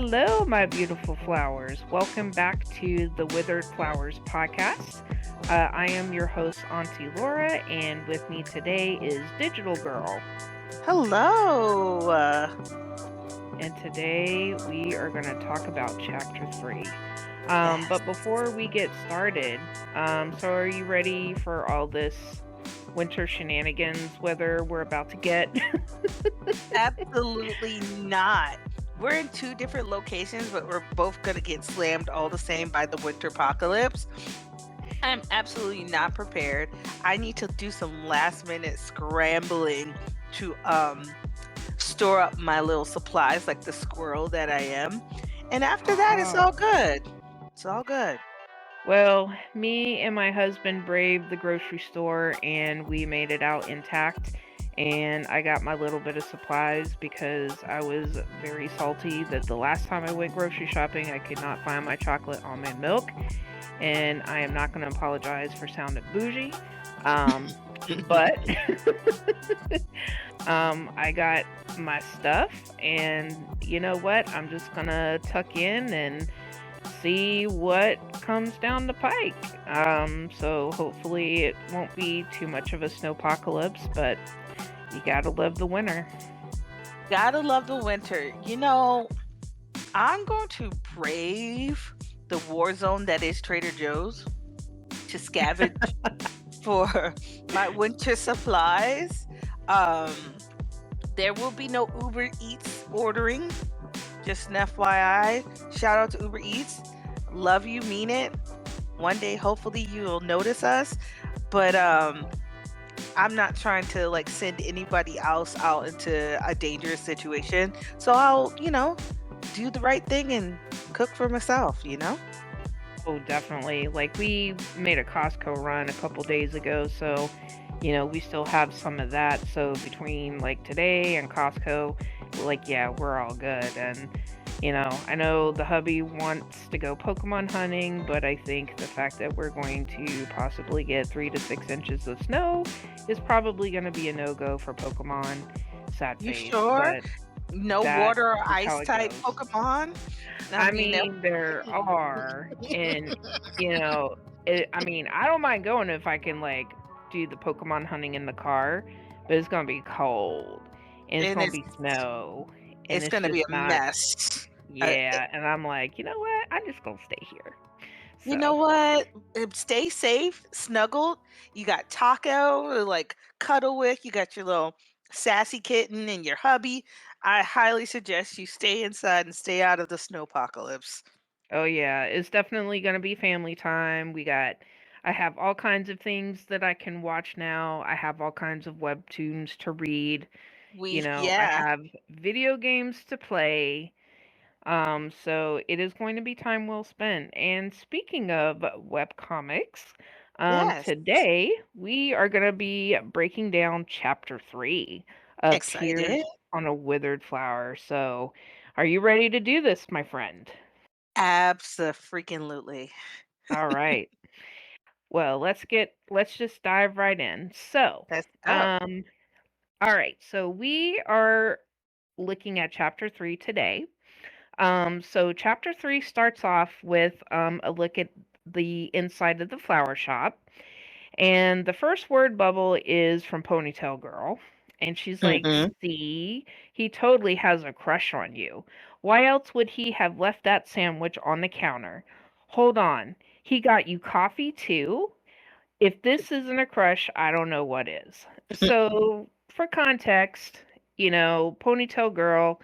hello, my beautiful flowers. Welcome back to the Withered Flowers podcast. I am your host, Auntie Laura, and with me today is Digital Girl. Hello. And today we are going to talk about chapter 3. Yes, But before we get started, so are you ready for all this winter shenanigans weather we're about to get? absolutely not. We're in two different locations, but we're both going to get slammed all the same by the winter apocalypse. I'm absolutely not prepared. I need to do some last minute scrambling to store up my little supplies like the squirrel that I am. And after that, it's all Oh. good. It's all good. Well, me and my husband braved the grocery store and we made it out intact. And I got my little bit of supplies because I was very salty that the last time I went grocery shopping, I could not find my chocolate almond milk. And I am not going to apologize for sounding bougie. But I got my stuff, and you know what? I'm just going to tuck in and see what comes down the pike. So hopefully it won't be too much of a snowpocalypse, but you gotta love the winter. Gotta love the winter. I'm going to brave the war zone that is Trader Joe's to scavenge for my winter supplies. Um, there will be no Uber Eats ordering. Just an FYI. Shout out to Uber Eats. Love you, mean it. One day, hopefully, you'll notice us. But I'm not trying to like send anybody else out into a dangerous situation. So I'll do the right thing and cook for myself. Oh, definitely. Like we made a Costco run a couple days ago, so we still have some of that. So between like today and Costco, like yeah, we're all good. And I know the hubby wants to go Pokemon hunting, but I think the fact that we're going to possibly get 3 to 6 inches of snow is probably going to be a no-go for Pokemon. Sad You face, sure? but No that water or is how ice it type goes. Pokemon? I I mean, that- mean, there are, and you know, I mean, I don't mind going if I can like do the Pokemon hunting in the car, but it's gonna be cold, and it's and gonna it's be snow, and it's it's gonna be just a not. mess. Uh, Yeah, and I'm like, you know what? I'm just gonna stay here. You know So, what? Stay safe, snuggled. You got Taco to like cuddle with. You got your little sassy kitten and your hubby. I highly suggest you stay inside and stay out of the snowpocalypse. oh yeah, it's definitely gonna be family time. I have all kinds of things that I can watch now. I have all kinds of webtoons to read. I Yeah, have video games to play. So it is going to be time well spent. And speaking of webcomics, yes, today we are going to be breaking down chapter 3 of excited. Tears on a Withered Flower. So are you ready to do this, my friend? Abso-freaking-lutely. All right. Well, let's just dive right in. So, Let's go. um, all right. So we are looking at chapter 3 today. So chapter 3 starts off with a look at the inside of the flower shop. And the first word bubble is from Ponytail Girl. And she's like, Mhm. see, he totally has a crush on you. Why else would he have left that sandwich on the counter? Hold on, he got you coffee too? If this isn't a crush, I don't know what is. So, for context, Ponytail Girl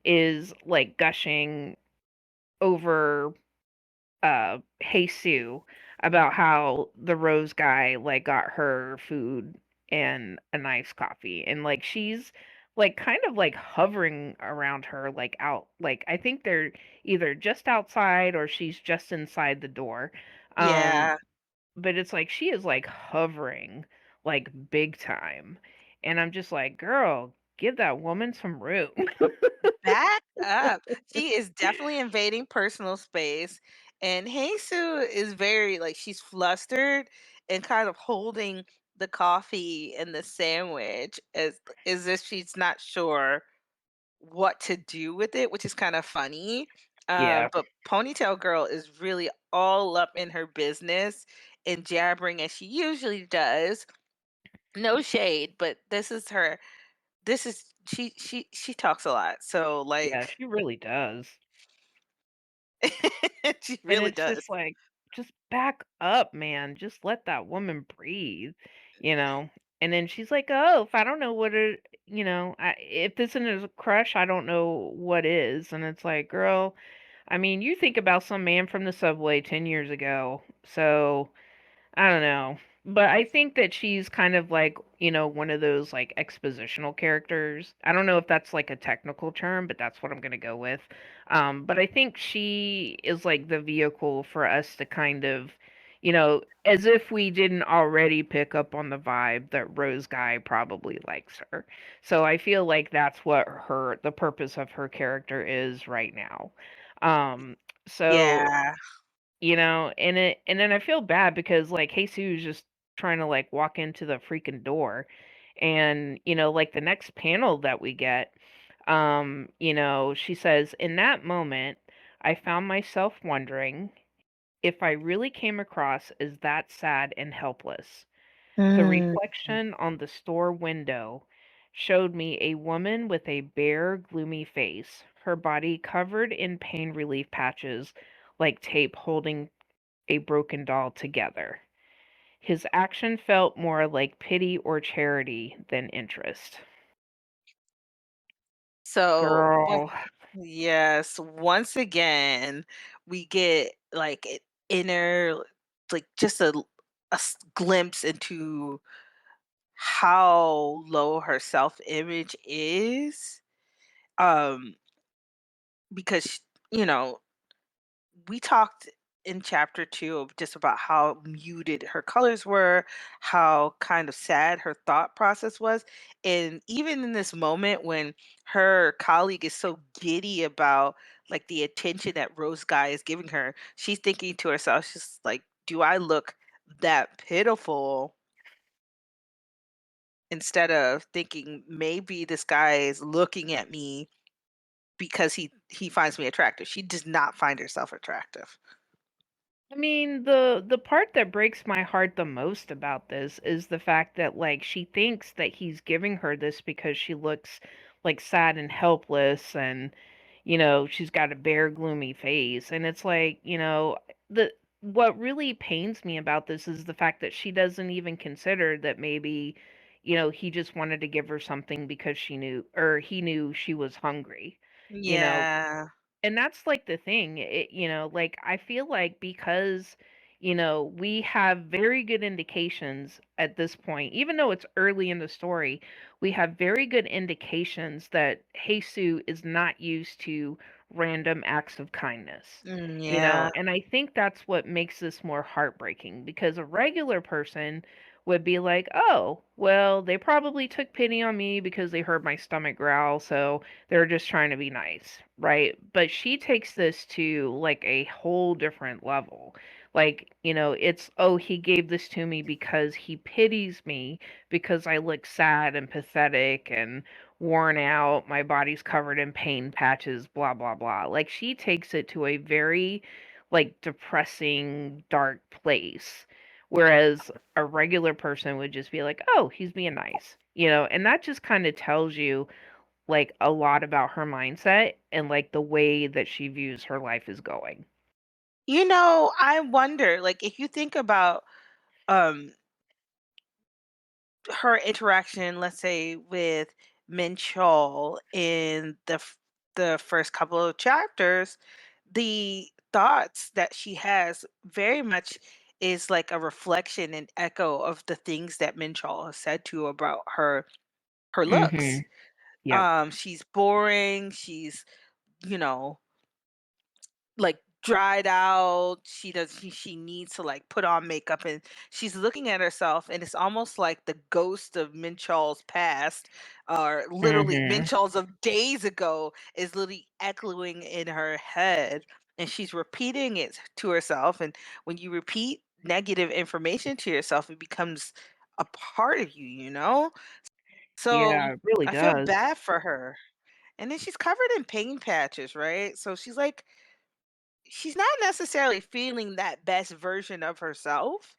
is like gushing over Hey Sue about how the Rose guy like got her food and a nice coffee, and like she's like kind of like hovering around her like out, like I think they're either just outside or she's just inside the door. um Yeah. but it's like she is like hovering like big time, and I'm just like, girl, give that woman some room. Back up. She is definitely invading personal space. And Sue is very like she's flustered and kind of holding the coffee and the sandwich as if she's not sure what to do with it, which is kind of funny. Yeah. But Ponytail Girl is really all up in her business and jabbering as she usually does. No shade, but this is she talks a lot. So Yeah, like she really does. she And really it's does. just like, just back up, man. Just let that woman breathe, you know? And then she's like, "Oh, if I don't know what it, if this isn't a crush, I don't know what is." And it's like, girl, I mean, you think about some man from the subway 10 years ago. So, I don't know. But I think that she's kind of like, one of those like expositional characters. I don't know if that's like a technical term, but that's what I'm gonna go with. But I think she is like the vehicle for us to kind of, as if we didn't already pick up on the vibe that Rose Guy probably likes her. So I feel like that's what the purpose of her character is right now. Um, so Yeah. and then I feel bad because like Jesus is just trying to like walk into the freaking door. And, like the next panel that we get, she says, "In that moment, I found myself wondering if I really came across as that sad and helpless. The Mm. reflection on the store window showed me a woman with a bare, gloomy face, her body covered in pain relief patches like tape holding a broken doll together. His action felt more like pity or charity than interest." So Girl, yes, once again, we get like an inner, like just glimpse into how low her self image is. Um, because you know we talked in chapter 2 of just about how muted her colors were, how kind of sad her thought process was. And even in this moment when her colleague is so giddy about like the attention that Rose Guy is giving her, she's thinking to herself, she's like, do I look that pitiful? Instead of thinking maybe this guy is looking at me because he finds me attractive. She does not find herself attractive. I mean, the part that breaks my heart the most about this is the fact that like she thinks that he's giving her this because she looks like sad and helpless, and she's got a bare gloomy face, and it's like, the what really pains me about this is the fact that she doesn't even consider that maybe he just wanted to give her something because she knew, or he knew she was hungry, you know Yeah. and that's like the thing. Like I feel like because we have very good indications at this point, even though it's early in the story, we have very good indications that Jesus is not used to random acts of kindness. Yeah. And I think that's what makes this more heartbreaking, because a regular person would be like, "Oh, well, they probably took pity on me because they heard my stomach growl, so they're just trying to be nice," right? But she takes this to like a whole different level. Like, it's, "Oh, he gave this to me because he pities me because I look sad and pathetic and worn out. My body's covered in pain patches, blah, blah, blah." Like, she takes it to a very like depressing, dark place. Whereas a regular person would just be like, "Oh, he's being nice." And that just kind of tells you like a lot about her mindset and like the way that she views her life is going. I wonder, like, if you think about um her interaction, let's say, with Mincheol in the first couple of chapters, the thoughts that she has very much is like a reflection and echo of the things that Mincheol has said to her about her looks. Mhm. Yep. She's boring, she's, you know, like dried out. She needs to like put on makeup, and she's looking at herself, and it's almost like the ghost of Mincheol's past, or literally Mhm. Mincheol's of days ago, is literally echoing in her head, and she's repeating it to herself. And when you repeat negative information to yourself, it becomes a part of you. So Yeah, it really I feel does. bad for her. And then she's covered in pain patches, right? So she's like, she's not necessarily feeling that best version of herself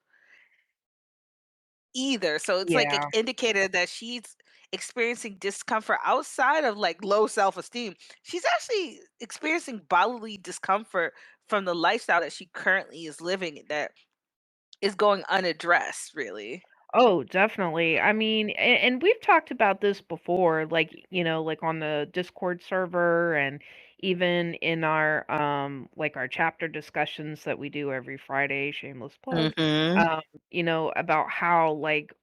either. So it's like an Yeah. indicator that she's experiencing discomfort outside of like low self-esteem. She's actually experiencing bodily discomfort from the lifestyle that she currently is living that is going unaddressed, really. Oh, definitely. I mean, and we've talked about this before, like, like on the Discord server and even in our like our chapter discussions that we do every Friday, shameless plug. Mhm. Um, about how like,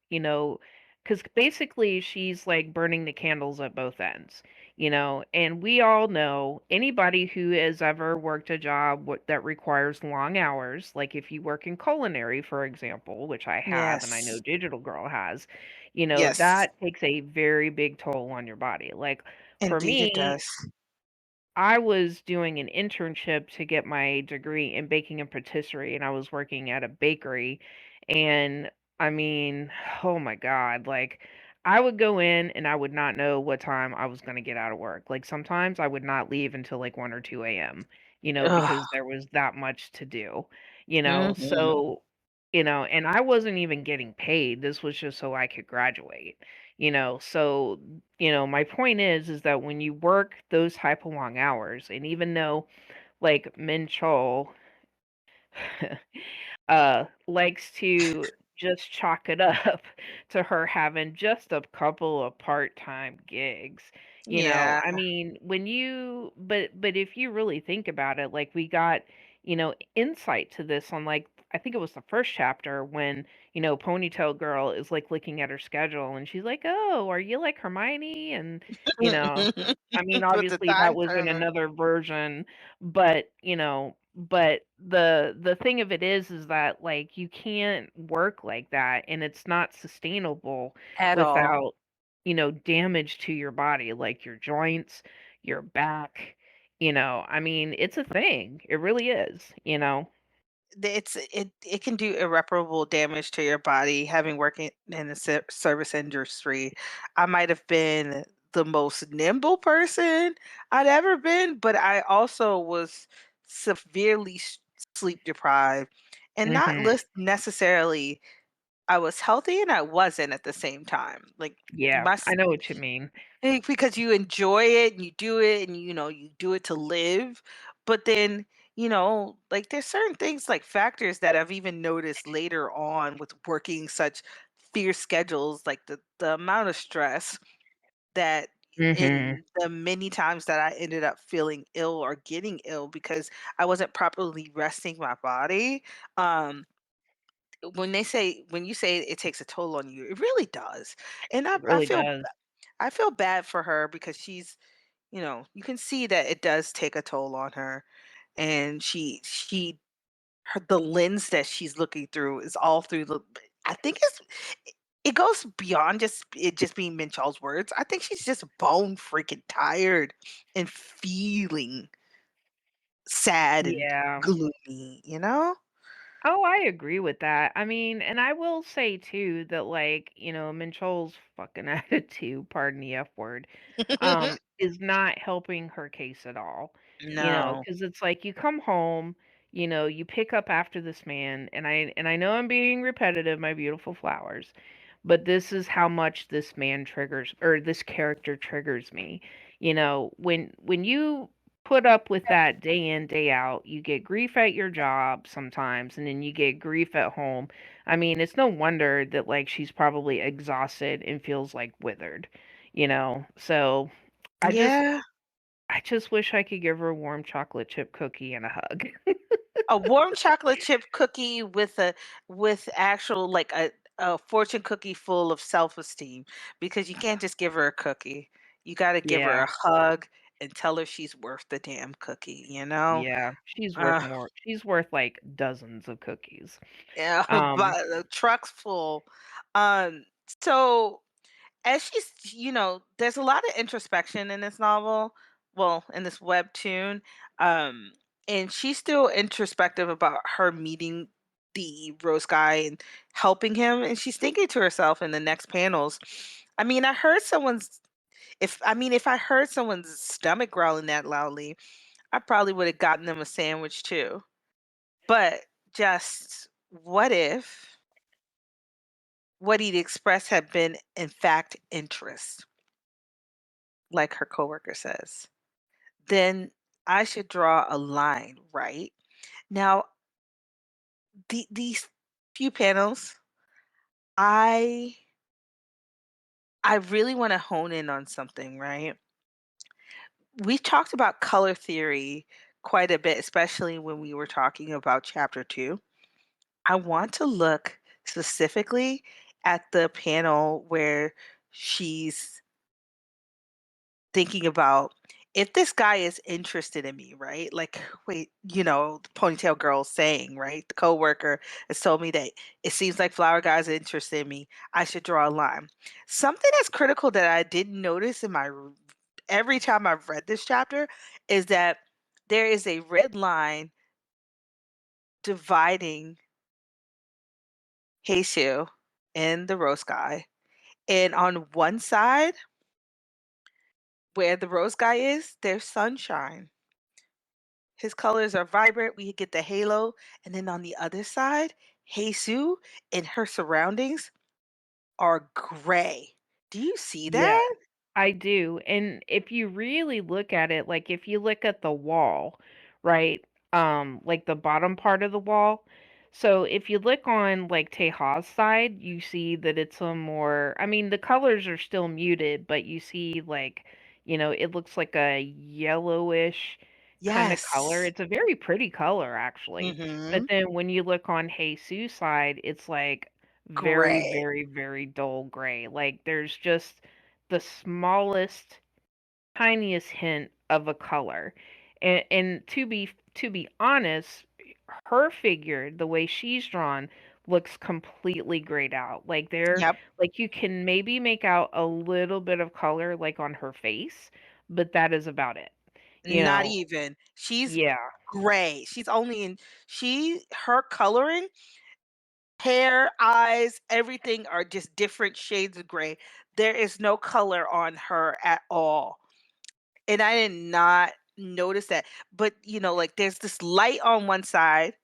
cuz basically she's like burning the candles at both ends, and we all know anybody who has ever worked a job that requires long hours, like if you work in culinary, for example, which I have and I know Yes. Digital Girl has, Yes. that takes a very big toll on your body. Like for Indeed it me, does. I was doing an internship to get my degree in baking and patisserie, and I was working at a bakery. And I mean, oh my God, like I would go in and I would not know what time I was going to get out of work. Like sometimes I would not leave until like 1 or 2 a.m., Ugh. because there was that much to do, Mhm. so, and I wasn't even getting paid. This was just so I could graduate, so my point is that when you work those type of long hours, and even though like Mincheol likes to just chalk it up to her having just a couple of part-time gigs. Yeah. I mean, but if you really think about it, like we got, insight to this on like I think it was the first chapter when, Ponytail Girl is like looking at her schedule and she's like, "Oh, are you like Hermione?" And, you know, I mean, With the obviously that time was in turner. another version, but, but the thing of it is that, like, you can't work like that, and it's not sustainable At all. without, damage to your body, like your joints, your back, I mean, it's a thing. It really is. It can do irreparable damage to your body having working in the service industry. I might have been the most nimble person I'd ever been, but I also was severely sleep deprived and not Mhm. necessarily I was healthy and I wasn't at the same time. Like Yeah, my I know what you mean. Because you enjoy it and you do it and you do it to live, but then, like there's certain things like factors that I've even noticed later on with working such fierce schedules, like the amount of stress that Mhm. in the many times that I ended up feeling ill or getting ill because I wasn't properly resting my body. Um when you say it takes a toll on you, it really does. And It really does. I feel bad for her because you can see that it does take a toll on her, and the lens that she's looking through is all through the I think it goes beyond just it just being Minchell's words. I think she's just bone freaking tired and feeling sad and Yeah. gloomy, you know? Oh, I agree with that. I mean, and I will say too that like, Mincho's fucking attitude, pardon the F word, is not helping her case at all. No. Because it's like you come home, you pick up after this man, and I know I'm being repetitive, my beautiful flowers, but this is how much this man triggers or this character triggers me. When you put up with that day in, day out, you get grief at your job sometimes, and then you get grief at home. I mean, it's no wonder that like she's probably exhausted and feels like withered. So I just Yeah. I just wish I could give her a warm chocolate chip cookie and a hug. A warm chocolate chip cookie with actual like a fortune cookie full of self-esteem because you can't just give her a cookie. You got to give her Yeah. a hug and tell her she's worth the damn cookie, you know? Yeah, she's worth Uh, more. She's worth like dozens of cookies. yeah, Um, but the truck's full. Um so as there's a lot of introspection in this novel, well, in this webtoon, um, and she's still introspective about her meeting the rose guy and helping him, and she's thinking to herself in the next panels, I mean, if I heard someone's stomach growling that loudly, I probably would have gotten them a sandwich too. But just what if what he'd expressed had been, in fact, interest, like her coworker says? Then I should draw a line, right? Now, these few panels, I I really want to hone in on something, right? We talked about color theory quite a bit, especially when we were talking about chapter 2. I want to look specifically at the panel where she's thinking about if this guy is interested in me, right? Like, wait, the ponytail girl saying, right? The coworker has told me that it seems like flower guy's interested in me. I should draw a line. Something that's critical that I didn't notice every time I've read this chapter is that there is a red line dividing Heisu and the rose guy. And on one side, where the rose guy is, there's sunshine. His colors are vibrant. We get the halo. And then on the other side, Heisu and her surroundings are gray. Do you see Yeah. that? I do, and if you really look at it, like, if you look at the wall, right, like, the bottom part of the wall, so if you look on, like, Teha's side, you see that it's a more I mean, the colors are still muted, but you see, like, it looks like a yellowish kinda color. Yes. It's a very pretty color, actually, but Mhm. then when you look on Jesu's side, it's, like, very, Gray. very, very dull gray, like, there's just the smallest, tiniest hint of a color. And to be honest, her figure, the way she's drawn, looks completely grayed out. Yep. Like you can maybe make out a little bit of color like on her face, but that is about it. You Not know, even. She's yeah. gray. She's only in her coloring, hair, eyes, everything are just different shades of gray. There is no color on her at all. And I did not notice that. But, like there's this light on one side,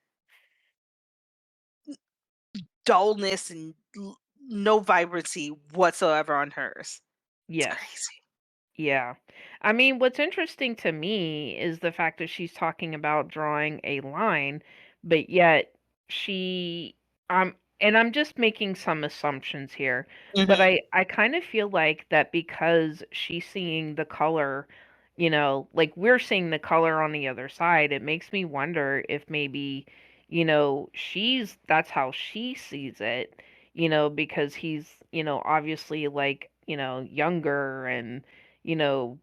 dullness and no vibrancy whatsoever on hers. It's Yes. crazy. Yeah. I mean, what's interesting to me is the fact that she's talking about drawing a line, but yet she and I'm just making some assumptions here, but Mhm. I kind of feel like that because she's seeing the color, like we're seeing the color on the other side, it makes me wonder if maybe, that's how she sees it, because he's, obviously like, younger and you know,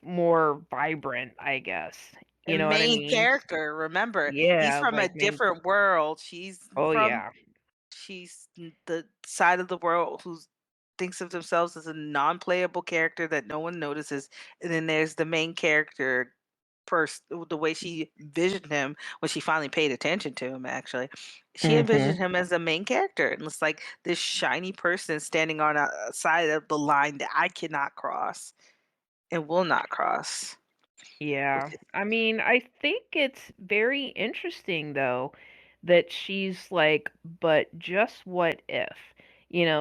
more vibrant, I guess. You And know what I main mean? character, remember, he's Yeah, from a like main different world. Oh, yeah. She's the side of the world who thinks of themselves as a non-playable character that no one notices, and then there's the main character first, the way she envisioned him when she finally paid attention to him, actually. She Mhm. envisioned him as a main character, and it's like this shiny person standing on a side of the line that I cannot cross and will not cross. Which Yeah. is I mean, I think it's very interesting though that she's like, but just what if?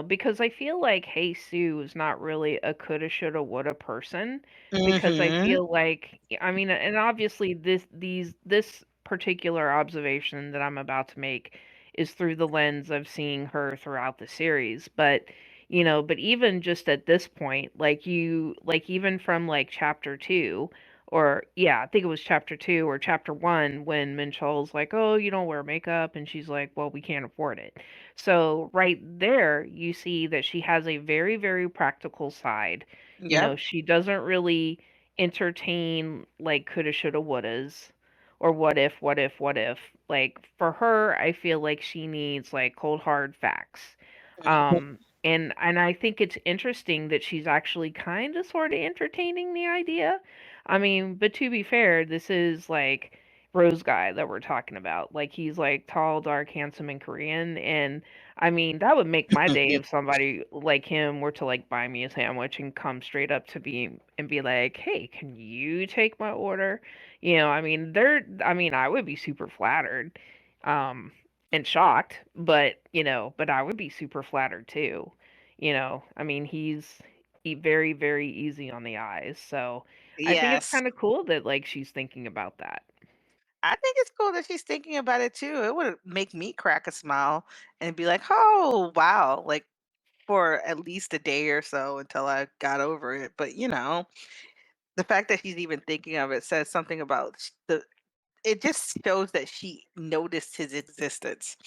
Because I feel like Hey Sue is not really a coulda, shoulda, woulda person because I Mhm. feel like I mean, and obviously this particular observation that I'm about to make is through the lens of seeing her throughout the series, but even just at this point, like even from like chapter 2 or yeah, I think it was chapter 2 or chapter 1 when Mincheol's like, "Oh, you don't wear makeup." And she's like, "Well, we can't afford it." So, right there, you see that she has a very, very practical side. Yep. She doesn't really entertain like coulda, shoulda, wouldas or what if, what if, what if. Like for her, I feel like she needs like cold hard facts. Mhm. And I think it's interesting that she's actually kind of sort of entertaining the idea. I mean, but to be fair, this is like Rose guy that we're talking about. Like he's like tall, dark, handsome, and Korean. And I mean, that would make my day if somebody like him were to like buy me a sandwich and come straight up to me and be like, "Hey, can you take my order?" I mean, I would be super flattered, um, and shocked, but I would be super flattered too. I mean, he's very, very easy on the eyes. So I think it's Yes. kind of cool that like she's thinking about that. I think it's cool that she's thinking about it too. It would make me crack a smile and be like, "Oh, wow." Like for at least a day or so until I got over it. But, the fact that he's even thinking of it says something about the it just shows that she noticed his existence.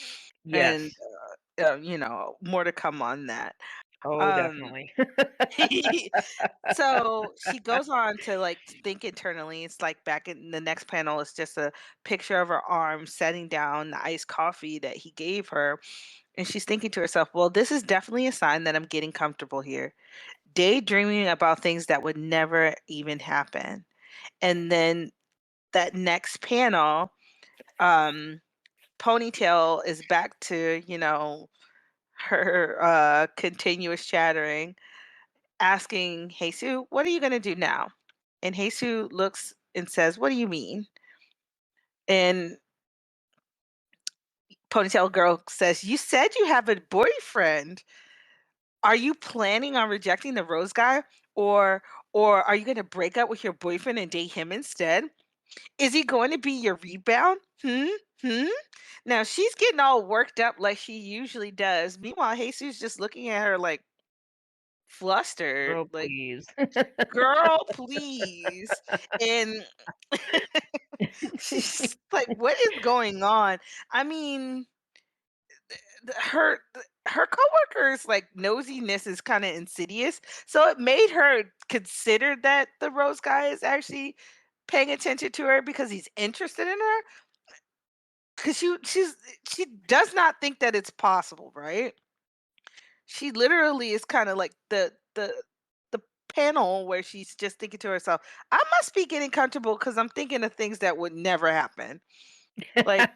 And Yes. more to come on that. Oh, Um definitely. so she goes on to like think internally. It's like back in the next panel, it's just a picture of her arm setting down the iced coffee that he gave her. And she's thinking to herself, well, this is definitely a sign that I'm getting comfortable here. Daydreaming about things that would never even happen. And then that next panel, um, Ponytail is back to, her continuous chattering, asking Jesus, what are you going to do now? And Jesus looks and says, what do you mean? And Ponytail Girl says, you said you have a boyfriend. Are you planning on rejecting the Rose guy? Or or are you going to break up with your boyfriend and date him instead? Is he going to be your rebound? Hmm? Now she's getting all worked up like she usually does. Meanwhile, Jesus just looking at her like flustered, Girl, like, please. girl, please. And she's like, what is going on? I mean, her coworkers like nosiness is kind of insidious. So it made her consider that the Rose guy is actually paying attention to her because he's interested in her. Because she does not think that it's possible, right? She literally is kind of like the panel where she's just thinking to herself, I must be getting comfortable because I'm thinking of things that would never happen. Like,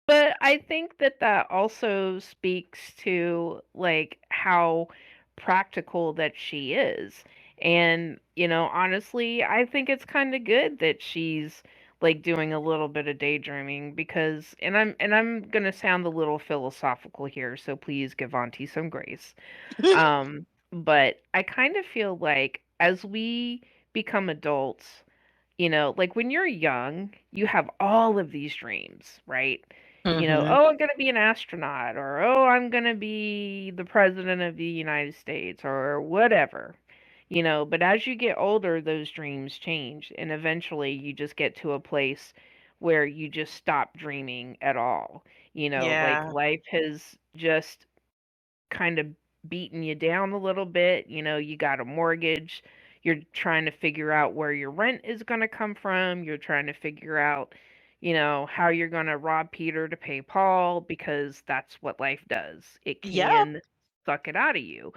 But I think that that also speaks to like how practical that she is. And, honestly, I think it's kind of good that she's like doing a little bit of daydreaming because and I'm going to sound a little philosophical here, so please give Auntie some grace. But I kind of feel like as we become adults, like when you're young, you have all of these dreams, right? hmm Oh, I'm going to be an astronaut, or oh, I'm going to be the president of the United States, or whatever. But as you get older, those dreams change, and eventually you just get to a place where you just stop dreaming at all. Like yeah, life has just kind of beating you down a little bit. You got a mortgage. You're trying to figure out where your rent is going to come from. You're trying to figure out, how you're going to rob Peter to pay Paul because that's what life does. It yep, can suck it out of you.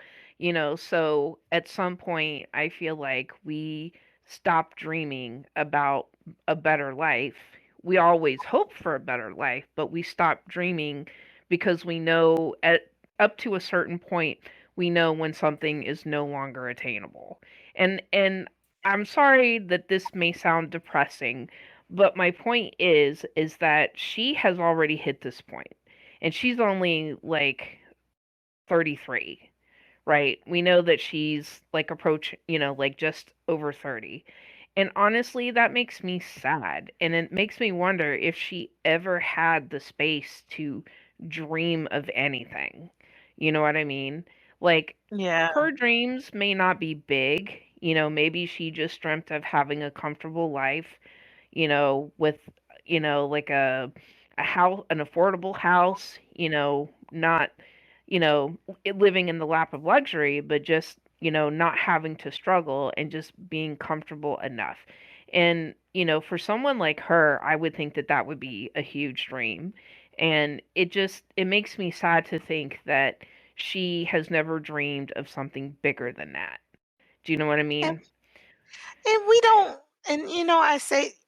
So at some point, I feel like we stop dreaming about a better life. We always hope for a better life, but we stop dreaming because we know at up to a certain point we know when something is no longer attainable. And I'm sorry that this may sound depressing, but my point is that she has already hit this point and she's only like 33, right? We know that she's like like just over 30. And honestly, that makes me sad. And it makes me wonder if she ever had the space to dream of anything. You know what I mean? Like, yeah, her dreams may not be big. Maybe she just dreamt of having a comfortable life, with, like a house, an affordable house, not, living in the lap of luxury, but just, not having to struggle and just being comfortable enough. And, for someone like her, I would think that that would be a huge dream. And it makes me sad to think that she has never dreamed of something bigger than that. Do you know what I and, mean? and we don't. And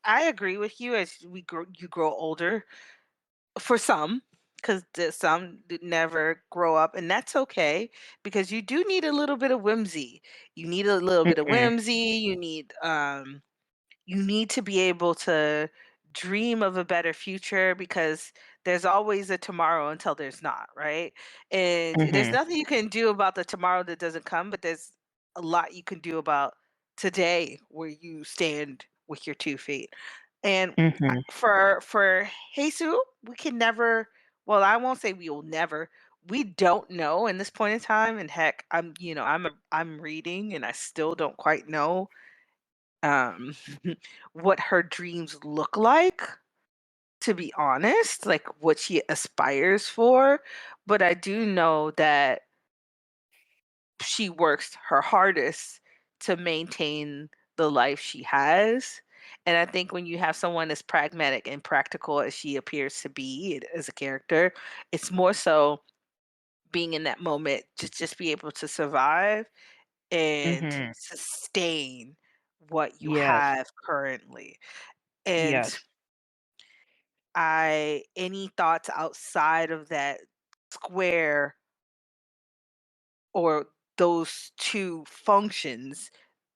I agree with you as you grow older for some, because some never grow up, and that's okay because you do need a little bit of whimsy. You need a little bit of Mhm, whimsy. You need to be able to dream of a better future because there's always a tomorrow until there's not, right? And there's mhm, nothing you can do about the tomorrow that doesn't come, but there's a lot you can do about today where you stand with your 2 feet. And mhm, for Jesus, we can never, well, I won't say we will never. We don't know in this point in time, and heck, I'm reading and I still don't quite know um what her dreams look like, to be honest, like what she aspires for. But I do know that she works her hardest to maintain the life she has. And I think when you have someone as pragmatic and practical as she appears to be as a character, it's more so being in that moment to just be able to survive and mhm. sustain what you Yes, have currently. And yes. I any thoughts outside of that square or those two functions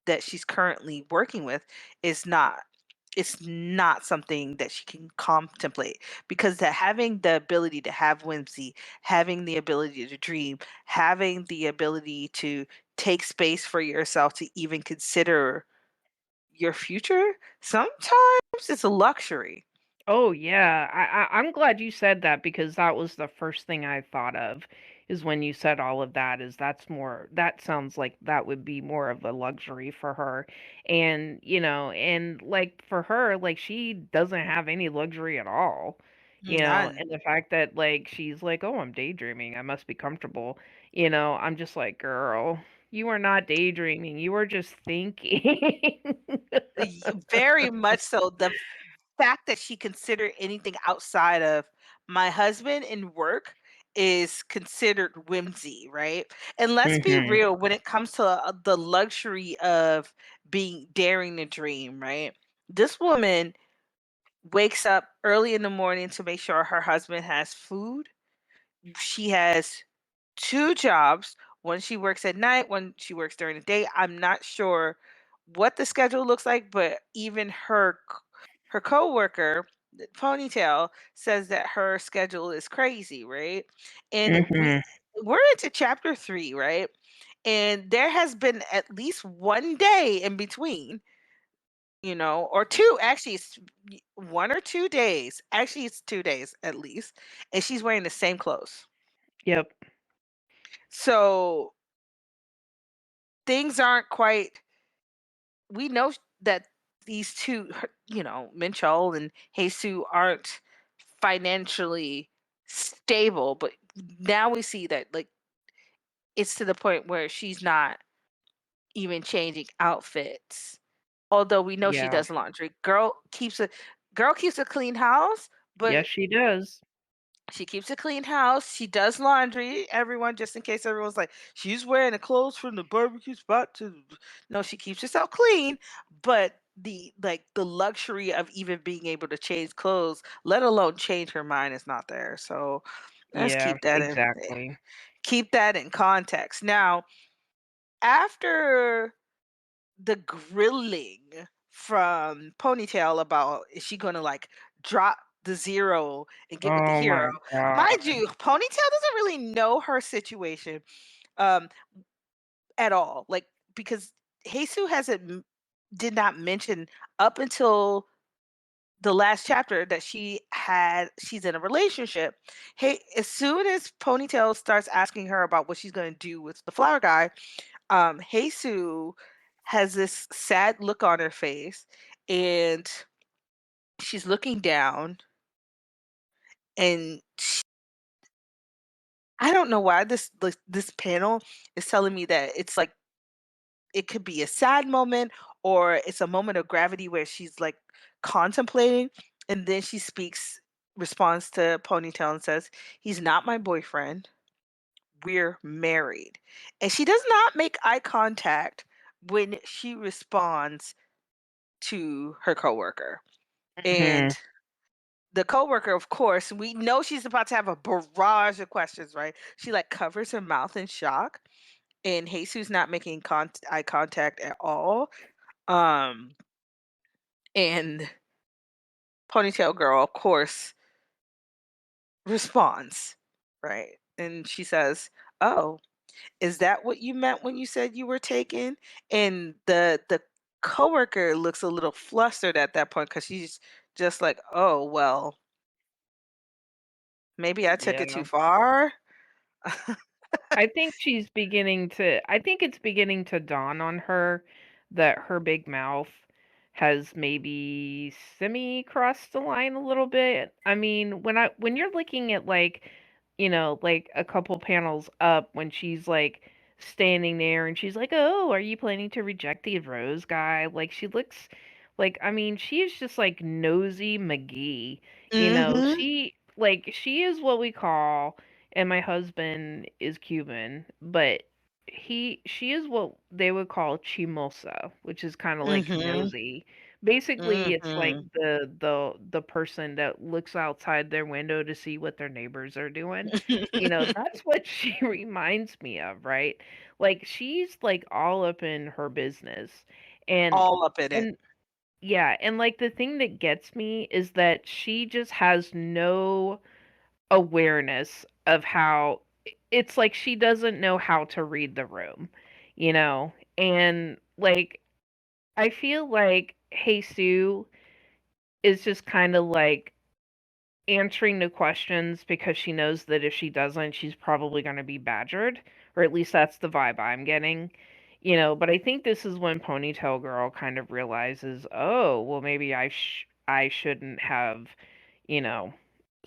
that she's currently working with is not it's not something that she can contemplate because that having the ability to have whimsy, having the ability to dream, having the ability to take space for yourself to even consider your future, sometimes it's a luxury. Oh yeah, I'm glad you said that because that was the first thing I thought of is when you said all of that is that sounds like that would be more of a luxury for her. And, and like for her, like she doesn't have any luxury at all. None. And the fact that like she's like, "Oh, I'm daydreaming. I must be comfortable." I'm just like, "Girl, you are not daydreaming. You are just thinking." Very much so. The fact that she considered anything outside of my husband and work is considered whimsy, right? And let's be Mhm. real, when it comes to the luxury of being daring to dream, right? This woman wakes up early in the morning to make sure her husband has food. She has 2 jobs. One she works at night, one she works during the day. I'm not sure what the schedule looks like, but even her coworker, the Ponytail, says that her schedule is crazy, right? And Mhm. we're into chapter 3, right? And there has been at least 1 day in between, or 2, actually it's 1 or 2 days. Actually, it's 2 days at least, and she's wearing the same clothes. Yep. So things aren't quite we know that these 2, Mincheol and Jesus aren't financially stable, but now we see that, like, it's to the point where she's not even changing outfits. Although we know she Yeah. does laundry. Girl keeps a clean house, but Yes, she does. she keeps a clean house. She does laundry, everyone, just in case everyone's like, she's wearing the clothes from the barbecue spot to. No, she keeps herself clean, but the luxury of even being able to change clothes, let alone change her mind, is not there. So let's Yeah, exactly. keep that in context. Now, after the grilling from Ponytail about is she gonna like drop the zero and get with the Oh hero. my god. Mind you, Ponytail doesn't really know her situation um at all. Like because Jesus did not mention up until the last chapter that she's in a relationship. Hey, as soon as Ponytail starts asking her about what she's gonna do with the flower guy, Jesus has this sad look on her face, and she's looking down, and I don't know why this panel is telling me that it's like it could be a sad moment or it's a moment of gravity where she's like contemplating, and then she responds to Ponytail and says, "He's not my boyfriend. We're married." And she does not make eye contact when she responds to her coworker. Mhm. And the coworker, of course, we know she's about to have a barrage of questions, right? She like covers her mouth in shock, and Jesus not making eye contact at all. Um, and Ponytail Girl, of course, responds, right? And she says, "Oh, is that what you meant when you said you were taken?" And the coworker looks a little flustered at that point because she's just like, "Oh, well, maybe I took it too Yeah. far." I think it's beginning to dawn on her that her big mouth has maybe semi crossed the line a little bit. I mean, when you're looking at like, like a couple panels up when she's like standing there and she's like, "Oh, are you planning to reject the Rose guy?" Like she looks like I mean, she is just like nosy McGee. Mhm. She is what we call, and my husband is Cuban, but she is what they would call chimosa, which is kind of like Mhm. nosy. Basically, it's like Mhm. the person that looks outside their window to see what their neighbors are doing. That's what she reminds me of, right? Like she's like all up in her business. And All up in it. and yeah, and like the thing that gets me is that she just has no awareness of how it's like she doesn't know how to read the room, you know? And like I feel like Jesus is just kind of like answering the questions because she knows that if she doesn't, she's probably going to be badgered, or at least that's the vibe I'm getting. But I think this is when Ponytail Girl kind of realizes, "Oh, well maybe I shouldn't have, you know,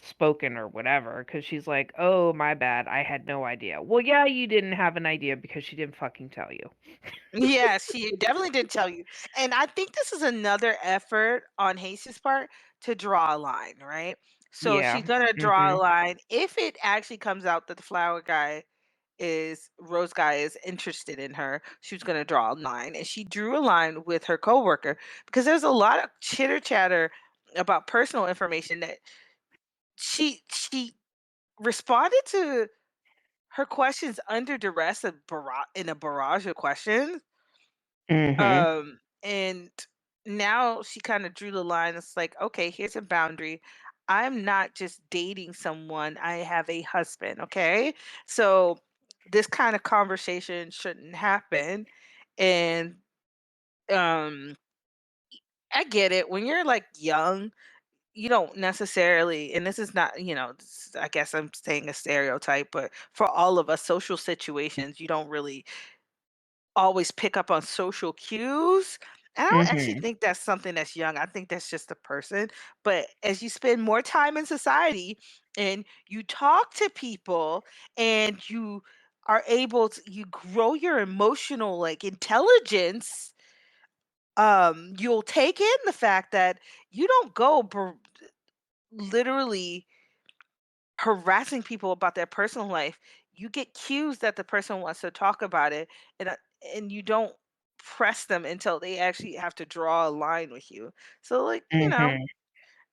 spoken or whatever," cuz she's like, "Oh, my bad. I had no idea." Well, yeah, you didn't have an idea because she didn't fucking tell you. Yes, she definitely did tell you. And I think this is another effort on Haste's part to draw a line, right? So Yeah. she's gonna draw a Mhm. line. If it actually comes out that the flower guy is Rose guy is interested in her, she was gonna draw a line. And she drew a line with her coworker because there's a lot of chitter chatter about personal information that she responded to her questions under duress of in a barrage of questions. Mhm. And now she kind of drew the line. It's like, okay, here's a boundary. I'm not just dating someone, I have a husband, okay? So this kind of conversation shouldn't happen. And um I get it. When you're like young, you don't necessarily, and this is not, I guess I'm saying a stereotype, but for all of us, social situations, you don't really always pick up on social cues. And I don't actually Mhm. think that's something that's young. I think that's just a person. But as you spend more time in society and you talk to people and you are able to, you grow your emotional like intelligence, you'll take in the fact that you don't go literally harassing people about their personal life. You get cues that the person wants to talk about it, and and you don't press them until they actually have to draw a line with you. So, like, Mhm.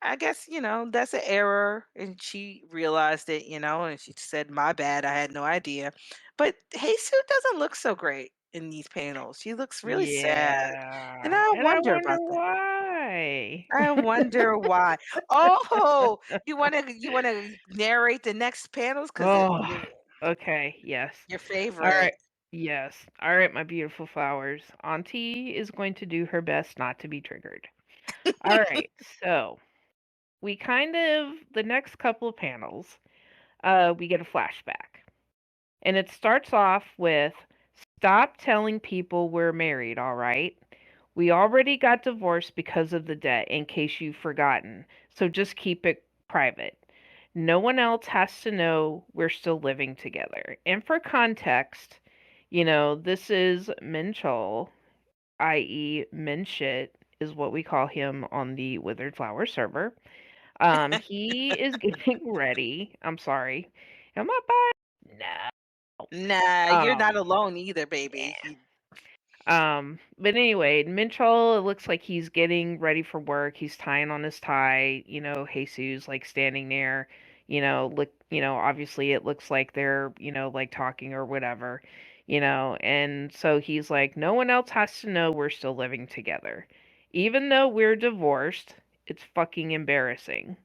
I guess that's an error, and she realized it, and she said, "My bad, I had no idea." But Jesus doesn't look so great in these panels. She looks really sad, and Yeah, I and I wonder wonder about that. why. I wonder why. Oh, you wanna narrate the next panels because Oh, okay, yes. your All right. favorite. Yes. All right, my beautiful flowers. Auntie is going to do her best not to be triggered. All right. So, the next couple of panels, we get a flashback. And it starts off with, "Stop telling people we're married, all right? We already got divorced because of the debt, in case you've forgotten. So just keep it private. No one else has to know we're still living together." And for context, this is Mincheol, i.e., Minshit is what we call him on the Withered Flower server. He is getting ready. I'm sorry. Am I by? No. Nah, you're not Um, alone either, baby. But anyway, Mincheol, it looks like he's getting ready for work. He's tying on his tie. Jesus like standing there. Look, obviously it looks like they're, like talking or whatever. And so he's like, no one else has to know we're still living together. Even though we're divorced, it's fucking embarrassing.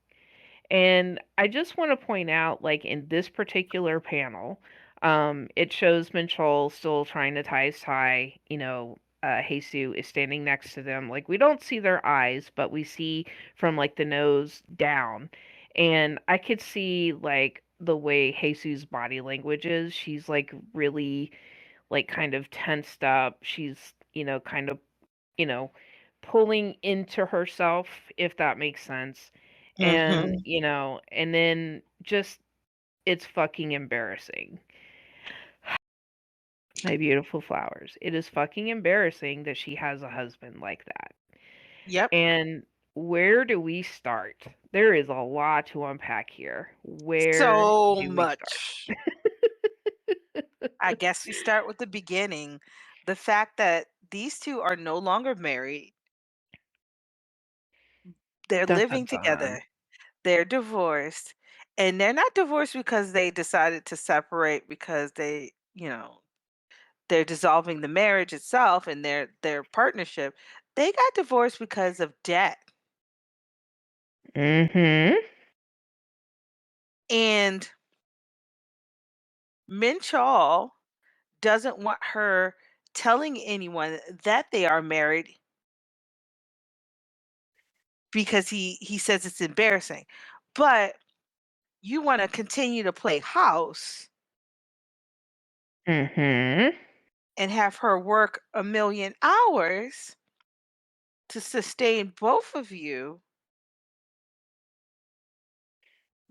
And I just want to point out, like in this particular panel, it shows Minchol still trying to tie his tie. Jesus is standing next to them. Like we don't see their eyes, but we see from like the nose down. And I could see like the way Jesus' body language is. She's like really like kind of tensed up. She's, kind of, you know, pulling into herself, if that makes sense. And, Mm-hmm. and then just it's fucking embarrassing. My beautiful flowers. It is fucking embarrassing that she has a husband like that. Yep. And where do we start? There is a lot to unpack here. Where So do we start? much. I guess we start with the beginning. The fact that these two are no longer married, they're Dun dun living dun. together, they're divorced, and they're not divorced because they decided to separate because they're dissolving the marriage itself and their partnership. They got divorced because of debt. Mm-hmm. And Minchall doesn't want her telling anyone that they are married because he says it's embarrassing. But you want to continue to play house Mm-hmm. and have her work a million hours to sustain both of you.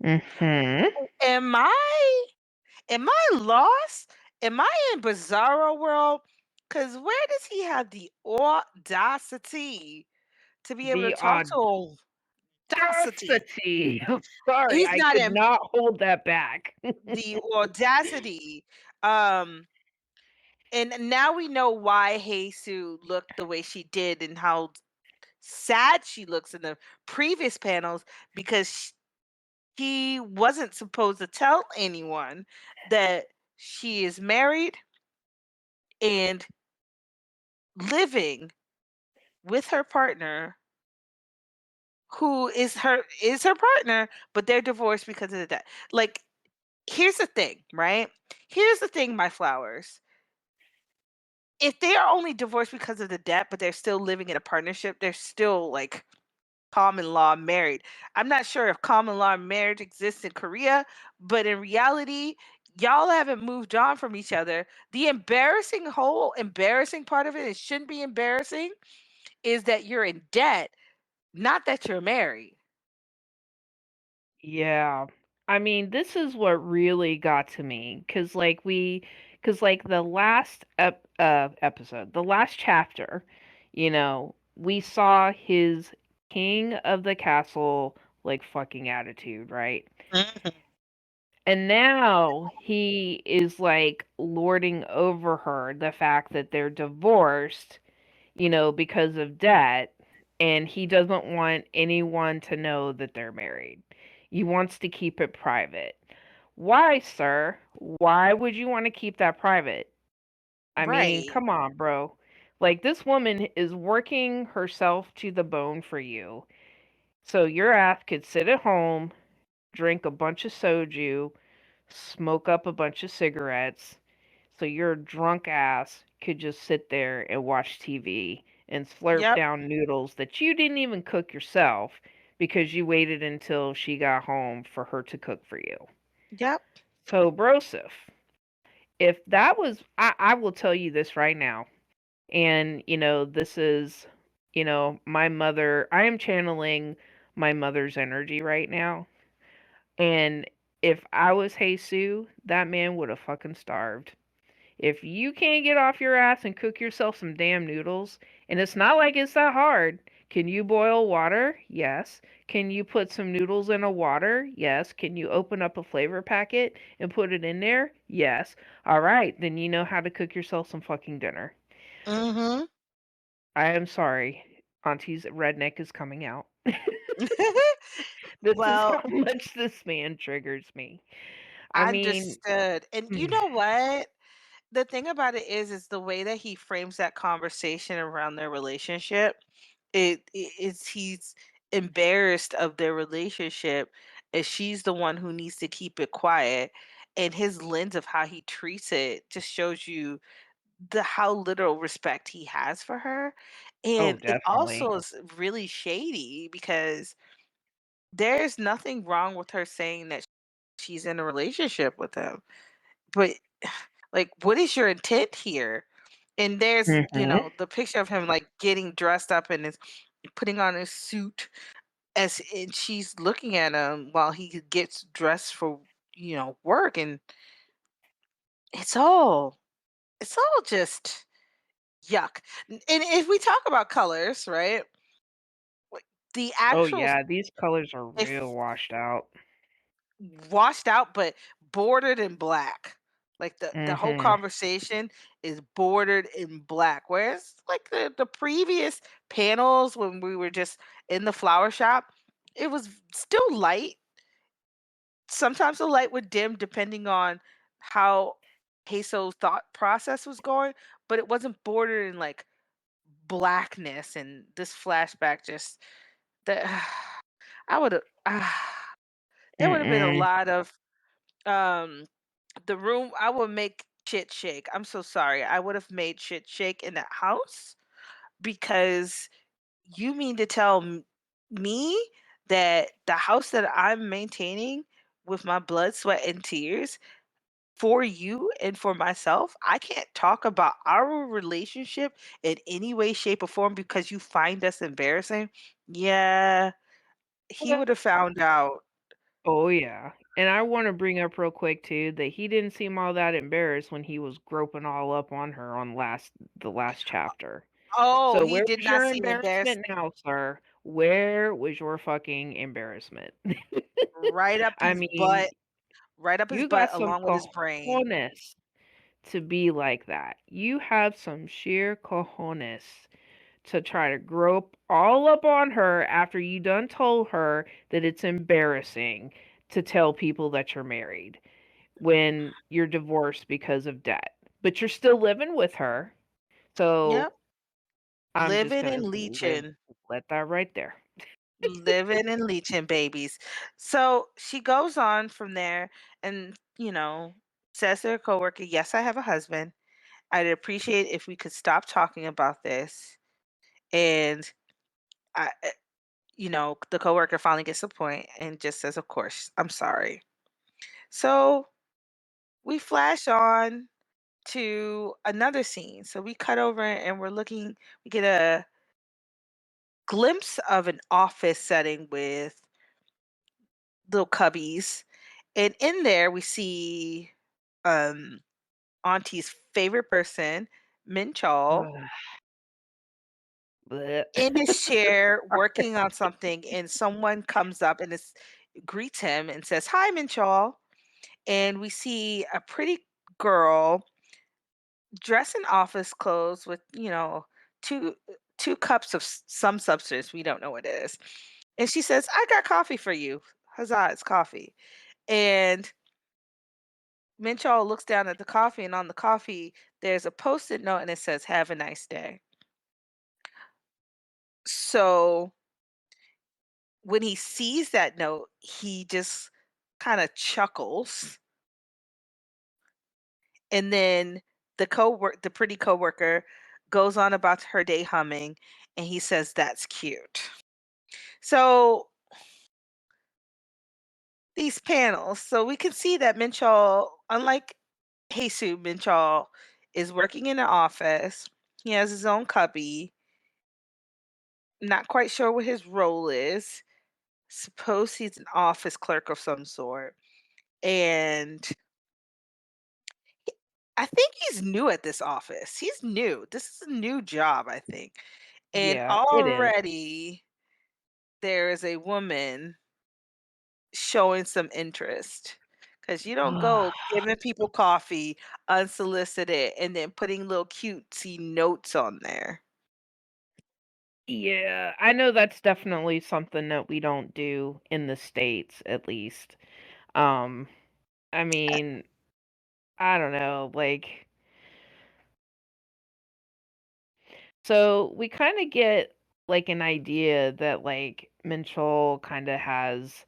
Mm-hmm. Am I lost? Am I in bizarro world? Cause where does he have the audacity to be able to The talk to audacity? audacity. I'm sorry, He's I not could in not hold that back. the audacity. Um, and now we know why Jesus looked the way she did and how sad she looks in the previous panels because he wasn't supposed to tell anyone that she is married and living with her partner who is her partner, but they're divorced because of that. Like, here's the thing, right? Here's the thing, my flowers. If they are only divorced because of the debt, but they're still living in a partnership, they're still like common law married. I'm not sure if common law marriage exists in Korea, but in reality, y'all haven't moved on from each other. The whole embarrassing part of it shouldn't be embarrassing, is that you're in debt, not that you're married. Yeah. I mean, this is what really got to me cuz like the last episode, the last chapter, we saw his king of the castle like fucking attitude, right? Mhm. And now he is like lording over her the fact that they're divorced, because of debt, and he doesn't want anyone to know that they're married. He wants to keep it private. Why, sir? Why would you want to keep that private? I mean, Right. come on, bro. Like, this woman is working herself to the bone for you. So your ass could sit at home, drink a bunch of soju, smoke up a bunch of cigarettes, so your drunk ass could just sit there and watch TV and slurp Yep. down noodles that you didn't even cook yourself because you waited until she got home for her to cook for you. Yep. So, Broseph, if that was, I will tell you this right now, and this is, my mother, I am channeling my mother's energy right now. And if I was Jesus, that man would have fucking starved. If you can't get off your ass and cook yourself some damn noodles, and it's not like it's that hard. Can you boil water? Yes. Can you put some noodles in a water? Yes. Can you open up a flavor packet and put it in there? Yes. All right, then you know how to cook yourself some fucking dinner. Mhm. I am sorry. Auntie's redneck is coming out. This is Well, how much this man triggers me. I mean, understood. And you mm, know what? The thing about it is the way that he frames that conversation around their relationship. It's he's embarrassed of their relationship, and she's the one who needs to keep it quiet. And his lens of how he treats it just shows you the how little respect he has for her. oh, And it definitely. also is really shady because there's nothing wrong with her saying that she's in a relationship with him. But like, what is your intent here? And there's, Mhm. the picture of him like getting dressed up and is putting on his suit and she's looking at him while he gets dressed for, work. And it's all it's all just yuck. And if we talk about colors, right? Like, the Oh, actual yeah, these colors are real if washed out. washed out but bordered in black. Like the whole Mhm. conversation is bordered in black. Whereas like the previous panels when we were just in the flower shop, it was still light. Sometimes the light would dim depending on how Peso's thought process was going, but it wasn't bordered in like blackness. And this flashback just that I would have there would have been a Mm-mm. lot of um the room. I would make shit shake. I'm so sorry. I would have made shit shake in that house because you mean to tell me that the house that I'm maintaining with my blood, sweat, and tears for you and for myself, I can't talk about our relationship in any way, shape, or form because you find us embarrassing? Yeah, he would have found out. Oh, yeah, and I wanna bring up real quick too that he didn't seem all that embarrassed when he was groping all up on her on the last chapter. Oh, So he where did was not your seem embarrassed. embarrassment now, sir? Where was your fucking embarrassment? Right up I his mean, butt, right up his you butt got some along with his brain. cojones to be like that. You have some sheer cojones to try to grope all up on her after you done told her that it's embarrassing to tell people that you're married when you're divorced because of debt. But you're still living with her. So Yep. I'm just Living gonna and leeching. let that right there. Living and leeching babies. So she goes on from there and, says to her coworker, "Yes, I have a husband. I'd appreciate if we could stop talking about this." And the coworker finally gets the point and just says, "Of course, I'm sorry." So we flash on to another scene. So we cut over and we get a glimpse of an office setting with little cubbies. And in there we see um Auntie's favorite person, Mincheol, Ugh, bleh. in his chair working on something, and someone comes up and greets him and says, "Hi, Mincheol." And we see a pretty girl dressed in office clothes with, two two cups of some substance. We don't know what it is. And she says, "I got coffee for you." Huzzah, it's coffee. And Minchall looks down at the coffee, and on the coffee, there's a post-it note, and it says, "Have a nice day." So when he sees that note, he just kind of chuckles, and then the pretty coworker, goes on about her day humming, and he says, "That's cute." So these panels, so we can see that Minchall, unlike Jesus, Minchall is working in an office. He has his own cubby. Not quite sure what his role is. Suppose he's an office clerk of some sort. And I think he's new at this office. He's new. This is a new job, I think. And Yeah, it is. already there is a woman showing some interest Because you don't go giving people coffee unsolicited and then putting little cutesy notes on there. Yeah, I know that's definitely something that we don't do in the States, at least. Um, I mean, I don't know, like, so we kind of get like an idea that like Mincheol kind of has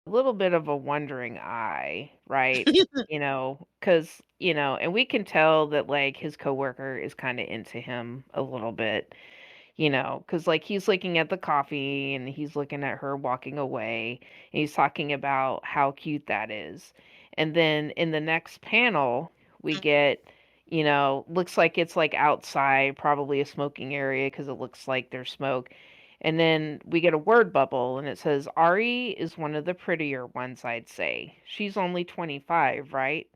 a little bit of a wondering eye, right? Because, and we can tell that like his coworker is kind of into him a little bit. Because like he's looking at the coffee and he's looking at her walking away, and he's talking about how cute that is. And then in the next panel, we get, looks like it's like outside, probably a smoking area because it looks like there's smoke. And then we get a word bubble and it says, Ari is one of the prettier ones, I'd say. She's only 25, right?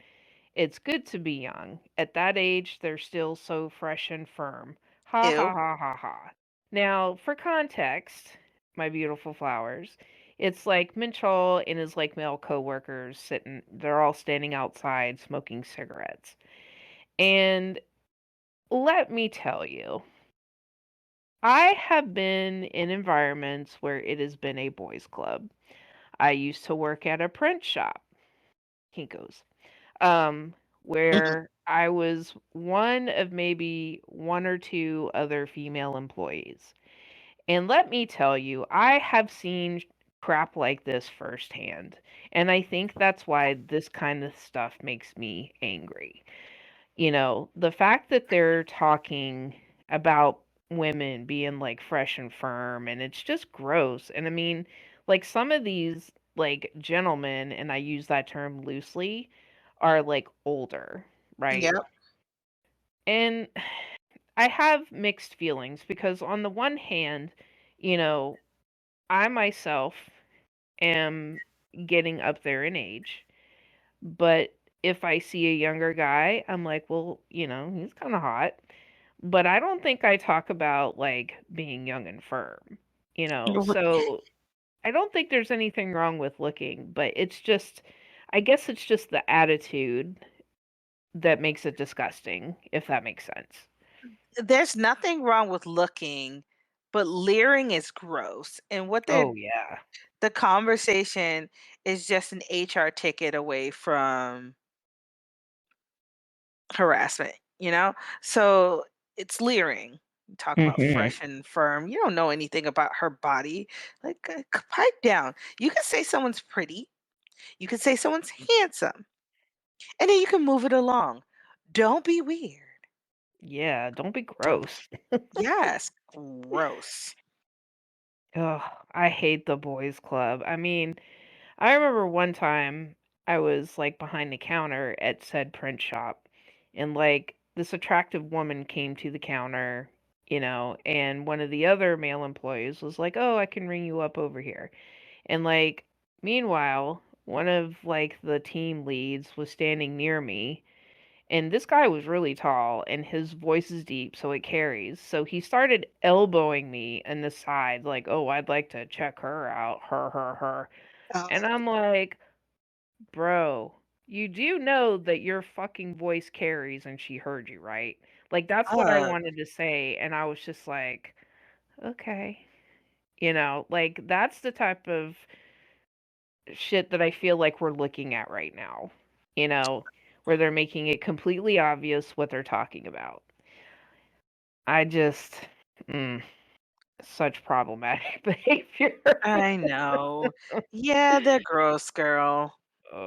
It's good to be young. At that age, they're still so fresh and firm. Ha ha Ew. ha ha ha. Now, for context, my beautiful flowers, it's like Minchol and his like male coworkers sitting, they're all standing outside smoking cigarettes. And let me tell you, I have been in environments where it has been a boys' club. I used to work at a print shop. He goes. um, where I was one of maybe one or two other female employees. And let me tell you, I have seen crap like this firsthand. And I think that's why this kind of stuff makes me angry. The fact that they're talking about women being like fresh and firm, and it's just gross. And I mean, like some of these like gentlemen, and I use that term loosely, are like older, right? Yep. And I have mixed feelings because on the one hand, you know, I myself am getting up there in age, but if I see a younger guy, I'm like, well, he's kind of hot. But I don't think I talk about like being young and firm, so I don't think there's anything wrong with looking, but it's just, I guess it's just the attitude that makes it disgusting, if that makes sense. There's nothing wrong with looking, but leering is gross. And what Oh, yeah. the conversation is just an HR ticket away from harassment, you know? So it's leering. You talk about Mhm. fresh and firm. You don't know anything about her body. Like, pipe down. You can say someone's pretty. You can say someone's handsome. And then you can move it along. Don't be weird. Yeah, don't be Don't gross. Yes, gross. Ugh, I hate the boys club. I mean, I remember one time I was like behind the counter at said print shop, and like this attractive woman came to the counter, and one of the other male employees was like, "Oh, I can ring you up over here." And like meanwhile, one of like the team leads was standing near me, and this guy was really tall and his voice is deep, so it carries. So he started elbowing me in the side, like, "Oh, I'd like to check her out, her." And Oh, I'm like, "Bro, you do know that your fucking voice carries and she heard you, right?" Like, that's what I uh, wanted to say, and I was just like, "Okay." Like, that's the type of shit that I feel like we're looking at right now, you know, where they're making it completely obvious what they're talking about. I just mm, such problematic behavior. I know. Yeah, they're gross, girl.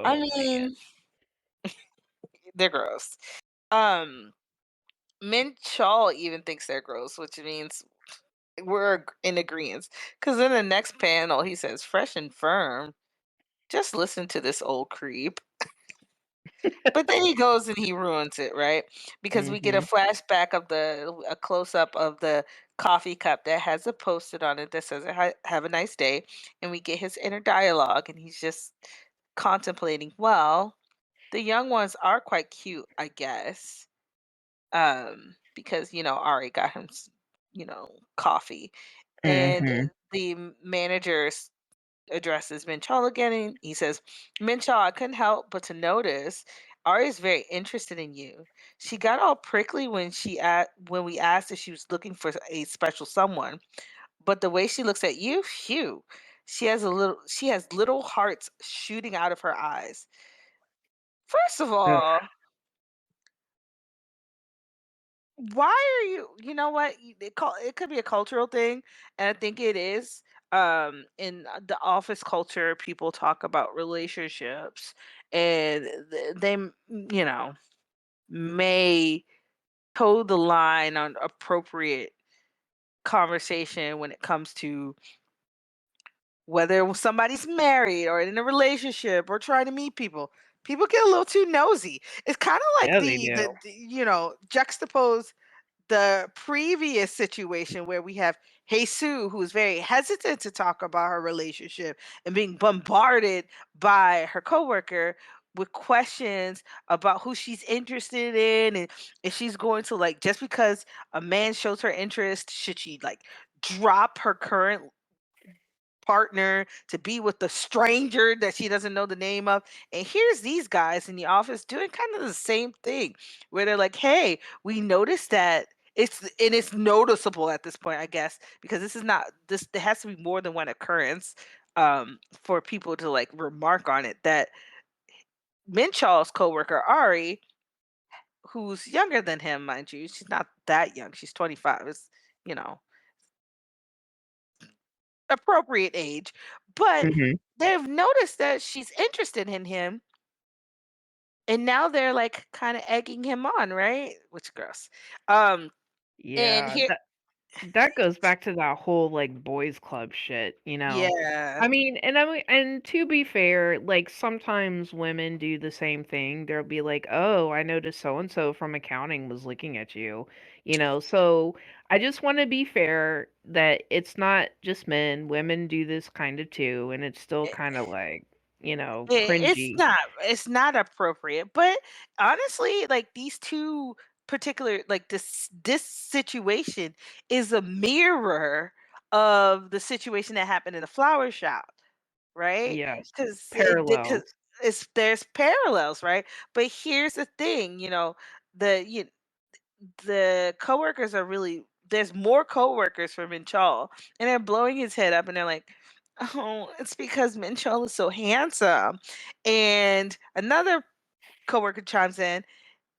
I Oh, man. mean, they're gross. Um, Mincheol even thinks they're gross, which means we're in agreement. Because in the next panel, he says, "Fresh and firm." Just listen to this old creep. But then he goes and he ruins it, right? Because we get a Mhm. flashback of a close up of the coffee cup that has a post-it on it that says, Have a nice day." And we get his inner dialogue, and he's just contemplating, well, the young ones are quite cute, I guess. Because, Ari got him, coffee. And Mhm. the managers addresses Mincheol again, and he says, "Mincheol, I couldn't help but to notice Ari is very interested in you. She got all prickly when we asked if she was looking for a special someone, but the way she looks at you, phew, she has little hearts shooting out of her eyes." First of Ugh, all, why are you know what? It could be a cultural thing, and I think it is. In the office culture, people talk about relationships, and you know, may toe the line on appropriate conversation when it comes to whether somebody's married or in a relationship or trying to meet people. People get a little too nosy. It's kind of like yeah, they do. juxtapose the previous situation where we have Jesus, who's very hesitant to talk about her relationship and being bombarded by her coworker with questions about who she's interested in, and if she's going to, like, just because a man shows her interest, should she like drop her current partner to be with the stranger that she doesn't know the name of. And here's these guys in the office doing kind of the same thing, where they're like, "Hey, we noticed that it's noticeable at this point, I guess, because this is not this there has to be more than one occurrence for people to like remark on it, that Mincheol's coworker Ari, who's younger than him, mind you, she's not that young, she's 25, is, you know, appropriate age, but Mhm. they've noticed that she's interested in him, and now they're like kind of egging him on, right? Which gross. Um, and Yeah, here, that goes back to that whole, like, boys club shit, you know? yeah, I mean, and to be fair, like, sometimes women do the same thing. They'll be like, "Oh, I noticed so and so from accounting was looking at you." You know? So, I just wanna be fair that it's not just men, women do this kind of too, and it's still kinda like, cringy. it's not appropriate. But honestly, like these two particular, like this situation is a mirror of the situation that happened in the flower shop, right? Yes. Because Parallels. it's there's parallels, right? But here's the thing, the you the coworkers are really there's more coworkers for Minchal, and they're blowing his head up, and they're like, "Oh, it's because Minchal is so handsome." And another coworker chimes in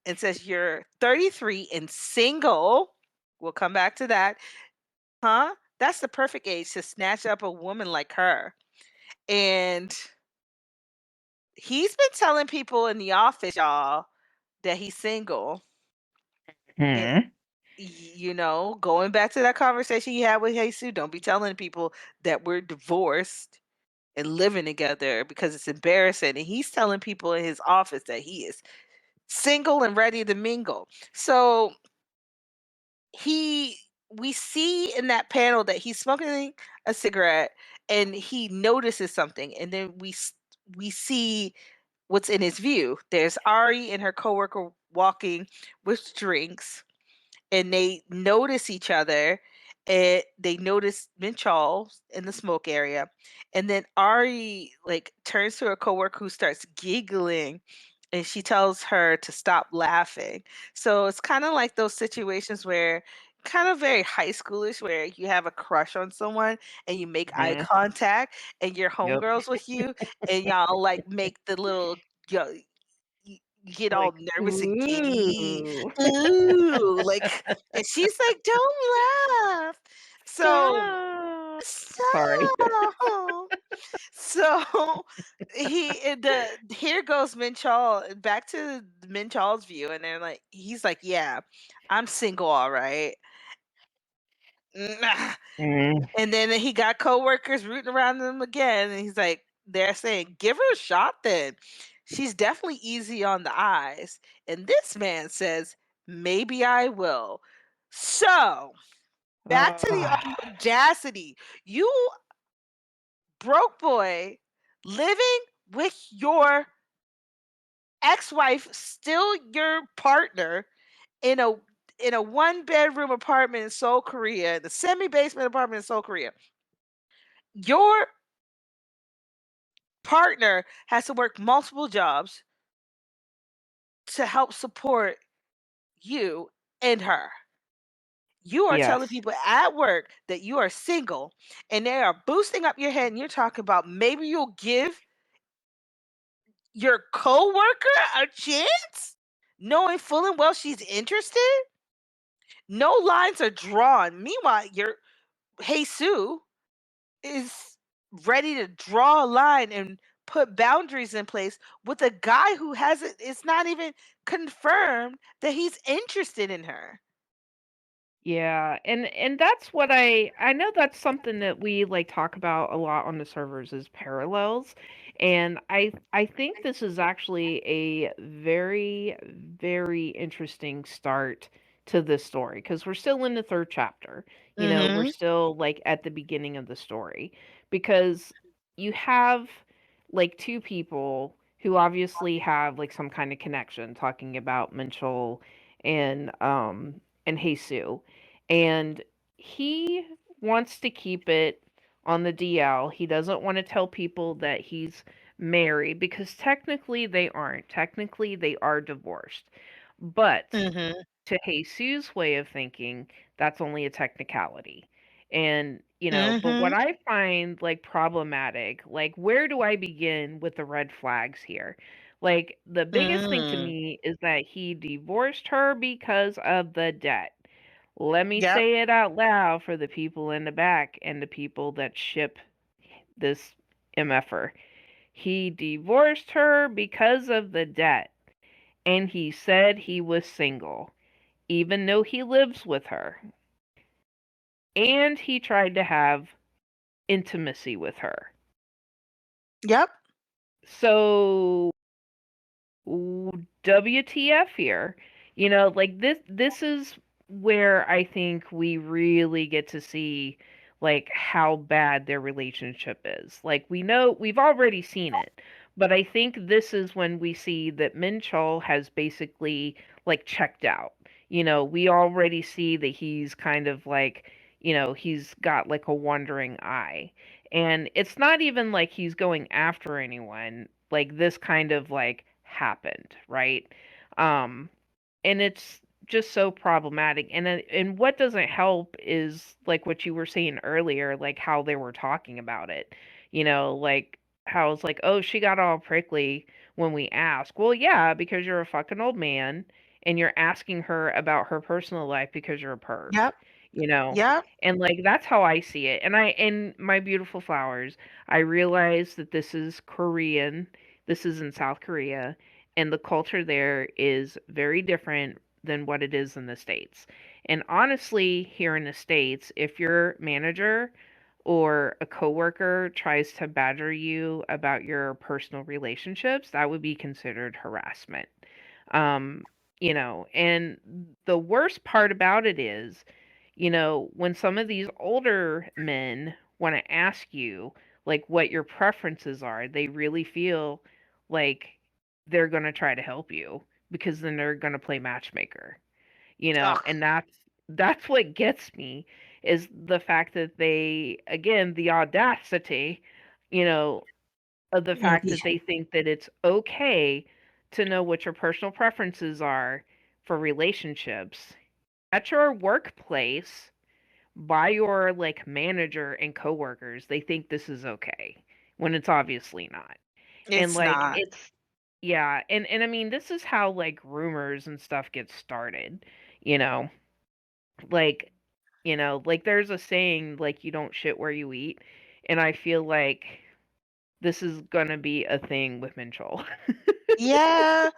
and says, "You're 33 and single." We'll come back to that. Huh? That's the perfect age to snatch up a woman like her. And he's been telling people in the office, y'all, that he's single. And Mhm. going back to that conversation you had with Jesus, don't be telling people that we're divorced and living together because it's embarrassing. And he's telling people in his office that he is single and ready to mingle. So he we see in that panel that he's smoking a cigarette, and he notices something, and then we see what's in his view. There's Ari and her coworker walking with drinks, and they notice each other. They notice Minchal in the smoke area, and then Ari like turns to her coworker who starts giggling, and she tells her to stop laughing. So it's kind of like those situations where kind of very high schoolish, where you have a crush on someone and you make eye Mhm. contact, and your Yep. homegirls with you, and y'all like make the little you get all Like, nervous and giddy. "Ooh, Ooh, like, and she's like, "Don't laugh." So, stop." Sorry. so, so the here goes Minchal back to Minchal's view, and they're like, he's like, "Yeah, I'm single, all right." Mm. And then he got coworkers rooting around him again, and he's like, they're saying, "Give her a shot then. She's definitely easy on the eyes." And this man says, "Maybe I will." So back to the Ugh. audacity. You broke boy living with your ex-wife, still your partner, in a one-bedroom apartment in Seoul, Korea, the semi-basement apartment in Seoul, Korea. Your partner has to work multiple jobs to help support you and her. You are telling Yes. people at work that you are single, and they are boosting up your head, and you're talking about maybe you'll give your coworker a chance, knowing full and well she's interested. No lines are drawn. Meanwhile, your Jesus is ready to draw a line and put boundaries in place with a guy who hasn't. It's not even confirmed that he's interested in her. Yeah, and that's what I know that's something that we like talk about a lot on the servers is parallels. And I think this is actually a very very interesting start to this story because we're still in the third chapter. You know, we're Mhm. still like at the beginning of the story because you have like two people who obviously have like some kind of connection talking about Mincheol and Jesus, and he wants to keep it on the DL. He doesn't want to tell people that he's married because technically they aren't. Technically they are divorced. But Mhm. to Jesus' way of thinking, that's only a technicality. And, but what Mhm. I find like problematic, like where do I begin with the red flags here? Like the biggest thing to Mm. me is that he divorced her because of the debt. Let me Yep. say it out loud for the people in the back and the people that ship this MFer. He divorced her because of the debt, and he said he was single even though he lives with her. And he tried to have intimacy with her. Yep. So WTF here. Like this is where I think we really get to see like how bad their relationship is. Like we've already seen it, but I think this is when we see that Minchol has basically like checked out. We already see that he's kind of like, he's got like a wandering eye. And it's not even like he's going after anyone. Like this kind of like happened, right? Um and it's just so problematic. And what doesn't help is like what you were saying earlier, like how they were talking about it. Like how it's like, "Oh, she got all prickly when we asked." Well, yeah, because you're a fucking old man and you're asking her about her personal life because you're a perv, Yep. you know? Yep. And like that's how I see it. And my beautiful flowers, I realize that this is Korean. This is in South Korea, and the culture there is very different than what it is in the States. And honestly, here in the States, if your manager or a coworker tries to badger you about your personal relationships, that would be considered harassment. Um, and the worst part about it is, when some of these older men want to ask you like what your preferences are, they really feel like they're going to try to help you because then they're going to play matchmaker, Ugh. and that's what gets me is the fact that they again the audacity, you know, of the fact that they think that it's okay to know what your personal preferences are for relationships at your workplace by your like manager and coworkers. They think this is okay when it's obviously not. And It's like not. it's yeah, and I mean this is how like rumors and stuff get started, you know. Like, like there's a saying like you don't shit where you eat, and I feel like this is gonna be a thing with Minchol. Yeah.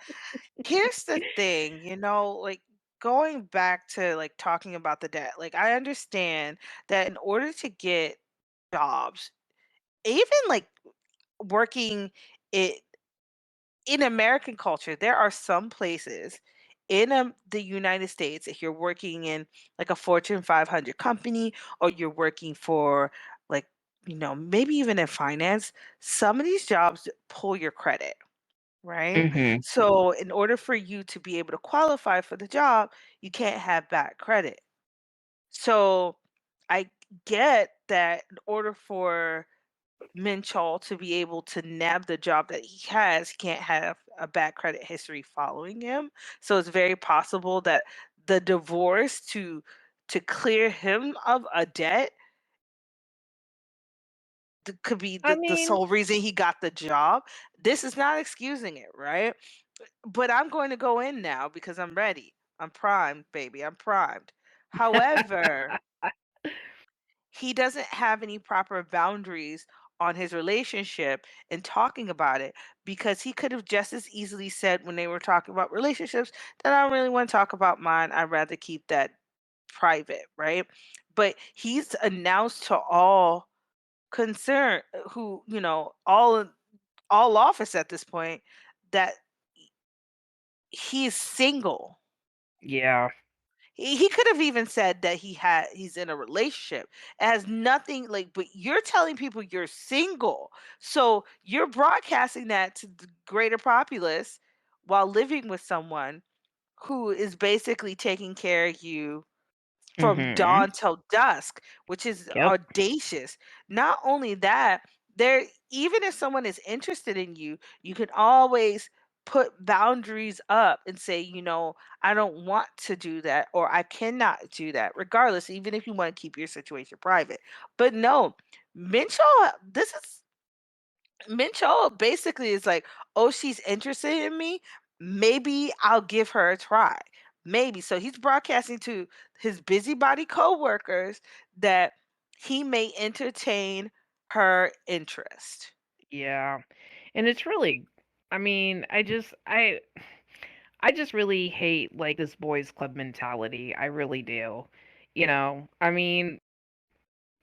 Here's the thing, like going back to like talking about the debt, like I understand that in order to get jobs, even like working it in American culture, there are some places in the United States, if you're working in like a Fortune 500 company or you're working for like, maybe even in finance, some of these jobs pull your credit, right? Mhm. So, in order for you to be able to qualify for the job, you can't have bad credit. So, I get that in order for Mincheol to be able to nab the job that he has. He can't have a bad credit history following him. So it's very possible that the divorce to clear him of a debt could be I the mean, sole reason he got the job. This is not excusing it, right? But I'm going to go in now because I'm ready. I'm primed, baby. I'm primed. However, he doesn't have any proper boundaries on his relationship and talking about it, because he could have just as easily said when they were talking about relationships that I don't really want to talk about mine. I'd rather keep that private, right? But he's announced to all concerned, who, all office at this point, that he's single. yeah. He could have even said that he's in a relationship. It has nothing, like, but you're telling people you're single. So you're broadcasting that to the greater populace while living with someone who is basically taking care of you from Mhm. dawn till dusk, which is Yep. audacious. Not only that, there even if someone is interested in you, you can always put boundaries up and say, I don't want to do that, or I cannot do that, regardless, even if you want to keep your situation private. But no, this is Mincho basically is like, "Oh, she's interested in me. Maybe I'll give her a try. Maybe." So he's broadcasting to his busybody coworkers that he may entertain her interest. Yeah. And it's really, I mean, I just really hate like this boys club mentality. I really do. I mean,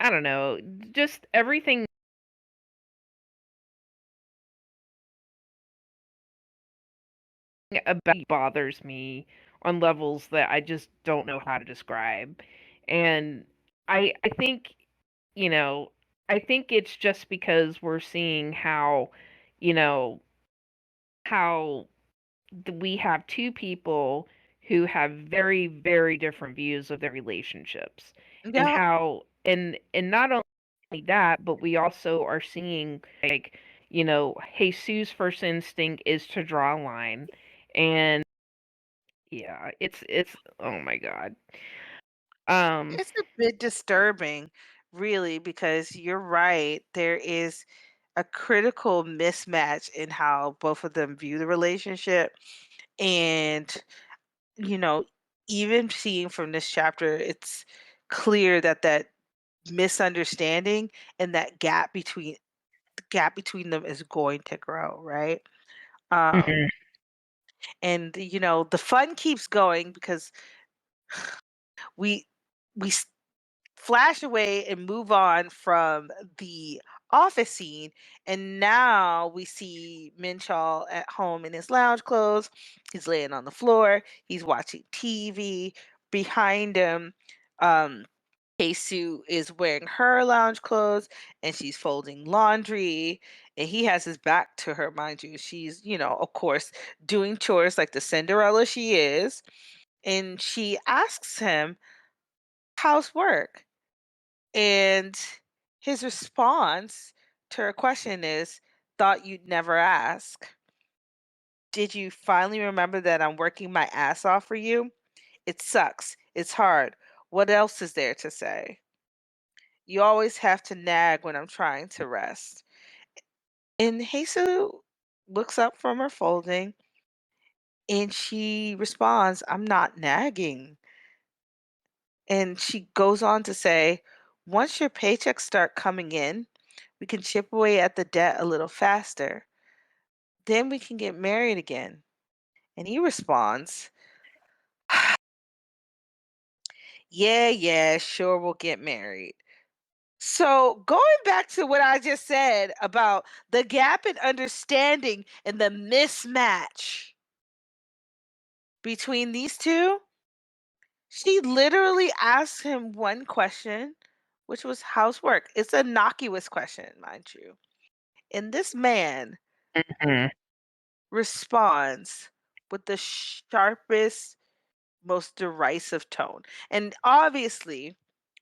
I don't know, just everything about it bothers me on levels that I just don't know how to describe. And I think, you know, I think it's just because we're seeing how, you know, how we have two people who have very, very different views of their relationships, and Yeah, how, and not only that, but we also are seeing like, Jesus' first instinct is to draw a line. And yeah, it's oh my god. um it's a bit disturbing, really, because you're right. There is a critical mismatch in how both of them view the relationship. And you know, even seeing from this chapter, it's clear that misunderstanding and that gap between them is going to grow, right? Um, mhm, and the fun keeps going because we we flash away and move on from the office scene, and now we see Minchall at home in his lounge clothes. He's laying on the floor, he's watching TV. Behind him, um Sue is wearing her lounge clothes, and she's folding laundry, and he has his back to her, mind you. She's, of course, doing chores like the Cinderella she is. And she asks him, "How's work?" And his response to her question is, "Thought you'd never ask. Did you finally remember that I'm working my ass off for you? It sucks. It's hard. What else is there to say? You always have to nag when I'm trying to rest." And Jesus looks up from her folding and she responds, "I'm not nagging." And she goes on to say, "Once your paychecks start coming in, we can chip away at the debt a little faster. Then we can get married again." And he responds, "Yeah, yeah, sure, we'll get married." So, going back to what I just said about the gap in understanding and the mismatch between these two, she literally asked him one question, which was housework. It's a innocuous question, mind you. And this man mhm. responds with the sharpest, most derisive tone. And obviously,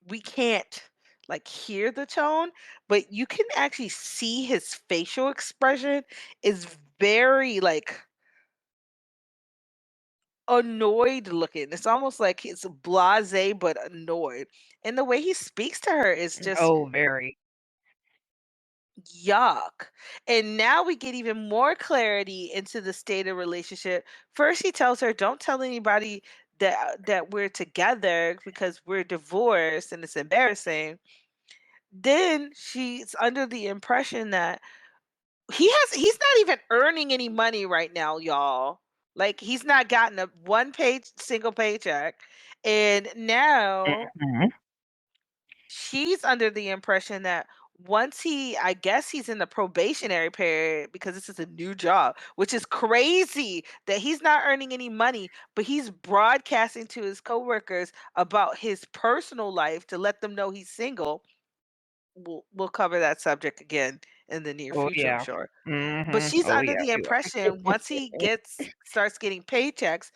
we can't like hear the tone, but you can actually see his facial expression is very like annoyed looking. It's almost like he's blasé but annoyed. And the way he speaks to her is just Oh, very. yuck. And now we get even more clarity into the state of relationship. First he tells her, "Don't tell anybody that we're together because we're divorced and it's embarrassing." Then she's under the impression that he's not even earning any money right now, y'all. Like he's not gotten a one page single paycheck. And now Mhm. she's under the impression that once I guess he's in the probationary period because this is a new job, which is crazy that he's not earning any money, but he's broadcasting to his coworkers about his personal life to let them know he's single. We'll cover that subject again in the near Oh, future, I'm yeah. sure. But Mhm. she's Oh, under yeah, the we will. impression once he gets starts getting paychecks,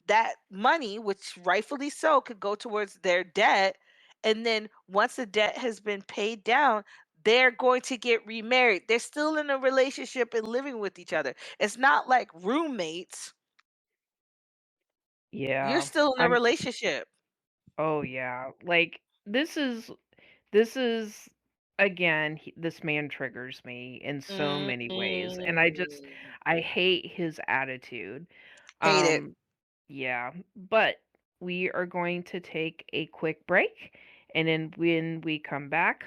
that money, which rightfully so, could go towards their debt. And then once the debt has been paid down, they're going to get remarried. They're still in a relationship and living with each other. It's not like roommates. You're Yeah. still in a I'm relationship. Oh, yeah. Like, this is again, this man triggers me in so many ways, and Mm. I hate his attitude. Hate it. Um, yeah, but we are going to take a quick break, and then when we come back,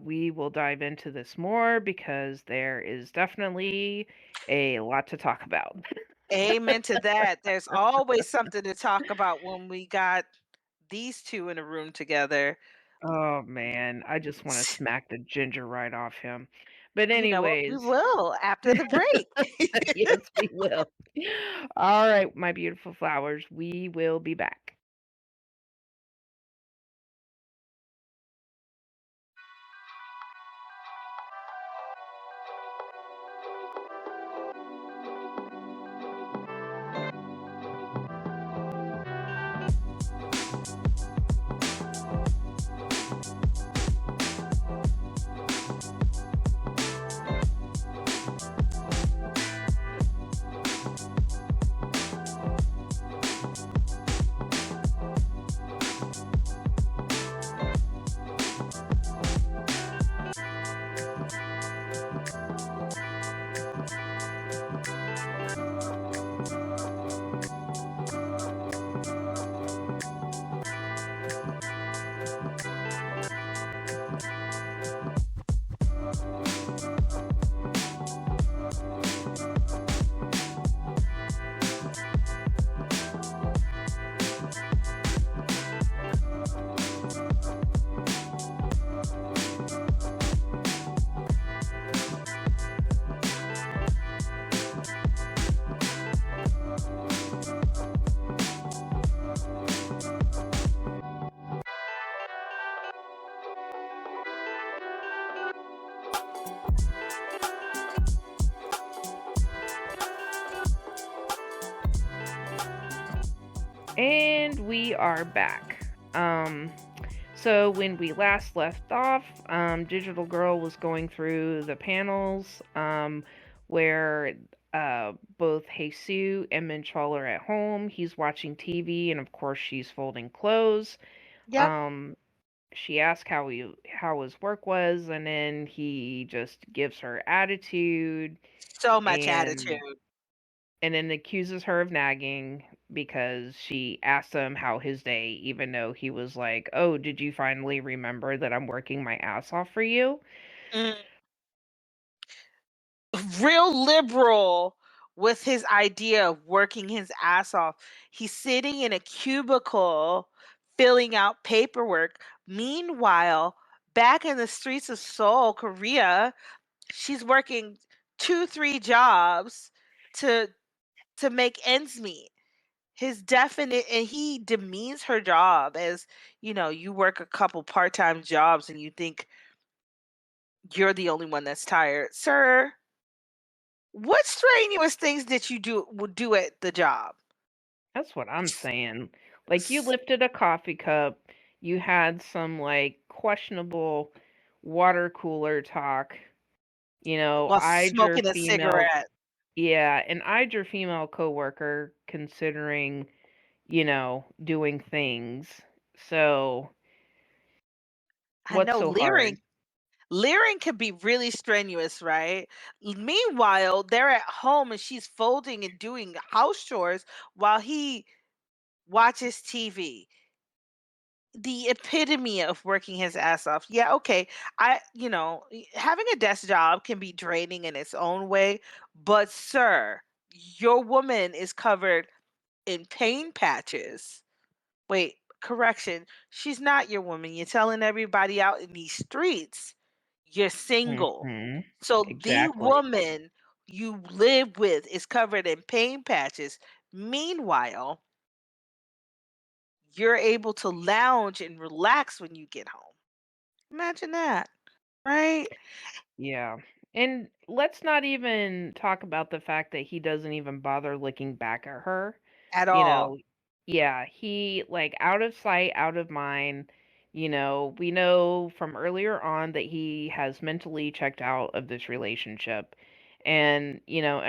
we will dive into this more because there is definitely a lot to talk about. Amen to that. There's always something to talk about when we got these two in a room together. Oh man, I just want to smack the ginger right off him. But You know what? We anyways, will after the break. yes, we will. All right, my beautiful flowers, we will be back. And we are back. So when we last left off, Digital Girl was going through the panels where both Jesus and Mincheol are at home. He's watching TV, and of course, she's folding clothes. Yep. Um, she asks how his work was, and then he just gives her attitude So much and attitude. then accuses her of nagging because she asked him how his day, even though he was like, "Oh, did you finally remember that I'm working my ass off for you?" Mm. Real liberal with his idea of working his ass off. He's sitting in a cubicle filling out paperwork. Meanwhile, back in the streets of Seoul, Korea, she's working 2, 3 jobs to make ends meet. His definite and he demeans her job as, you work a couple part-time jobs and you think you're the only one that's tired. Sir, what strenuous things did you would do at the job? That's what I'm saying. Like, you lifted a coffee cup, You had some like questionable water cooler talk. while Eyed your smoking a female, cigarette. yeah, and eyed your female coworker considering, doing things. So, I what's know so hard? leering can be really strenuous, right? Meanwhile, they're at home and she's folding and doing house chores while he watches TV. The epitome of working his ass off. Yeah, okay. Having a desk job can be draining in its own way, but sir, your woman is covered in pain patches. Wait, correction. She's not your woman. You're telling everybody out in these streets you're single. Mhm. So the Exactly. woman you live with is covered in pain patches. Meanwhile, you're able to lounge and relax when you get home. Imagine that, right? Yeah. And let's not even talk about the fact that he doesn't even bother looking back at her. At You all. know, yeah, he like out of sight, out of mind. We know from earlier on that he has mentally checked out of this relationship. And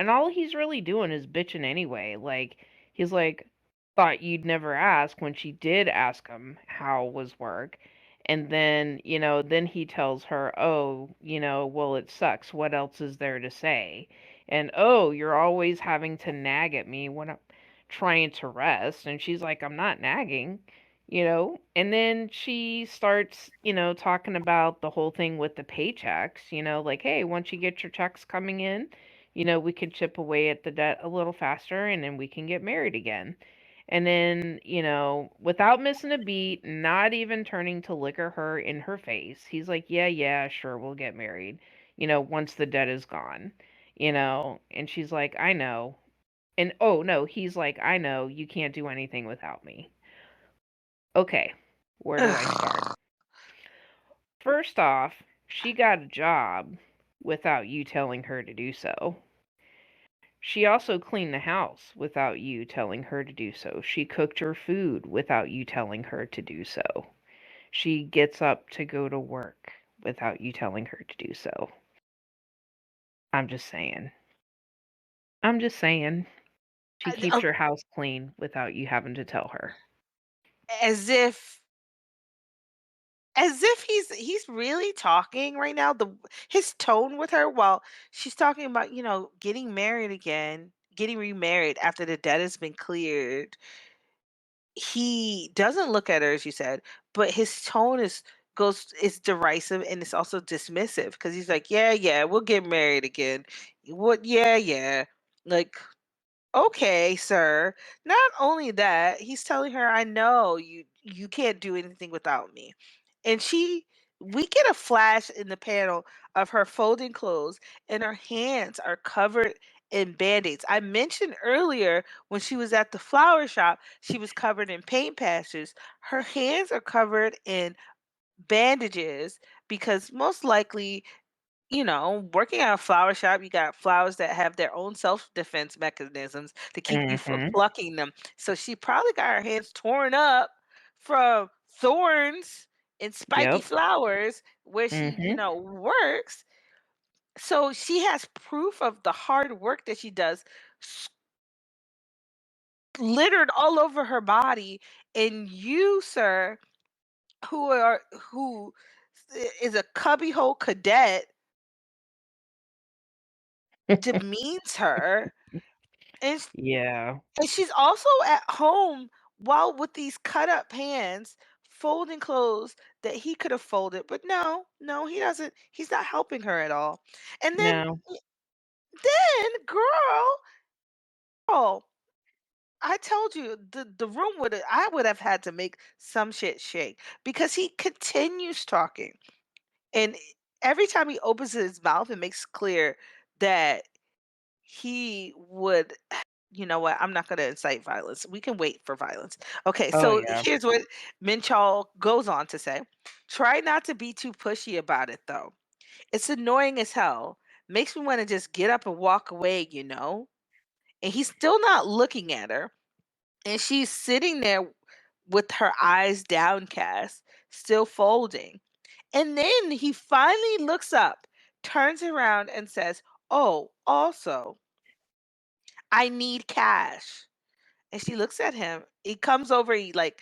all he's really doing is bitching anyway. Like he's like thought you'd never ask when she did ask him how was work. And then he tells her, "Oh, well, it sucks. What else is there to say?" And, "Oh, you're always having to nag at me when I'm trying to rest." And she's like, "I'm not nagging." And then she starts, talking about the whole thing with the paychecks, like, "Hey, once you get your checks coming in, we can chip away at the debt a little faster and then we can get married again." And then, without missing a beat, not even turning to lick her in her face, he's like, "Yeah, yeah, sure, we'll get married, once the debt is gone." And she's like, "I know." And oh, no, he's like, "I know, you can't do anything without me." Okay, where do I start? Ugh. First off, she got a job without you telling her to do so. She also cleaned the house without you telling her to do so. She cooked her food without you telling her to do so. She gets up to go to work without you telling her to do so. I'm just saying. I'm just saying. She I- keeps uh, your house clean without you having to tell her. As if he's really talking right now. The His tone with her while she's talking about, getting married again, getting remarried after the debt has been cleared. He doesn't look at her, as you said, but his tone is derisive and it's also dismissive because he's like, "Yeah, yeah, we'll get married again. What? Yeah, yeah." Like, okay, sir. Not only that, he's telling her, "I know you can't do anything without me." And we get a flash in the panel of her folding clothes and her hands are covered in band-aids. I mentioned earlier when she was at the flower shop, she was covered in paint patches. Her hands are covered in bandages because most likely, working at a flower shop, you got flowers that have their own self-defense mechanisms to keep you from Mhm. plucking them. So she probably got her hands torn up from thorns and spiky Yep. flowers where she, Mhm. works. So she has proof of the hard work that she does s- littered all over her body. And you, sir, who are who is a cubbyhole cadet, demeans her. And Yeah. And she's also at home while with these cut up hands folding clothes that he could have folded. But no, no, he doesn't. He's not helping her at all. And No. girl, I told you the room I would have had to make some shit shake because he continues talking. And every time he opens his mouth, it makes clear that he would you know what? I'm not going to incite violence. We can wait for violence. Okay, Oh, so yeah. here's what Mincheol goes on to say. Try not to be too pushy about it, though. It's annoying as hell. Makes me want to just get up and walk away. And he's still not looking at her. And she's sitting there with her eyes downcast, still folding. And then he finally looks up, turns around, and says, "Oh, also, I need cash." And she looks at him. He comes over, he like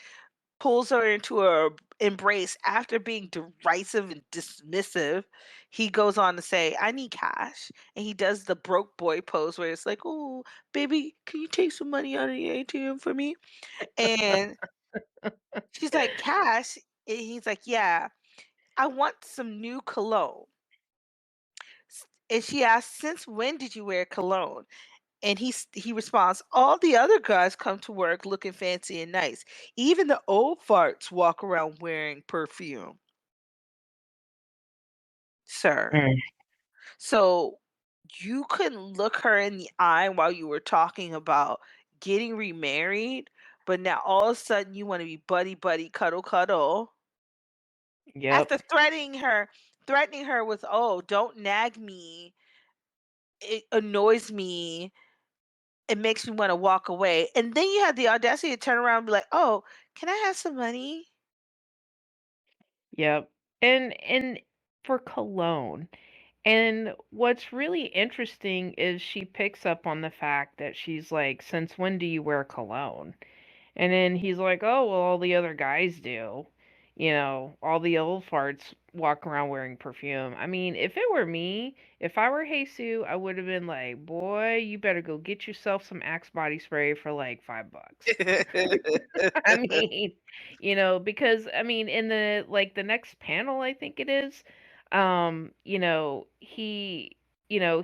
pulls her into a embrace after being derisive and dismissive. He goes on to say, "I need cash." And he does the broke boy pose where it's like, "Oh, baby, can you take some money out of the ATM for me?" And she's like, "Cash?" And he's like, "Yeah, I want some new cologne." And she asks, "Since when did you wear cologne?" And he responds, "All the other guys come to work looking fancy and nice. Even the old farts walk around wearing perfume, sir." Mm. So you couldn't look her in the eye while you were talking about getting remarried, but now all of a sudden you want to be buddy buddy, cuddle cuddle. Yep. After threatening her with, "Oh, don't nag me. It annoys me. It makes me wanna walk away." And then you have the audacity to turn around and be like, "Oh, can I have some money?" Yep. And for cologne. And what's really interesting is she picks up on the fact that she's like, "Since when do you wear cologne?" And then he's like, "Oh, well, all the other guys do. All the old farts walk around wearing perfume." I mean, if it were me, if I were Jesus, I would have been like, "Boy, you better go get yourself some Axe body spray for like $5." I mean, because I mean, in the next panel, I think it is,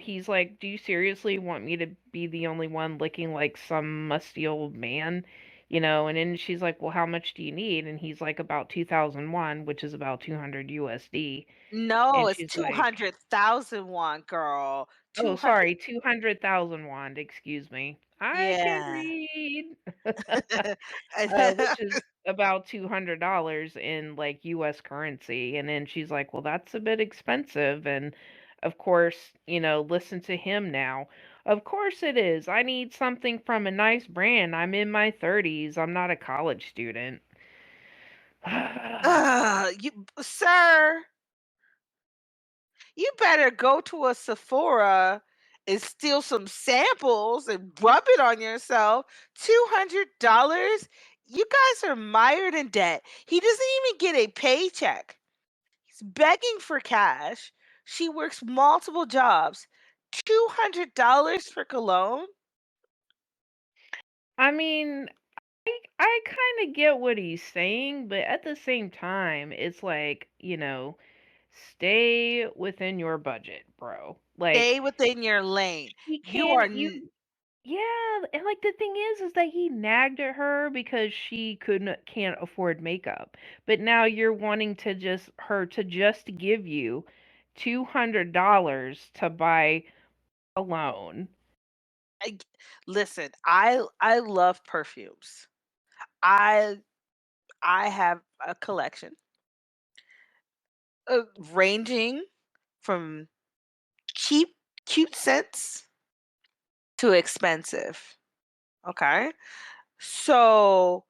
he's like, "Do you seriously want me to be the only one looking like some musty old man?" And then she's like, "Well, how much do you need?" And he's like, "About 2001, which is about 200 USD." No, And it's she's like, 200,000 won, girl. "Oh, 200. sorry, 200,000 wand, excuse me. I can Yeah. read." Which is about $200 in like US currency. And then she's like, "Well, that's a bit expensive." And of course, listen to him now. "Of course it is. I need something from a nice brand. I'm in my 30s. I'm not a college student." You sir, you better go to a Sephora and steal some samples and rub it on yourself. $200? You guys are mired in debt. He doesn't even get a paycheck. He's begging for cash. She works multiple jobs. $200 for cologne? I mean, I kind of get what he's saying, but at the same time, it's like, stay within your budget, bro. Like, Stay within your lane. he You are can't you yeah, and like the thing is that he nagged at her because she can't afford makeup. But now you're wanting to just give you $200 to buy alone. I, listen, I love perfumes. I I have a collection ranging from cheap cute scents to expensive. Okay? So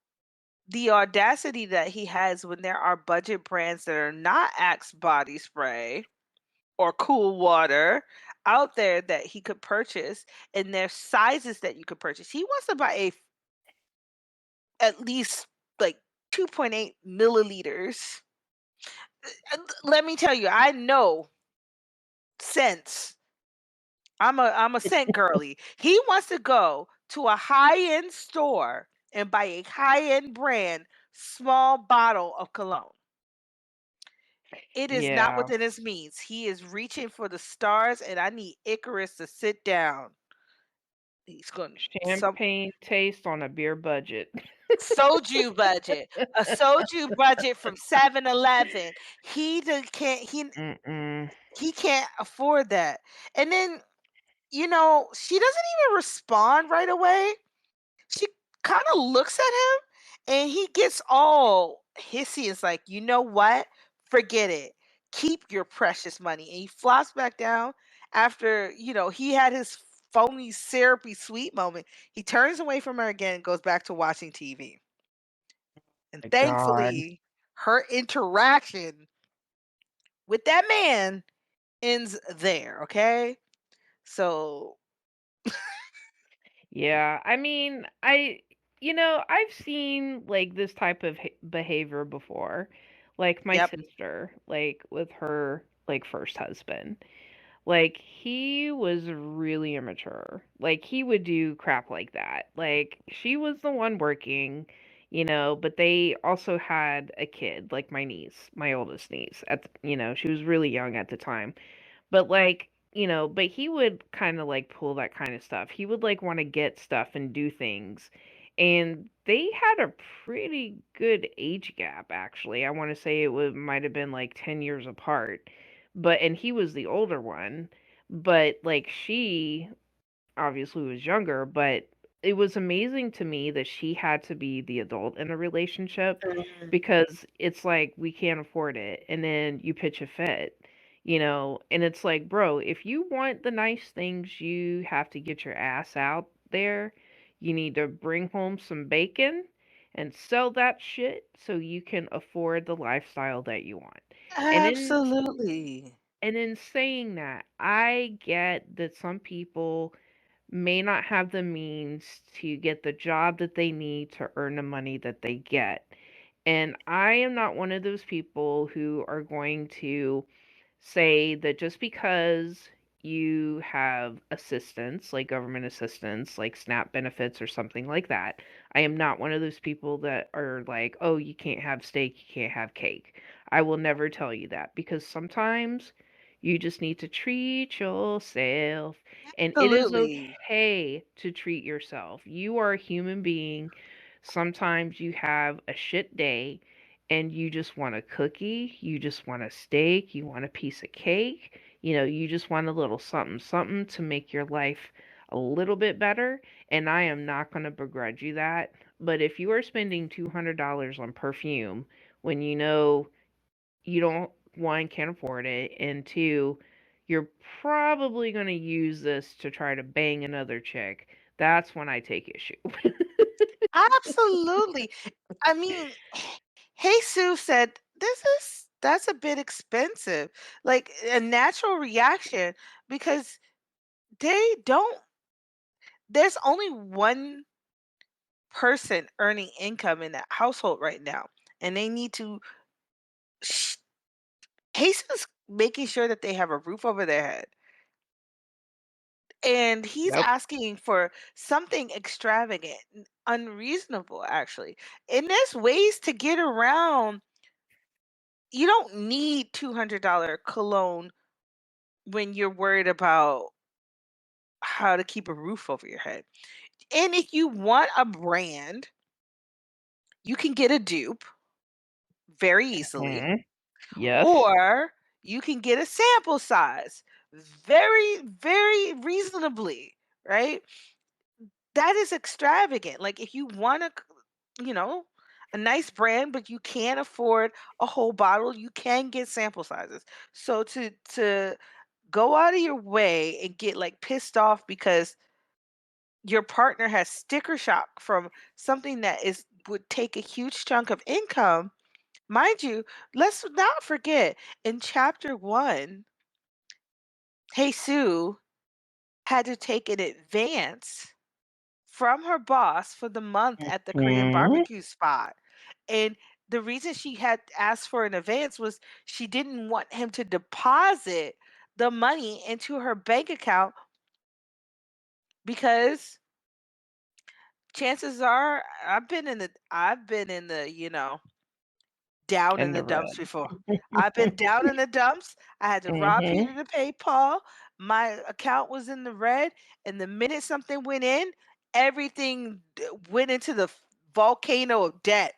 the audacity that he has when there are budget brands that are not Axe body spray or cool water out there that he could purchase, and there's sizes that you could purchase. He wants to buy at least like 2.8 milliliters. Let me tell you, I know scents. I'm a scent girly. He wants to go to a high-end store and buy a high-end brand small bottle of cologne. It is not Yeah. within his means. He is reaching for the stars, and I need Icarus to sit down. He's going some Champagne taste on a beer budget. soju budget, a soju budget from 7-Eleven. Can't Mm-mm. he can't afford that. And then she doesn't even respond right away. She kind of looks at him and he gets all hissy. It's like, "You know what? Forget it. Keep your precious money." And he flops back down after, he had his phony, syrupy, sweet moment. He turns away from her again and goes back to watching TV. And My God. thankfully, her interaction with that man ends there, okay? So, Yeah, I mean, I've seen like this type of behavior before. Like my yep. sister, like with her like first husband. Like he was really immature. Like he would do crap like that. Like she was the one working, but they also had a kid, like my niece, my oldest niece. She was really young at the time. But like, but he would kind of like pull that kind of stuff. He would like want to get stuff and do things. And they had a pretty good age gap actually. I want to say it would might have been like 10 years apart. And he was the older one, but like she obviously was younger, but it was amazing to me that she had to be the adult in a relationship Mhm. because it's like we can't afford it and then you pitch a fit, and it's like, bro, if you want the nice things, you have to get your ass out there. You need to bring home some bacon and sell that shit so you can afford the lifestyle that you want. And in Absolutely. and in saying that, I get that some people may not have the means to get the job that they need to earn the money that they get. And I am not one of those people who are going to say that just because you have assistance, like government assistance, like SNAP benefits or something like that, I am not one of those people that are like, oh, you can't have steak, you can't have cake. I will never tell you that because sometimes you just need to treat yourself, and it is Absolutely. okay to treat yourself. You are a human being. Sometimes you have a shit day and you just want a cookie, you just want a steak, you want a piece of cake, you just want a little something, something to make your life a little bit better. And I am not going to begrudge you that. But if you are spending $200 on perfume when you know you don't, one, can't afford it, and two, you're probably going to use this to try to bang another chick, that's when I take issue. Absolutely. I mean, Jesus said, that's a bit expensive. Like a natural reaction because they don't there's only one person earning income in that household right now, and they need to sh- Jesus making sure that they have a roof over their head. And he's Yep. asking for something extravagant, unreasonable actually. And there's ways to get around. You don't need $200 cologne when you're worried about how to keep a roof over your head. And if you want a brand, you can get a dupe very easily, Mhm. Yes. or you can get a sample size very, very reasonably, right? That is extravagant. Like if you want you know, a nice brand, but you can't afford a whole bottle, you can get sample sizes. So to go out of your way and get like pissed off because your partner has sticker shock from something that is would take a huge chunk of income. Mind you, let's not forget in chapter 1, Jesus had to take an advance from her boss for the month at the Korean Mhm. barbecue spot. And the reason she had asked for an advance was she didn't want him to deposit the money into her bank account because chances are I've been in the down in In the the dumps red. before. I've been down in the dumps. I had to rob Mhm. Peter to pay Paul. My account was in the red, and the minute something went in, everything went into the volcano of debt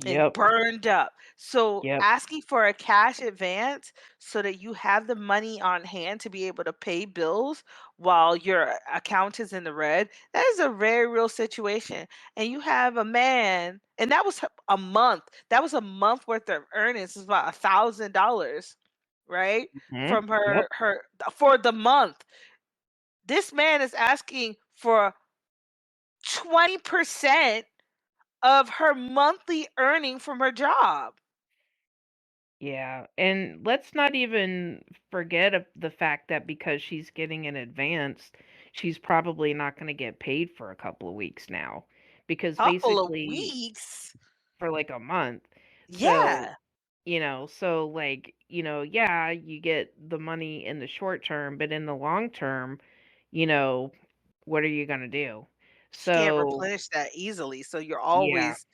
and Yep. burned up. So Yep. asking for a cash advance so that you have the money on hand to be able to pay bills while your account is in the red, that is a very real situation. And you have a man, and that was a month. That was a month worth of earnings. It's about $1,000, right? Mhm. From Yep. her for the month. This man is asking for 20% of her monthly earning from her job. Yeah, and let's not even forget the fact that because she's getting an advance, she's probably not gonna get paid for a couple of weeks now, because Couple of basically weeks. for, like, a month. So, Yeah, yeah, you get the money in the short term, but in the long term, you know, what are you gonna do? she can't So, replenish that easily, so you're yeah, always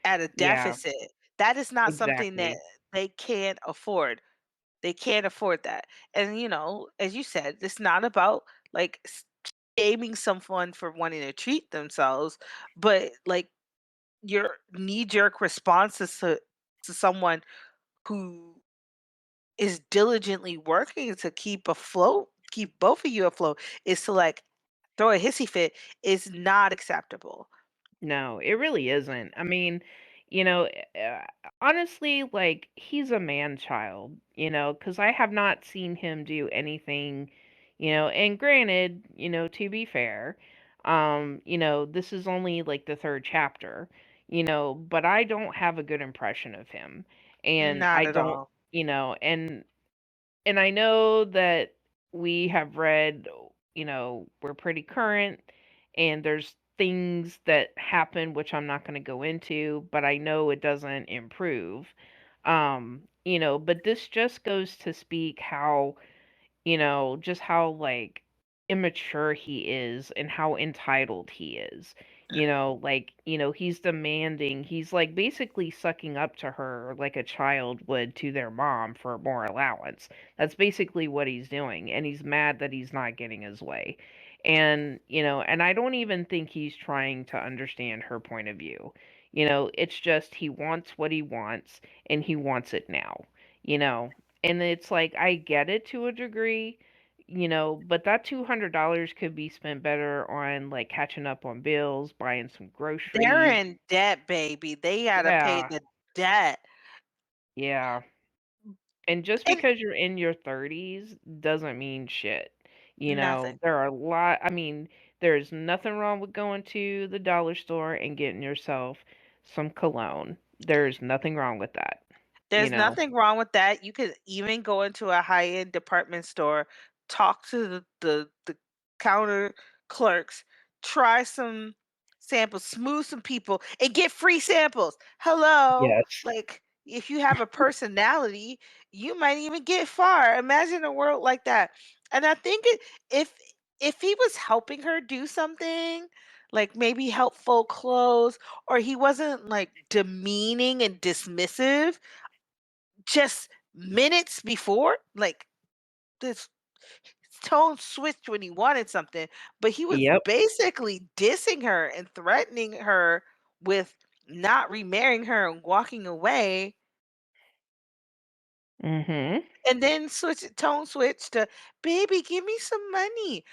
at a yeah, deficit. That is not something that exactly. they can't afford. They can't afford that. And, as you said, it's not about, like, shaming someone for wanting to treat themselves, but, like, your knee-jerk responses to someone who is diligently working to keep both of you afloat, is to, like, throw a hissy fit is not acceptable. No, it really isn't. I mean, you know, honestly, like, he's a man child, because I have not seen him do anything, and granted, to be fair, this is only like the third chapter, but I don't have a good impression of him. And Not I at don't, all. and I know that we have read, we're pretty current, and there's things that happen which I'm not going to go into, but I know it doesn't improve. But this just goes to speak how just how, like, immature he is and how entitled he is. He's demanding, he's, like, basically sucking up to her like a child would to their mom for more allowance. That's basically what he's doing, and he's mad that he's not getting his way. And I don't even think he's trying to understand her point of view. It's just he wants what he wants, and he wants it now, you know? And it's like, I get it to a degree, but that $200 could be spent better on, like, catching up on bills, buying some They're groceries. in debt, baby. They gotta pay Yeah, the debt. yeah. And just And because you're in your 30s doesn't mean shit. nothing. There are a lot, I mean, there's nothing wrong with going to the dollar store and getting yourself some cologne. There's nothing wrong with that, you There's know? nothing wrong with that. You could even go into a high-end department store, talk to the counter clerks, try some samples, smooth some people, and get free samples. Hello? Yes. Like, if you have a personality, you might even get far. Imagine a world like that. And I think if if he was helping her do something, like maybe help fold clothes, or he wasn't like demeaning and dismissive, just minutes before, like, this tone switched when he wanted something, but he was Yep. basically dissing her and threatening her with not remarrying her and walking away, Mhm. and then tone switch to, "Baby, give me some money.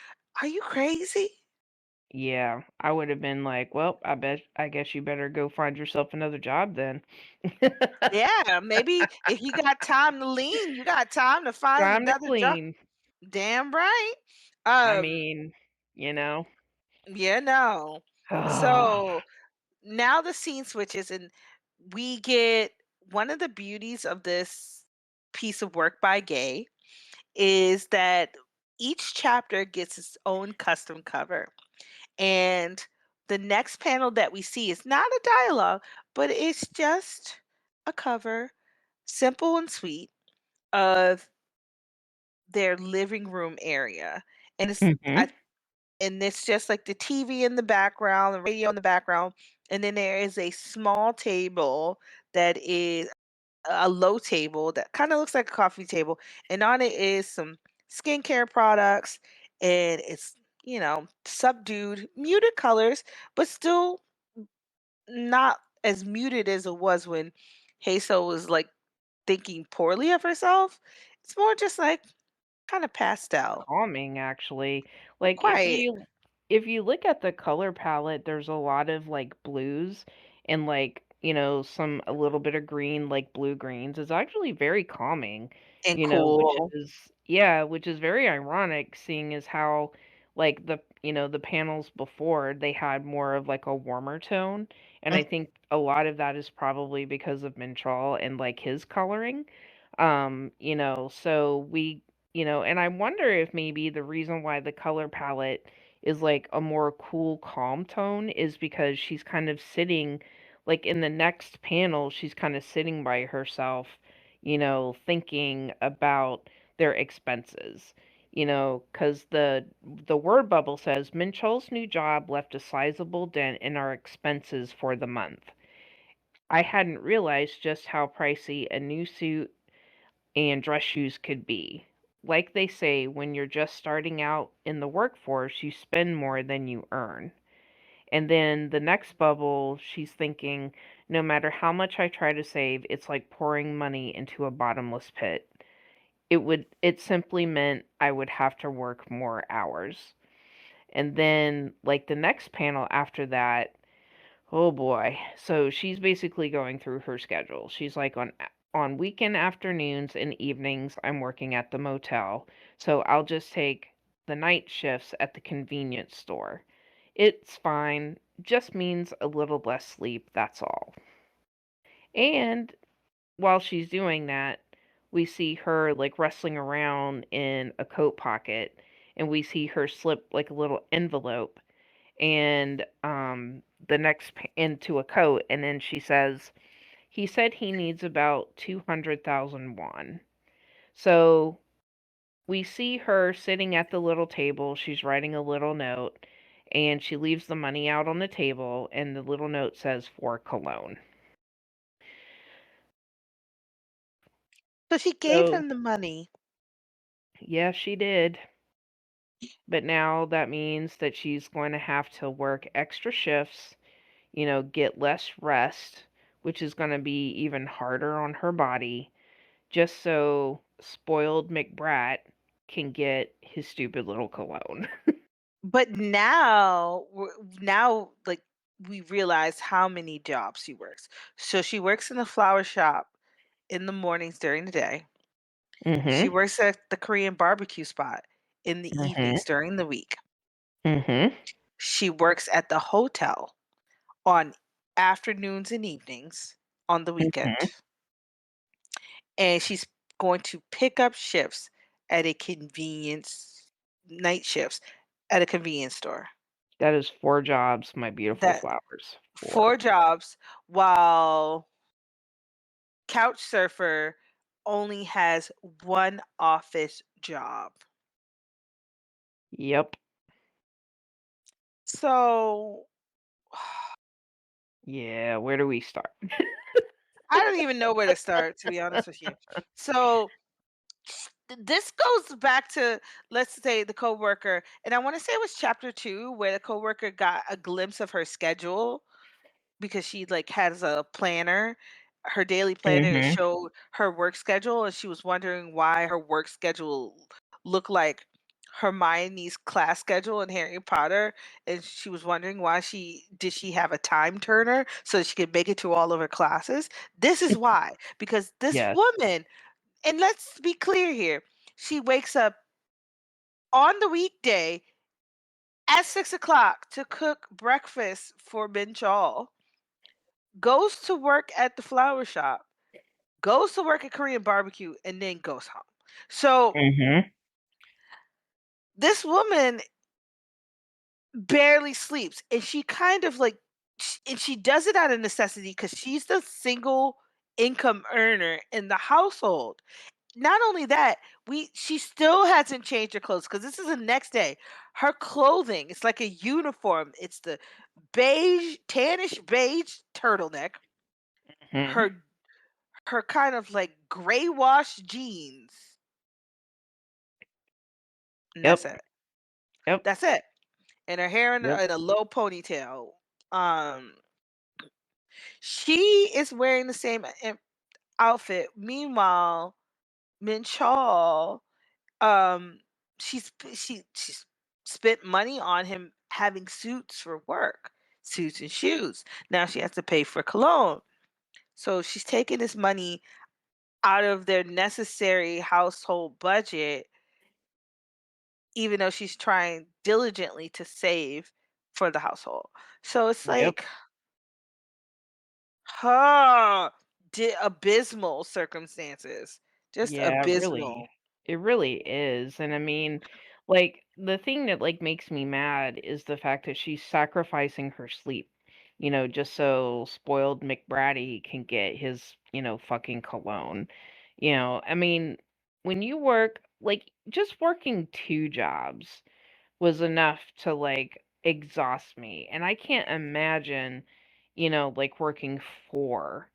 Are you crazy?" Yeah, I would have been like, "Well, I guess you better go find yourself another job then." Yeah, maybe if you got time to lean, you got time to find Time to another job. clean. Damn right. I Um, mean, you know? yeah, no. So now the scene switches and we get one of the beauties of this piece of work by Gay is that each chapter gets its own custom cover. And the next panel that we see is not a dialogue, but it's just a cover, simple and sweet, of their living room area. And Mhm. it's just like the TV in the background, the radio in the background, and then there is a small table that is a low table that kind of looks like a coffee table, and on it is some skincare products, and it's subdued, muted colors, but still not as muted as it was when Hazel was like thinking poorly of herself. It's more just like kind of pastel, Calming, actually. Like, quiet, if you look at the color palette, there's a lot of, like, blues and, like, some a little bit of green, like blue greens. It's actually very calming, and which cool. is yeah, which is very ironic seeing as how, like, the panels before, they had more of, like, a warmer tone, and I think a lot of that is probably because of Mincheol and, like, his coloring. So and I wonder if maybe the reason why the color palette is, like, a more cool, calm tone is because she's kind of sitting like, in the next panel, she's kinda sitting by herself, thinking about their expenses. Because the word bubble says, "Mincheol's new job left a sizable dent in our expenses for the month. I hadn't realized just how pricey a new suit and dress shoes could be. Like they say, when you're just starting out in the workforce, you spend more than you earn." And then the next bubble, she's thinking, "No matter how much I try to save, it's like pouring money into a bottomless pit. It simply meant I would have to work more hours." And then, like, the next panel after that, oh boy. So she's basically going through her schedule. She's like, on weekend afternoons and evenings, I'm working at the motel, so I'll just take the night shifts at the convenience store. It's fine, just means a little less sleep, that's all. And while she's doing that, we see her like wrestling around in a coat pocket, and we see her slip like a little envelope and the into a coat, and then she says, "He said he needs about 200,000 won." So we see her sitting at the little table. She's writing a little note, and she leaves the money out on the table, and the little note says for cologne. So she gave So him the money, yeah, she did. But now that means that she's going to have to work extra shifts, get less rest, which is going to be even harder on her body, just so spoiled McBrat can get his stupid little cologne. but now like we realize how many jobs she works. So she works in the flower shop in the mornings during the day. She Mhm. works at the Korean barbecue spot in the Mhm. evenings during the week. Mhm. She works at the hotel on afternoons and evenings on the weekend. Mhm. And she's going to pick up shifts at a convenience night shifts at a convenience store. That is 4 jobs, my beautiful That flowers. 4. 4 jobs while couch surfer only has 1 office job. Yep. So Yeah, where do we start? I don't even know where to start, to be honest with you. So this goes back to, let's say, the coworker, and I want to say it was chapter 2 where the coworker got a glimpse of her schedule because she like has a planner, her daily planner, and it Mhm. showed her work schedule, and she was wondering why her work schedule looked like Hermione's class schedule in Harry Potter, and she was wondering why she have a time turner so she could make it to all of her classes. This is why, because this Yes. woman, and let's be clear here, she wakes up on the weekday at 6 o'clock to cook breakfast for Mincheol, goes to work at the flower shop, goes to work at Korean barbecue, and then goes home. So Mhm. this woman barely sleeps, and she kind of like, and she does it out of necessity because she's the single income earner in the household. Not only that, we she still hasn't changed her clothes because this is the next day. Her clothing, it's like a uniform. It's the beige, tannish beige turtleneck, Mhm. her her kind of like gray wash jeans, and that's Yep. it. Yep. That's it. And her hair Yep. in a low ponytail. Um, she is wearing the same outfit. Meanwhile, Minchal, um, she's spent money on him having suits for work, suits and shoes. Now she has to pay for cologne. So she's taking this money out of their necessary household budget, even though she's trying diligently to save for the household. So it's Yep. like Huh. Abysmal circumstances. Just Yeah, really. abysmal. It really is, and I mean, like, the thing that, like, makes me mad is the fact that she's sacrificing her sleep, just so spoiled McBratty can get his, fucking cologne. I mean, when you work like, just working 2 jobs was enough to, like, exhaust me, and I can't imagine, like, working 4,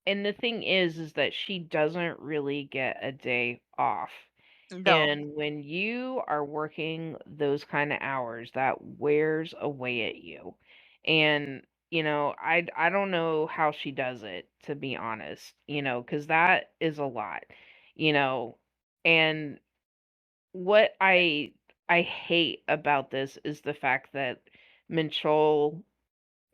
and the thing is that she doesn't really get a day off. No. And when you are working those kinda hours, that wears away at you. And, I don't know how she does it, to be honest, because that is a lot, you know? And what I hate about this is the fact that Mincheol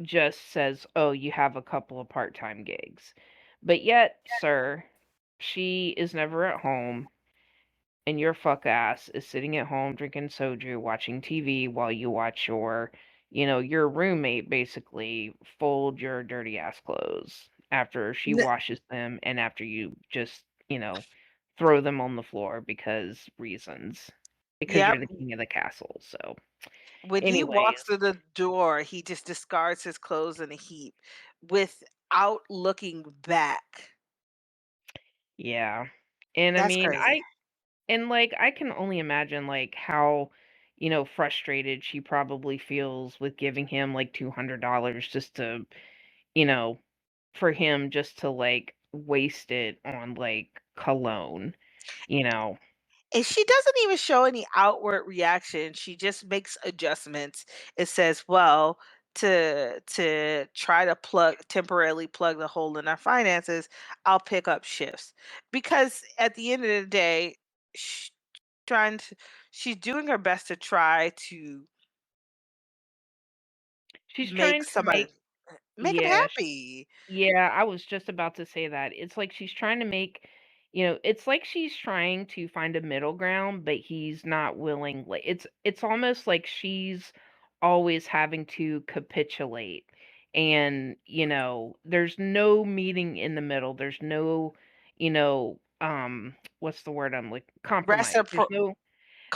just says, "Oh, you have a couple of part-time gigs." But yet, sir, she is never at home, and your fuck ass is sitting at home drinking soju, watching TV while you watch your roommate basically fold your dirty ass clothes after she N- washes them and after you just, throw them on the floor because reasons. Because Yep. you're the king of the castle. So, When he walks anyways, through the door, he just discards his clothes in a heap without looking back. yeah. And I That's mean, crazy. like, I can only imagine, like, how, frustrated she probably feels with giving him, like, $200 just to, you know, for him just to, like, waste it on, like, cologne, you know? And she doesn't even show any outward reaction. She just makes adjustments. It says, "Well, to try to temporarily plug the hole in our finances, I'll pick up shifts." Because at the end of the day, sh trying to she's doing her best to try to She's make trying to somebody make him yeah, happy. yeah, I was just about to say that. It's like she's trying to make it's like she's trying to find a middle ground, but he's not willing. Like it's almost like she's always having to capitulate. And, there's no meeting in the middle. There's no, what's the word I'm like compromise. Recipro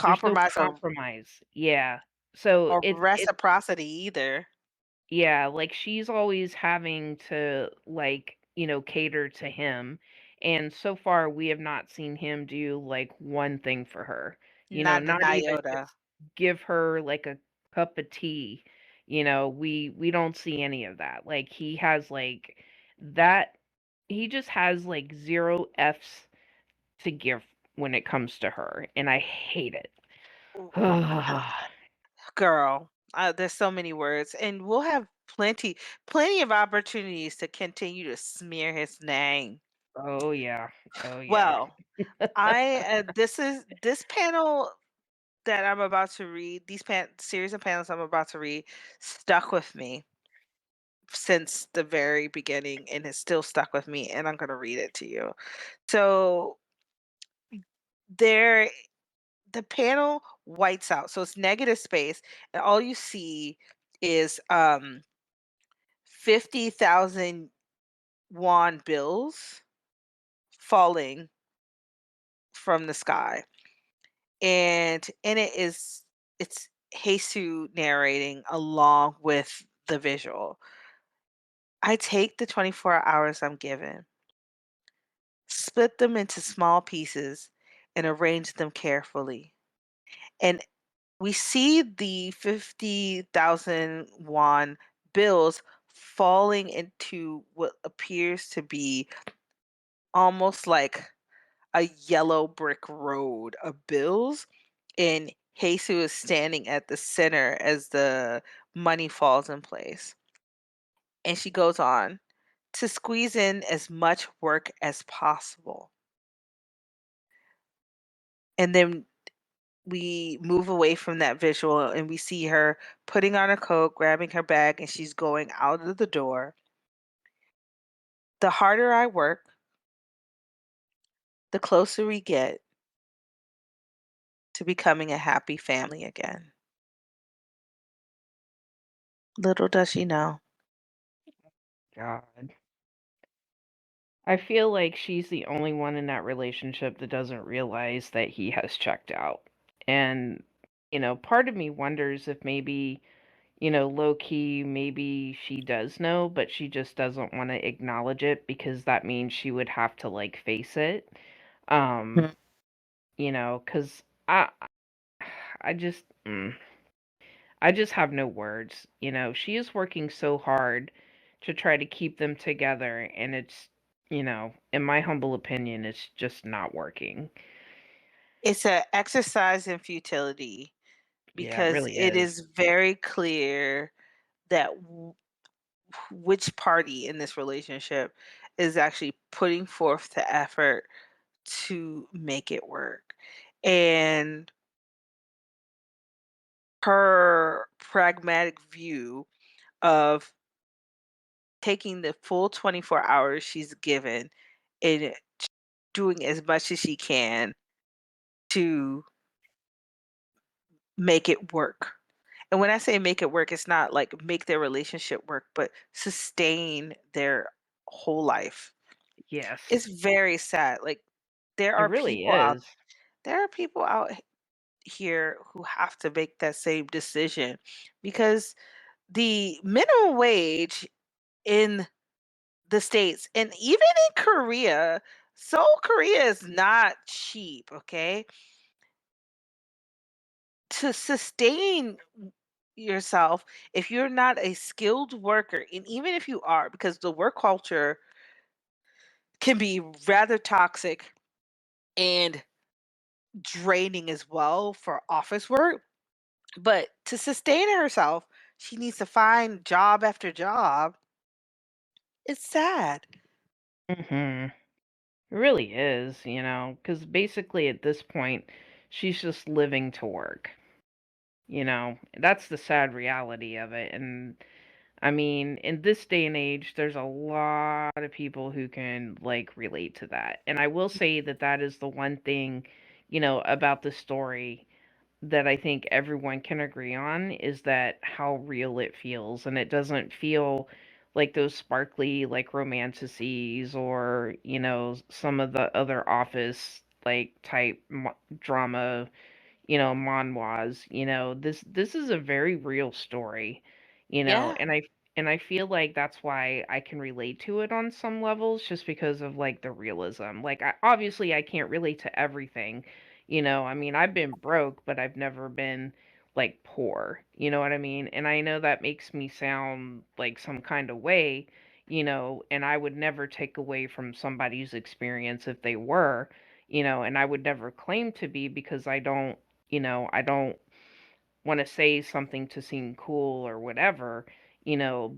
There's no Compromise compromise. Yeah. So or it's reciprocity either. yeah, like, she's always having to, like, cater to him, and so far, we have not seen him do, like, one thing for her, Not an not even iota. just give her, like, a cup of tea, we don't see any of that, like, that he just has, like, 0 Fs to give when it comes to her, and I hate it. Girl, there's so many words, and we'll have plenty of opportunities to continue to smear his name. Oh, yeah. Oh, yeah. Well, this panel that I'm about to read, series of panels I'm about to read, stuck with me since the very beginning and has still stuck with me, and I'm gonna read it to you. So there the panel whites out, so it's negative space, and all you see is 50,000 won bills falling from the sky. And in it is it's Jesus narrating along with the visual. I take the 24 hours I'm given, split them into small pieces, and arrange them carefully. And we see the 50,000 won bills falling into what appears to be almost like a yellow brick road of bills, and Jesus is standing at the center as the money falls in place. And she goes on to squeeze in as much work as possible. And then we move away from that visual and we see her putting on her coat, grabbing her bag, and she's going out of the door. The harder I work, the closer we get to becoming a happy family again. Little does she know. God. I feel like she's the only one in that relationship that doesn't realize that he has checked out. And, part of me wonders if maybe, low key, maybe she does know, but she just doesn't want to acknowledge it because that means she would have to like face it. Um, Mm. because I just, I just have no words. She is working so hard to try to keep them together, and it's, in my humble opinion, it's just not working. It's an exercise in futility Yeah, it because really it is. is very clear that which party in this relationship is actually putting forth the effort to make it work. And her pragmatic view of taking the full 24 hours she's given and doing as much as she can to make it work. And when I say make it work, it's not like make their relationship work, but sustain their whole life. Yes, It's very sad. Like there it are really people out is. there are people out here who have to make that same decision because the minimum wage in the States and even in Korea, Seoul, Korea is not cheap, okay? To sustain yourself, if you're not a skilled worker, and even if you are, because the work culture can be rather toxic and draining as well for office work. But to sustain herself, she needs to find job after job. It's sad. Mhm. It really is, because basically at this point, she's just living to work. That's the sad reality of it. And I mean, in this day and age, there's a lot of people who can like relate to that. And I will say that that is the one thing, about the story that I think everyone can agree on is that how real it feels. And it doesn't feel like those sparkly, like romanticities or, some of the other office like type drama, manhwas. This is a very real story, Yeah. and I feel like that's why I can relate to it on some levels just because of like the realism. Like obviously I can't relate to everything. I mean, I've been broke, but I've never been like poor. You know what I mean? And I know that makes me sound like some kind of way, and I would never take away from somebody's experience if they were, and I would never claim to be because I don't want to say something to seem cool or whatever,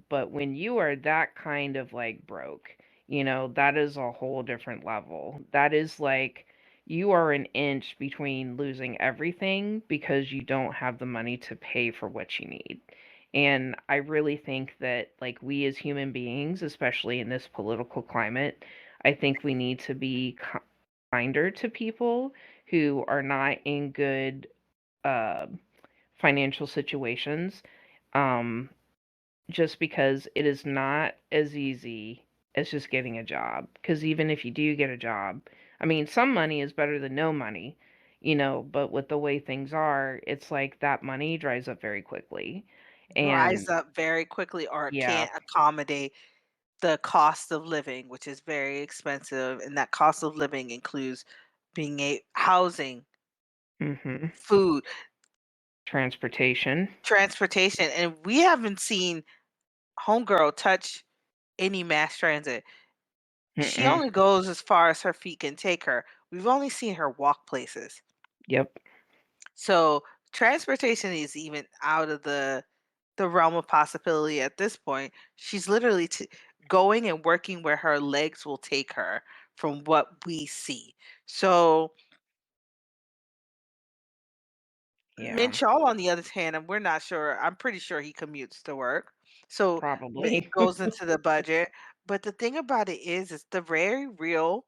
but when you are that kind of like broke, that is a whole different level. That is like you are an inch between losing everything because you don't have the money to pay for what you need. And I really think that, like, we as human beings, especially in this political climate, I think we need to be kinder to people who are not in good uh, financial situations, um, just because it is not as easy as just getting a job. Because even if you do get a job, I mean, some money is better than no money, but with the way things are, it's like that money dries up very quickly. Dries And up very quickly or it yeah, can't accommodate the cost of living, which is very expensive. And that cost of living includes being a housing, hmm, food, transportation. transportation. And we haven't seen Homegirl touch any mass transit. She Mm-mm. only goes as far as her feet can take her. We've only seen her walk places. Yep. So transportation is even out of the realm of possibility at this point. She's literally going and working where her legs will take her from what we see. So Yeah, Mincheol, on the other hand, and we're not sure. I'm pretty sure he commutes to work, so probably. it goes into the budget. But the thing about it is, it's the very real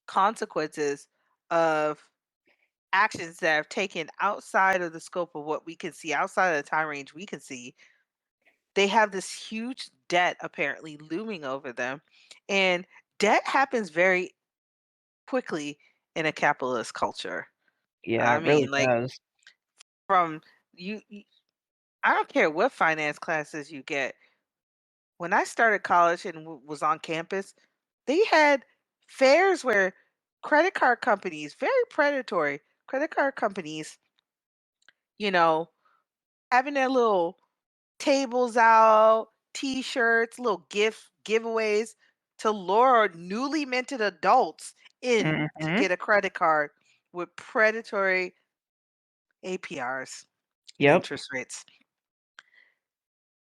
consequences of actions that are taken outside of the scope of what we can see, outside of the time range we can see. They have this huge debt apparently looming over them. And debt happens very quickly in a capitalist culture. Yeah, I it really mean, like does. from you I don't care what finance classes you get. When I started college and was on campus, they had fairs where credit card companies, very predatory credit card companies, you know, having their little tables out, t-shirts, little giveaways to lure newly minted adults in to Mhm. get a credit card with predatory APRs and Yep. interest rates.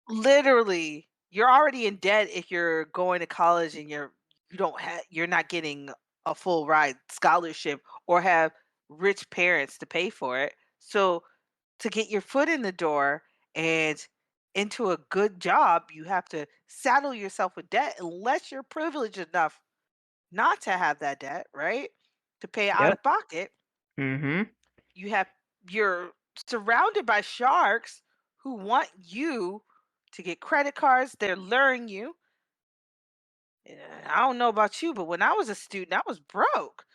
Literally, you're already in debt if you're going to college and you're not getting a full ride scholarship or have rich parents to pay for it. So to get your foot in the door and into a good job, you have to saddle yourself with debt unless you're privileged enough not to have that debt, right? To pay out Yep. of pocket. Mhm. You have you're surrounded by sharks who want you to get credit cards. They're luring you. I don't know about you, but when I was a student, I was broke.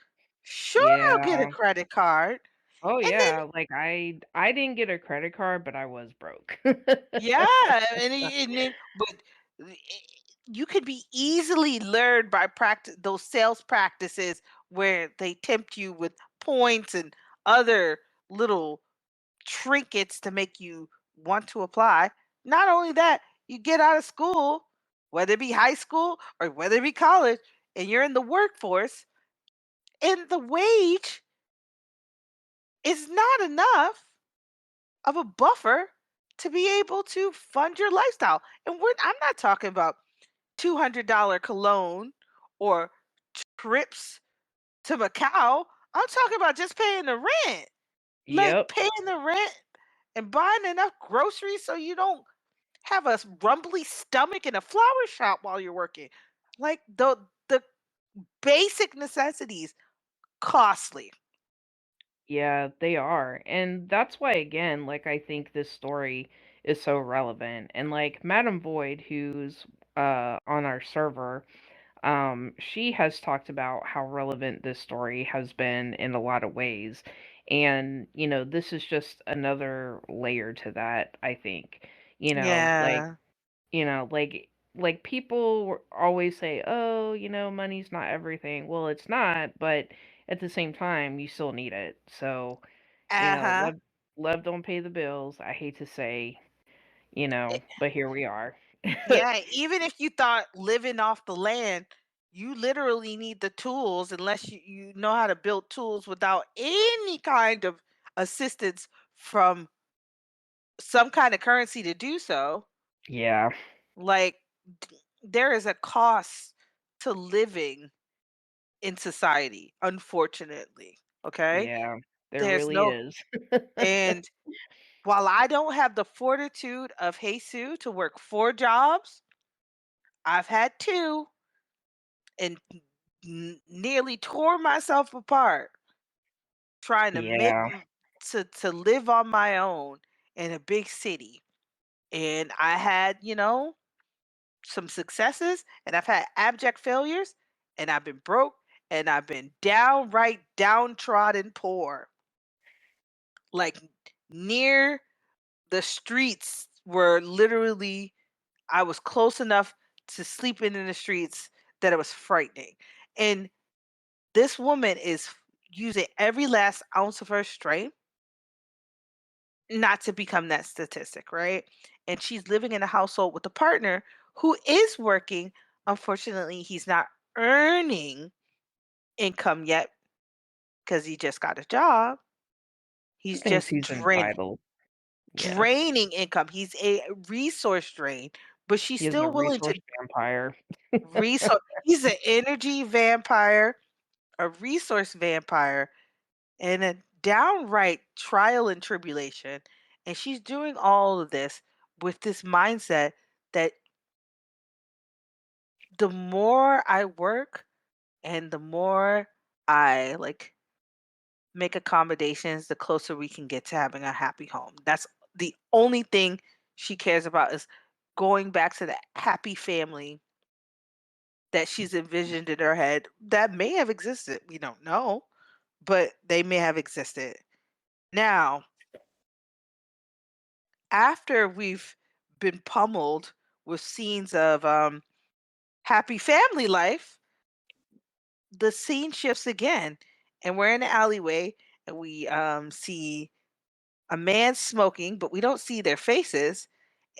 Sure, I'll get a Yeah. credit card. Oh, And then yeah, like, I didn't get a credit card, but I was broke. yeah, and then but you could be easily lured by practice those sales practices where they tempt you with points and other little trinkets to make you want to apply. Not only that, you get out of school, whether it be high school or whether it be college, and you're in the workforce, and the wage is not enough of a buffer to be able to fund your lifestyle. And I'm not talking about $200 cologne or trips to Macau. I'm talking about just paying the rent. Like Yep. paying the rent and buying enough groceries so you don't have a rumbly stomach in a flower shop while you're working. Like the basic necessities costly. Yeah, they are, and that's why, again, like, I think this story is so relevant, and, like, Madam Void, who's, on our server, she has talked about how relevant this story has been in a lot of ways, and, this is just another layer to that, I think. You know, like Yeah. people always say, "Oh, money's not everything." Well, it's not, but at the same time, you still need it. So, Uh-huh. love don't pay the bills. I hate to say, but here we are. Yeah, even if you thought living off the land, you literally need the tools unless you know how to build tools without any kind of assistance from some kind of currency to do so. Yeah, Like there is a cost to living in society, unfortunately. Okay? yeah, there There's really no is. and while I don't have the fortitude of Jesus to work 4 jobs, I've had two and nearly tore myself apart trying to Yeah, to live on my own in a big city. And I had, some successes and I've had abject failures and I've been broke and I've been downright downtrodden poor. Like near the streets were literally I was close enough to sleeping in the streets that it was frightening. And this woman is using every last ounce of her strength not to become that statistic, right? And she's living in a household with a partner who is working. Unfortunately, he's not earning income yet because he just got a job. she He's thinks just he's entitled. Yeah, draining income. He's a resource drain, but she's he is a still willing to resource vampire. resource. He's an energy vampire, a resource vampire, and a downright trial and tribulation. And she's doing all of this with this mindset that the more I work and the more I like make accommodations, the closer we can get to having a happy home. That's the only thing she cares about is going back to the happy family that she's envisioned in her head that may have existed. We don't know, but they may have existed. Now, after we've been pummeled with scenes of happy family life, the scene shifts again, and we're in the alleyway, and we see a man smoking, but we don't see their faces.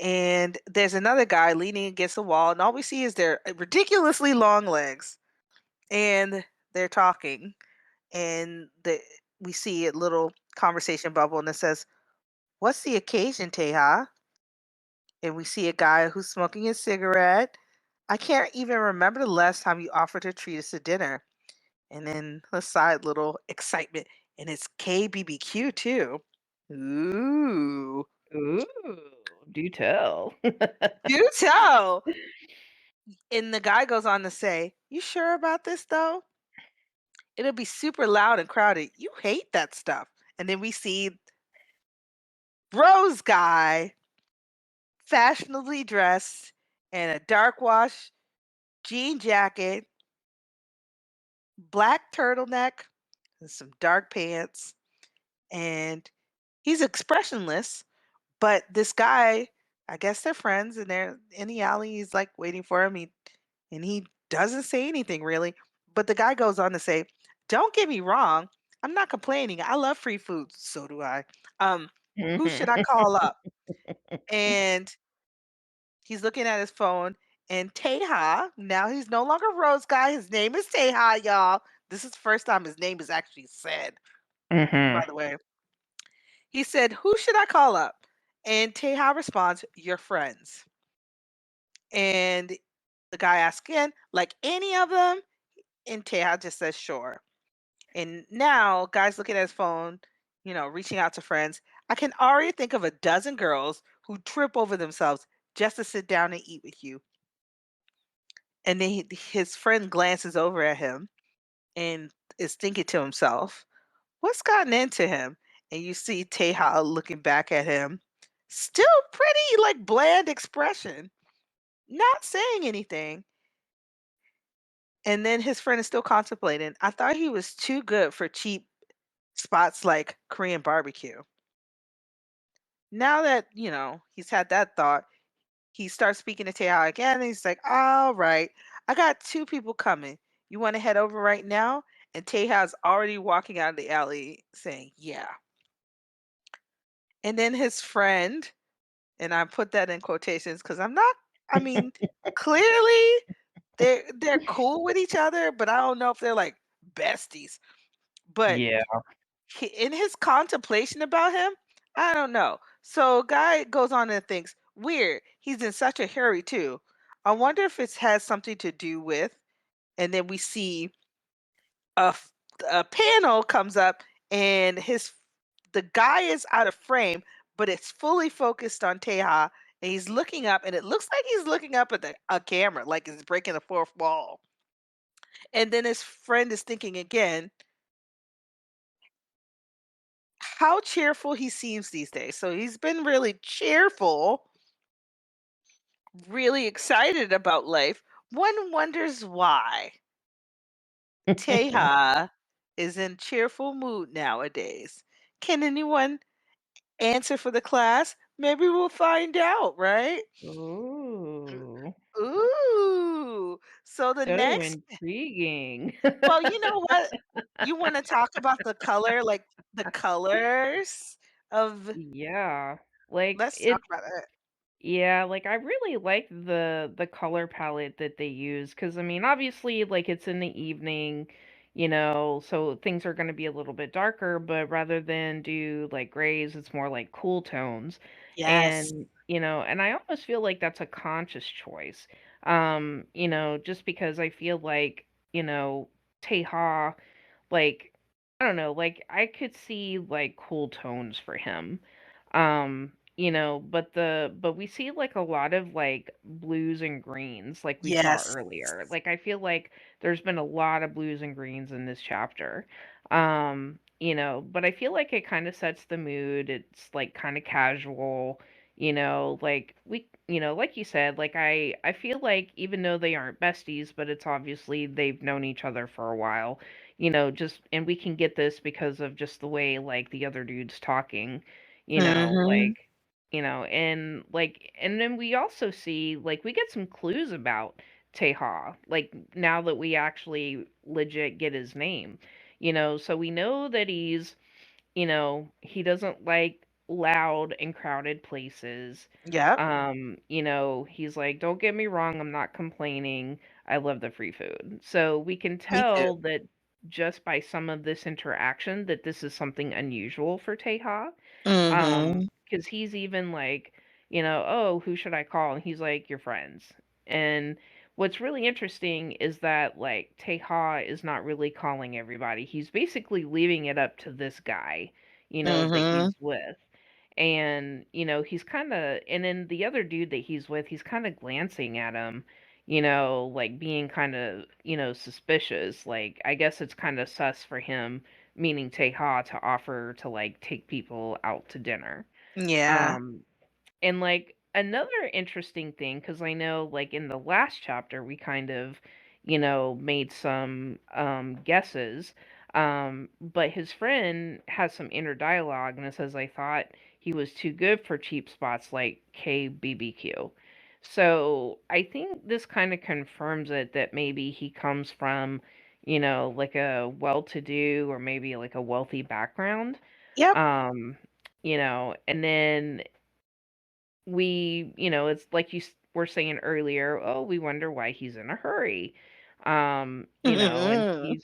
And there's another guy leaning against the wall, and all we see is their ridiculously long legs. And they're talking, and we see a little conversation bubble, and it says, "What's the occasion, Teha?" And we see a guy who's smoking a cigarette. "I can't even remember the last time you offered to treat us to dinner." And then a side little excitement, and it's KBBQ too. Ooh. Ooh, do tell. Do tell. And the guy goes on to say, "You sure about this though? It'll be super loud and crowded. You hate that stuff." And then we see Rose guy, fashionably dressed in a dark wash jean jacket, black turtleneck, and some dark pants. And he's expressionless. But this guy, I guess they're friends and they're in the alley. He's like waiting for him. And he doesn't say anything really. But the guy goes on to say, "Don't get me wrong. I'm not complaining. I love free food. So do I. Um, who should I call up?" And he's looking at his phone. And Teha, now he's no longer Rose Guy. His name is Teha, y'all. This is the first time his name is actually said, by Mhm. the way. He said, "Who should I call up?" And Teha responds, "Your friends." And the guy asks again, "Like any of them?" And Teha just says, "Sure." And now, guy's looking at his phone, reaching out to friends. "I can already think of a dozen girls who trip over themselves just to sit down and eat with you." And then his friend glances over at him and is thinking to himself, "What's gotten into him?" And you see Teha looking back at him, still pretty like bland expression, not saying anything. And then his friend is still contemplating. "I thought he was too good for cheap spots like Korean barbecue." Now that, he's had that thought, he starts speaking to Teha again, and he's like, "All right, I got two people coming. You want to head over right now?" And Teha's already walking out of the alley saying, "Yeah." And then his friend, and I put that in quotations because I mean, clearly they're cool with each other, but I don't know if they're like besties. But Yeah. in his contemplation about him, I don't know. So guy goes on and thinks, "Weird. He's in such a hurry too. I wonder if it has something to do with." And then we see a, f- a panel comes up, and the guy is out of frame, but it's fully focused on Teha, and he's looking up, and it looks like he's looking up at a camera, like it's breaking the fourth wall. And then his friend is thinking again, how cheerful he seems these days. So he's been really cheerful, really excited about life. One wonders why Teha is in cheerful mood nowadays. Can anyone answer for the class? Maybe we'll find out, right? Ooh, Ooh. So the so next, intriguing. well, you know what? You want to talk about the color, like the colors of, Yeah. Like, let's talk it about it. Yeah, like I really like the color palette that they use because I mean, obviously, like it's in the evening, so things are going to be a little bit darker, but rather than do like grays, it's more like cool tones. Yes. And I almost feel like that's a conscious choice. Just because I feel like, Teha, like I don't know, like I could see like cool tones for him. But we see like a lot of like blues and greens like we saw Yes. earlier. Like I feel like there's been a lot of blues and greens in this chapter. But I feel like it kind of sets the mood. It's like kind of casual, like like you said, like I feel like even though they aren't besties, but it's obviously they've known each other for a while, just and we can get this because of just the way like the other dude's talking, Mhm. and then we also see like we get some clues about Teha, like now that we actually legit get his name, so we know that he doesn't like loud and crowded places. Yep. He's like, don't get me wrong, I'm not complaining. I love the free food. So we can Me too. tell that just by some of this interaction that this is something unusual for Teha. Mhm. Because he's even like, oh, who should I call? And he's like, your friends. And what's really interesting is that like Teha is not really calling everybody. He's basically leaving it up to this guy, that Mhm. he's with. And, he's kind of, and then the other dude that he's with, he's kind of glancing at him, like being kind of, suspicious. Like, I guess it's kind of sus for him, meaning Teha, to offer to like take people out to dinner. Yeah. Um, and like another interesting thing, because I know like in the last chapter we kind of, made some guesses. But his friend has some inner dialogue and it says, I thought he was too good for cheap spots like KBBQ. So I think this kind of confirms it that maybe he comes from, like a well to do or maybe like a wealthy background. Yep. Um, and then it's like were saying earlier, oh, we wonder why he's in a hurry. And Mhm.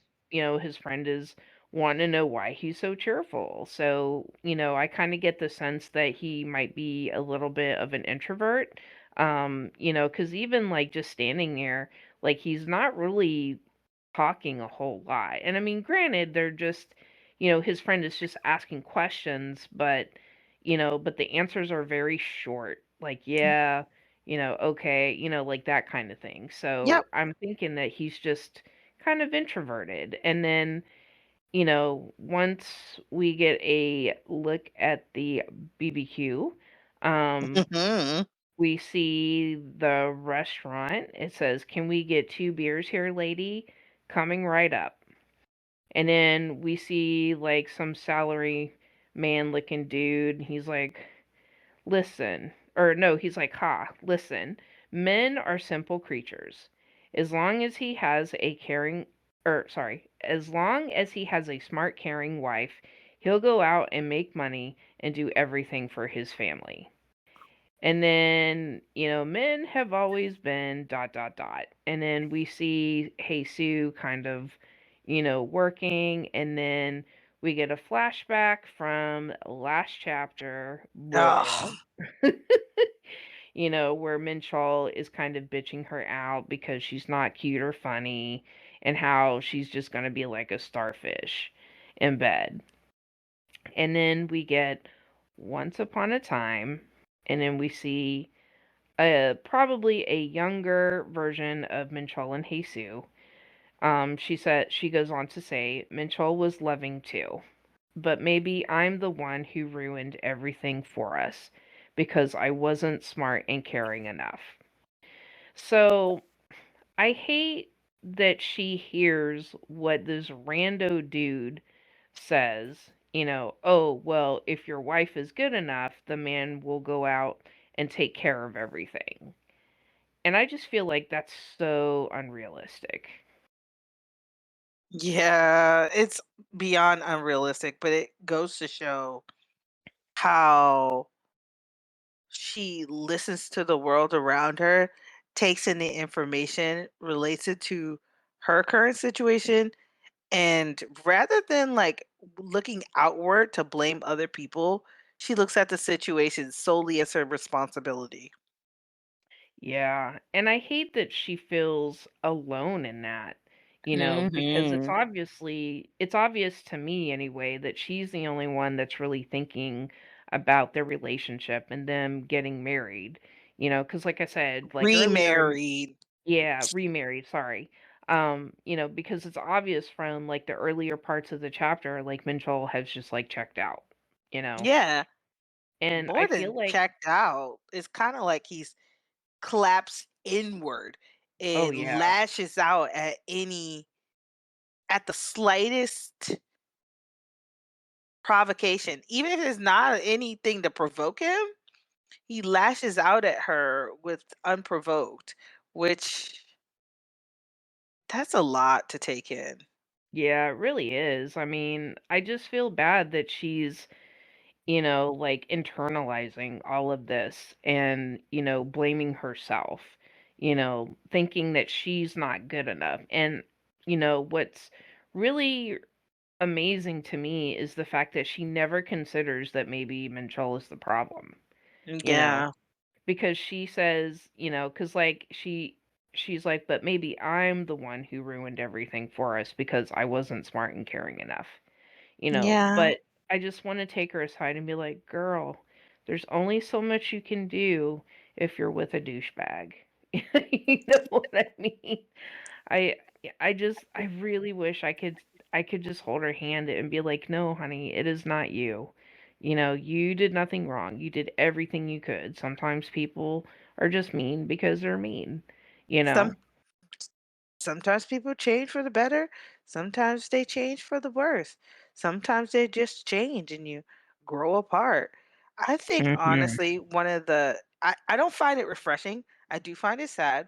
his friend is wanting to know why he's so cheerful. So, I kind of get the sense that he might be a little bit of an introvert. Because even like just standing there, like he's not really talking a whole lot. And I mean, granted, they're just, his friend is just asking questions, but the answers are very short. Like, yeah, okay, like that kind of thing. Yep. So I'm thinking that he's just kind of introverted. And then, once we get a look at the BBQ, um, Mhm. we see the restaurant. It says, can we get 2 beers here, lady? Coming right up. And then we see like some salary man looking dude. He's like, listen, or no, he's like, ha, listen. Men are simple creatures. As long as he has a caring, or sorry, as long as he has a smart, caring wife, he'll go out and make money and do everything for his family. And then, men have always been dot dot dot. And then we see Jesus kind of, working, and then we get a flashback from last chapter, Ugh. where Mincheol is kind of bitching her out because she's not cute or funny, and how she's just gonna be like a starfish in bed. And then we get Once Upon a Time, and then we see probably a younger version of Minchol and Jesus. She goes on to say, Minchol was loving too, but maybe I'm the one who ruined everything for us because I wasn't smart and caring enough. So I hate that she hears what this rando dude says, oh, well, if your wife is good enough, the man will go out and take care of everything. And I just feel like that's so unrealistic. Yeah, it's beyond unrealistic, but it goes to show how she listens to the world around her, takes in the information, relates it to her current situation, and rather than like looking outward to blame other people, she looks at the situation solely as her responsibility. Yeah, and I hate that she feels alone in that, because Mhm. it's obvious to me anyway that she's the only one that's really thinking about their relationship and them getting married. Because like I said, like earlier in Remarried. yeah, remarried, sorry. Because it's obvious from like the earlier parts of the chapter, like Minchol has just like checked out, you know. Yeah, And I more feel than like checked out. It's kind of like he's collapse inward. Oh, It yeah. lashes out at the slightest provocation. Even if it's not anything to provoke him, he lashes out at her with unprovoked, which that's a lot to take in. Yeah, it really is. I mean, I just feel bad that she's, like, internalizing all of this and, blaming herself, thinking that she's not good enough. And, what's really amazing to me is the fact that she never considers that maybe Mincheol is the problem, you know? Yeah. Because she says, because like she's like, but maybe I'm the one who ruined everything for us because I wasn't smart and caring enough, Yeah. but I just want to take her aside and be like, girl, there's only so much you can do if you're with a douchebag. You know what I mean? I I really wish I could just hold her hand and be like, "No, honey, it is not you. You did nothing wrong. You did everything you could. Sometimes people are just mean because they're mean, you Some know." Sometimes people change for the better, sometimes they change for the worse. Sometimes they just change and you grow apart. I think Mhm. honestly, I don't find it refreshing. I do find it sad,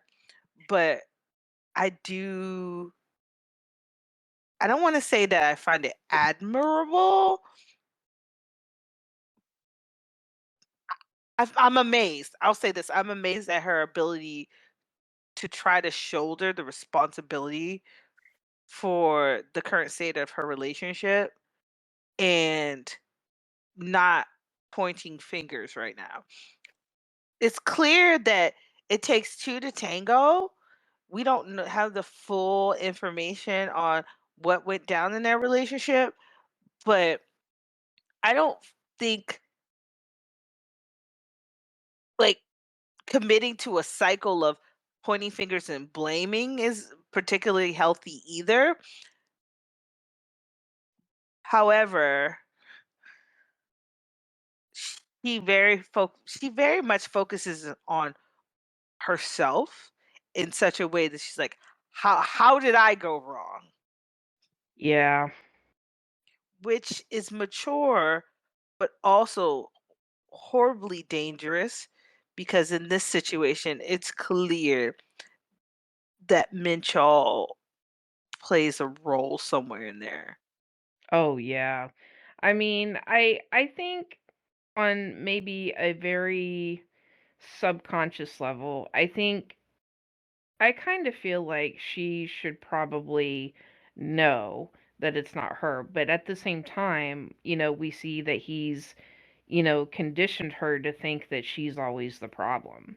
but I do I don't want to say that I find it admirable. I'm amazed. I'll say this. I'm amazed at her ability to try to shoulder the responsibility for the current state of her relationship and not pointing fingers right now. It's clear that it takes two to tango. We don't have the full information on what went down in their relationship, but I don't think like committing to a cycle of pointing fingers and blaming is particularly healthy either. However, she very much focuses on herself in such a way that she's like, how did I go wrong?" Yeah. Which is mature, but also horribly dangerous because in this situation, it's clear that Minchall plays a role somewhere in there. Oh, yeah. I mean, I think on maybe a very subconscious level, I kind of feel like she should probably know that it's not her, but at the same time, we see that he's, conditioned her to think that she's always the problem,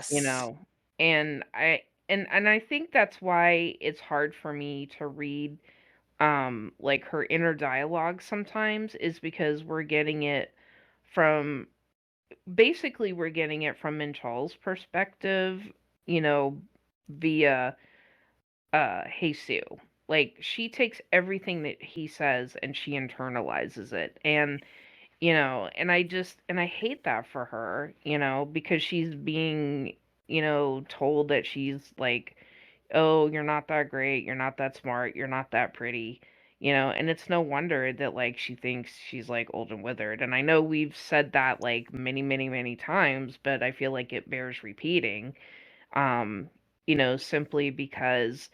you Yes. know. And I think that's why it's hard for me to read like her inner dialogue sometimes is because we're getting it from basically we're getting it from Minchall's perspective, you know, via Jesus. Like she takes everything that he says and she internalizes it. And and I hate that for her, because she's being, told that she's like, "Oh, you're not that great, you're not that smart, you're not that pretty." And it's no wonder that like she thinks she's like old and withered. And I know we've said that like many, many, many times, but I feel like it bears repeating, um, simply because,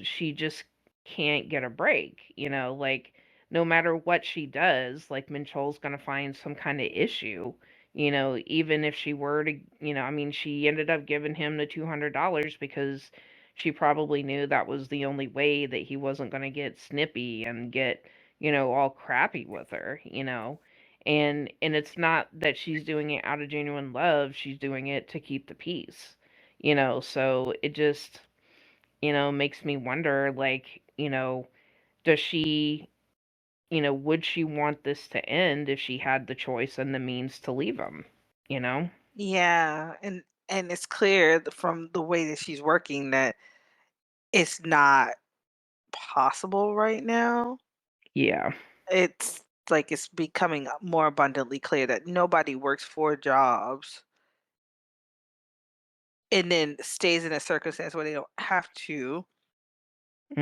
she just can't get a break, like no matter what she does, like Mincheol's gonna find some kind of issue, even if she were to, I mean, she ended up giving him the $200 because she probably knew that was the only way that he wasn't gonna get snippy and get, all crappy with her, and it's not that she's doing it out of genuine love, she's doing it to keep the peace. So it just, makes me wonder, like, does she, would she want this to end if she had the choice and the means to leave him? You know? Yeah, and it's clear from the way that she's working that it's not possible right now. Yeah. It's like it's becoming more abundantly clear that nobody works 4 jobs and then stays in a circumstance where they don't have to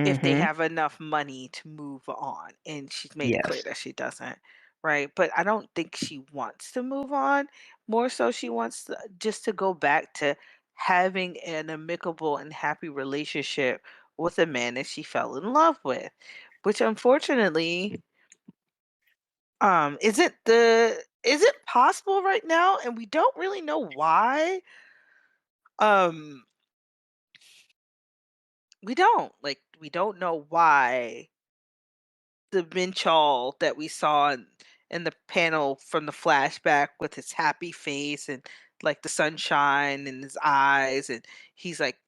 if they Mhm. have enough money to move on, and she's made it clear Yes. that she doesn't, right? But I don't think she wants to move on. More so, she wants just to go back to having an amicable and happy relationship with a man that she fell in love with, which unfortunately isn't possible right now, and we don't really know why. Um, we don't know why the Mincheol that we saw in the panel from the flashback with his happy face and like the sunshine in his eyes, and he's like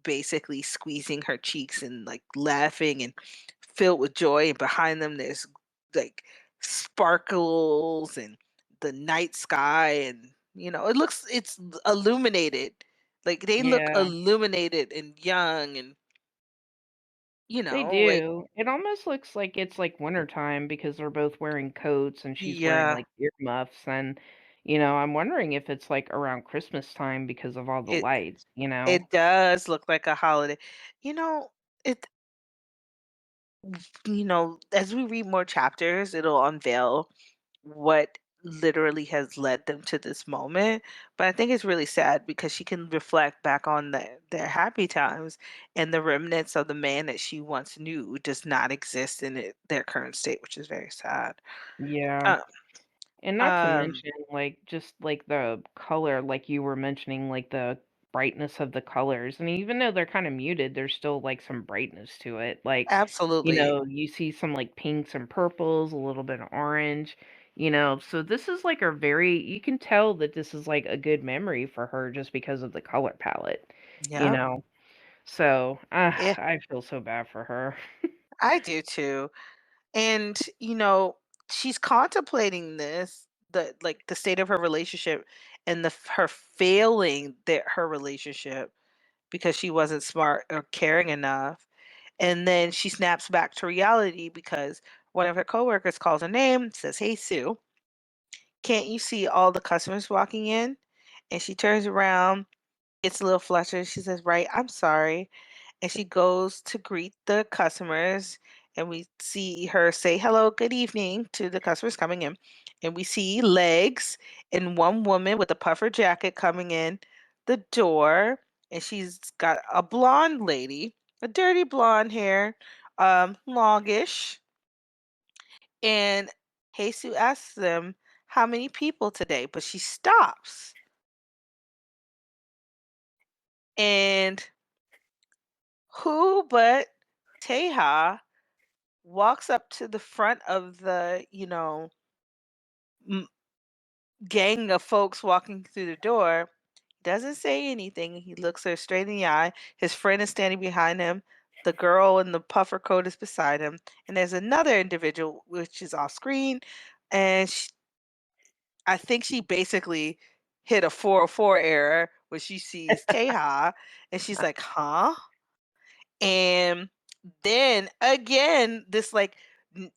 basically squeezing her cheeks and like laughing and filled with joy, and behind them there's like sparkles and the night sky, and it's illuminated, like they look Yeah. illuminated and young, and They like do. It almost looks like it's, like, wintertime because they're both wearing coats and she's wearing, yeah, like, earmuffs and, I'm wondering if it's, like, around Christmas time because of all the it lights, you it know? does look like a holiday. You know, it as we read more chapters, it'll unveil what literally has led them to this moment. But I think it's really sad because she can reflect back on their happy times, and the remnants of the man that she once knew does not exist in their current state, which is very sad. Yeah. Um, And not to um mention, like, just, like, the color, like you were mentioning, like, the brightness of the colors, and even though they're kinda muted, there's still, like, some brightness to it, like, Absolutely. you see some, like, pinks and purples, a little bit of orange, so this is, like, a very you can tell that this is, like, a good memory for her just because of the color palette, you Yep. know? So, Yeah, I feel so bad for her. I do too. And, she's contemplating this, the state of her relationship and her failing her relationship because she wasn't smart or caring enough. And then she snaps back to reality because one of her coworkers calls her name, says, "Hey, Sue, can't you see all the customers walking in?" And she turns around, gets a little flustered. She says, "Right, I'm sorry." And she goes to greet the customers, and we see her say hello, good evening to the customers coming in, and we see legs and one woman with a puffer jacket coming in the door, and she's got a blonde lady, a dirty blonde hair, longish, and Jesus asks them how many people today, but she stops, and who but Teha walks up to the front of the, m gang of folks walking through the door, doesn't say anything, he looks her straight in the eye, his friend is standing behind him, the girl in the puffer coat is beside him, and there's another individual, which is off screen, and I think she basically hit a 404 error when she sees Teha, and she's like, "Huh?" And then again, this, like, n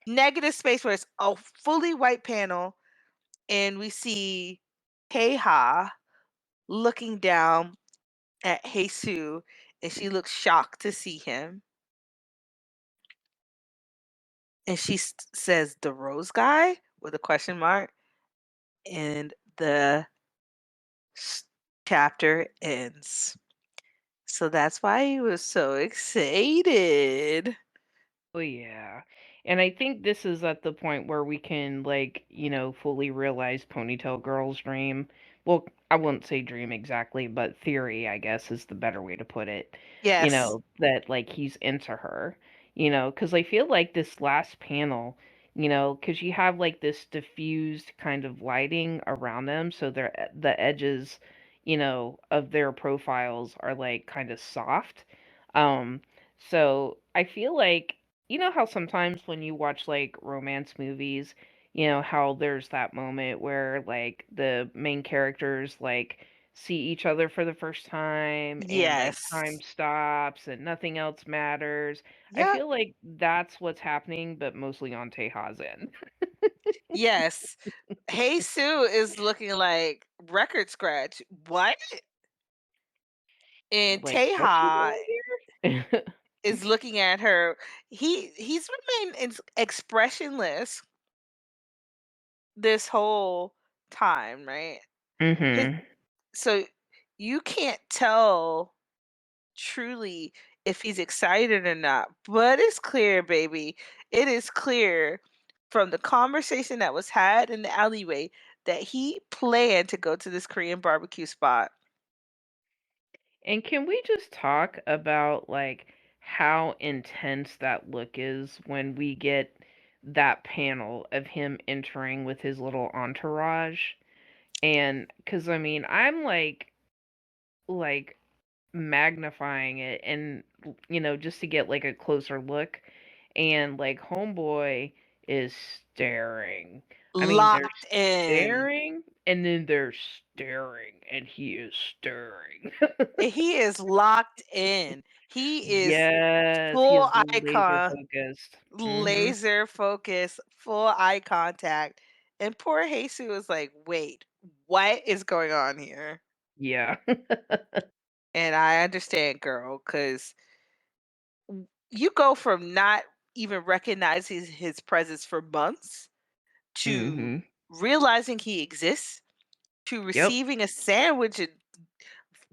negative space where it's a fully white panel, and we see Teha looking down at Jesus, and she looks shocked to see him, and she says, "The rose guy?" with a question mark, and the s chapter ends. So that's why he was so excited. Oh, yeah. And I think this is at the point where we can, like, fully realize Ponytail Girl's dream. Well, I wouldn't say dream exactly, but theory, I guess, is the better way to put it. Yes. That, like, he's into her. Because I feel like this last panel, because you have, like, this diffused kind of lighting around them. So the edges, of their profiles are, like, kind of soft. So I feel like how sometimes when you watch, like, romance movies, how there's that moment where, like, the main characters, like, see each other for the first time and, like, time Yes. stops and nothing else matters. I Yep. feel like that's what's happening, but mostly on Teja's end. Yes. Hey Sue is looking like record scratch. What? And Like, "What you Teha doing here?" is looking at her. He's remained expressionless this whole time, right? His Mhm. so you can't tell truly if he's excited or not, but it's clear, baby. It is clear from the conversation that was had in the alleyway that he planned to go to this Korean barbecue spot. And can we just talk about, like, how intense that look is when we get that panel of him entering with his little entourage? And because I mean, I'm like magnifying it and just to get like a closer look, and like homeboy is staring. I mean, they're Locked in. staring and then they're staring and he is staring. He is locked in. He is Yes, he full is laser icon, focused. Mhm. laser focus, full eye contact. And poor Jesus was like, wait, what is going on here? Yeah. And I understand, girl, because you go from not even recognizing his presence for months to Mhm. realizing he exists to Yep. receiving a sandwich and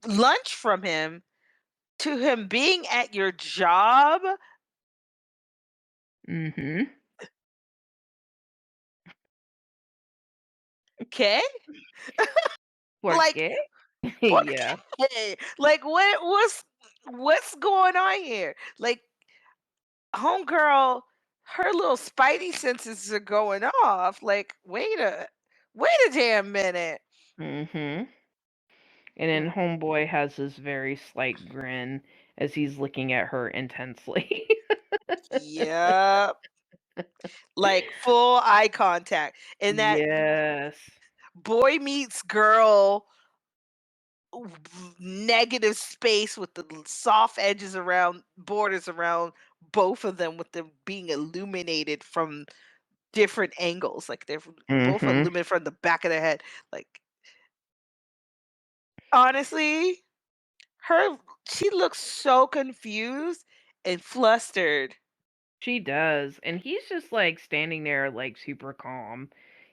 lunch from him to him being at your job. Mhm. Okay, ¿Por like qué? por Yeah. qué? Like what's going on here? Like homegirl, her little spidey senses are going off. Like wait a damn minute. Mhm. And then homeboy has this very slight grin as he's looking at her intensely. Yep. Like full eye contact. And that Yes. boy meets girl negative space with the soft edges around borders around both of them with them being illuminated from different angles. Like they're both Mhm. illuminated from the back of their head. Like honestly, her she looks so confused and flustered. She does. And he's just like standing there like super calm,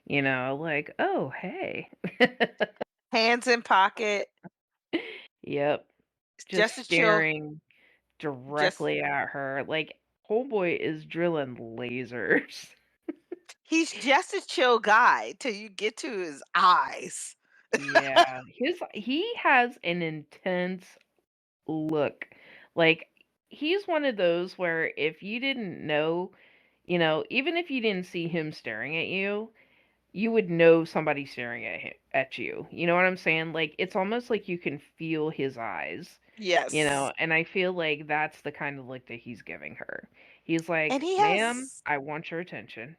like, "Oh, hey." Hands in pocket, Yep. Just just a chill, staring just directly at her. Like homeboy is drilling lasers. he's just a chill guy till you get to his eyes. Yeah. He has an intense look. Like, he's one of those where if you didn't know, even if you didn't see him staring at you, you would know somebody staring at you. You know what I'm saying? Like, it's almost like you can feel his eyes, Yes. and I feel like that's the kind of look that he's giving her. He's And like, he "Ma'am, has I want your attention."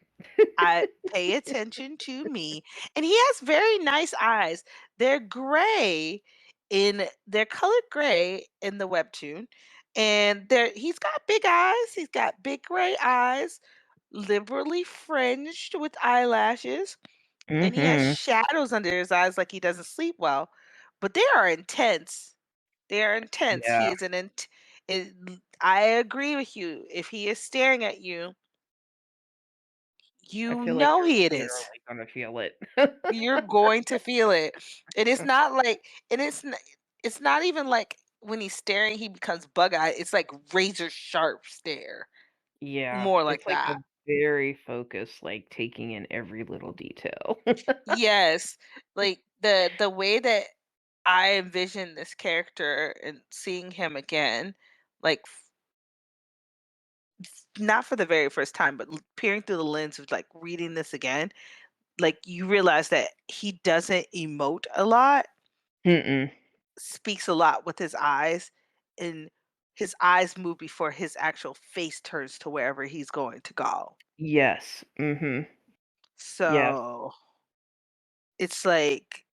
I pay attention to me. And he has very nice eyes. They're colored gray in the webtoon. And he's got big eyes. He's got big gray eyes, liberally fringed with eyelashes, and he has Mhm. shadows under his eyes like he doesn't sleep well. But they are intense. They are intense. Yeah. He is an int- it, I agree with you. If he is staring at you, I you feel like know he it you're is. literally gonna feel it. You're going to feel it. It is not like and it's not even like when he's staring he becomes bug-eyed. It's like razor sharp stare. Yeah, More like it's like a that. very focused, like, taking in every little detail. Yes. Like the way that I envision this character and seeing him again, like not for the very first time, but peering through the lens of like reading this again, like you realize that he doesn't emote a lot, Mm-mm. speaks a lot with his eyes, and his eyes move before his actual face turns to wherever he's going to go. Yes. Mhm. Yes. So it's like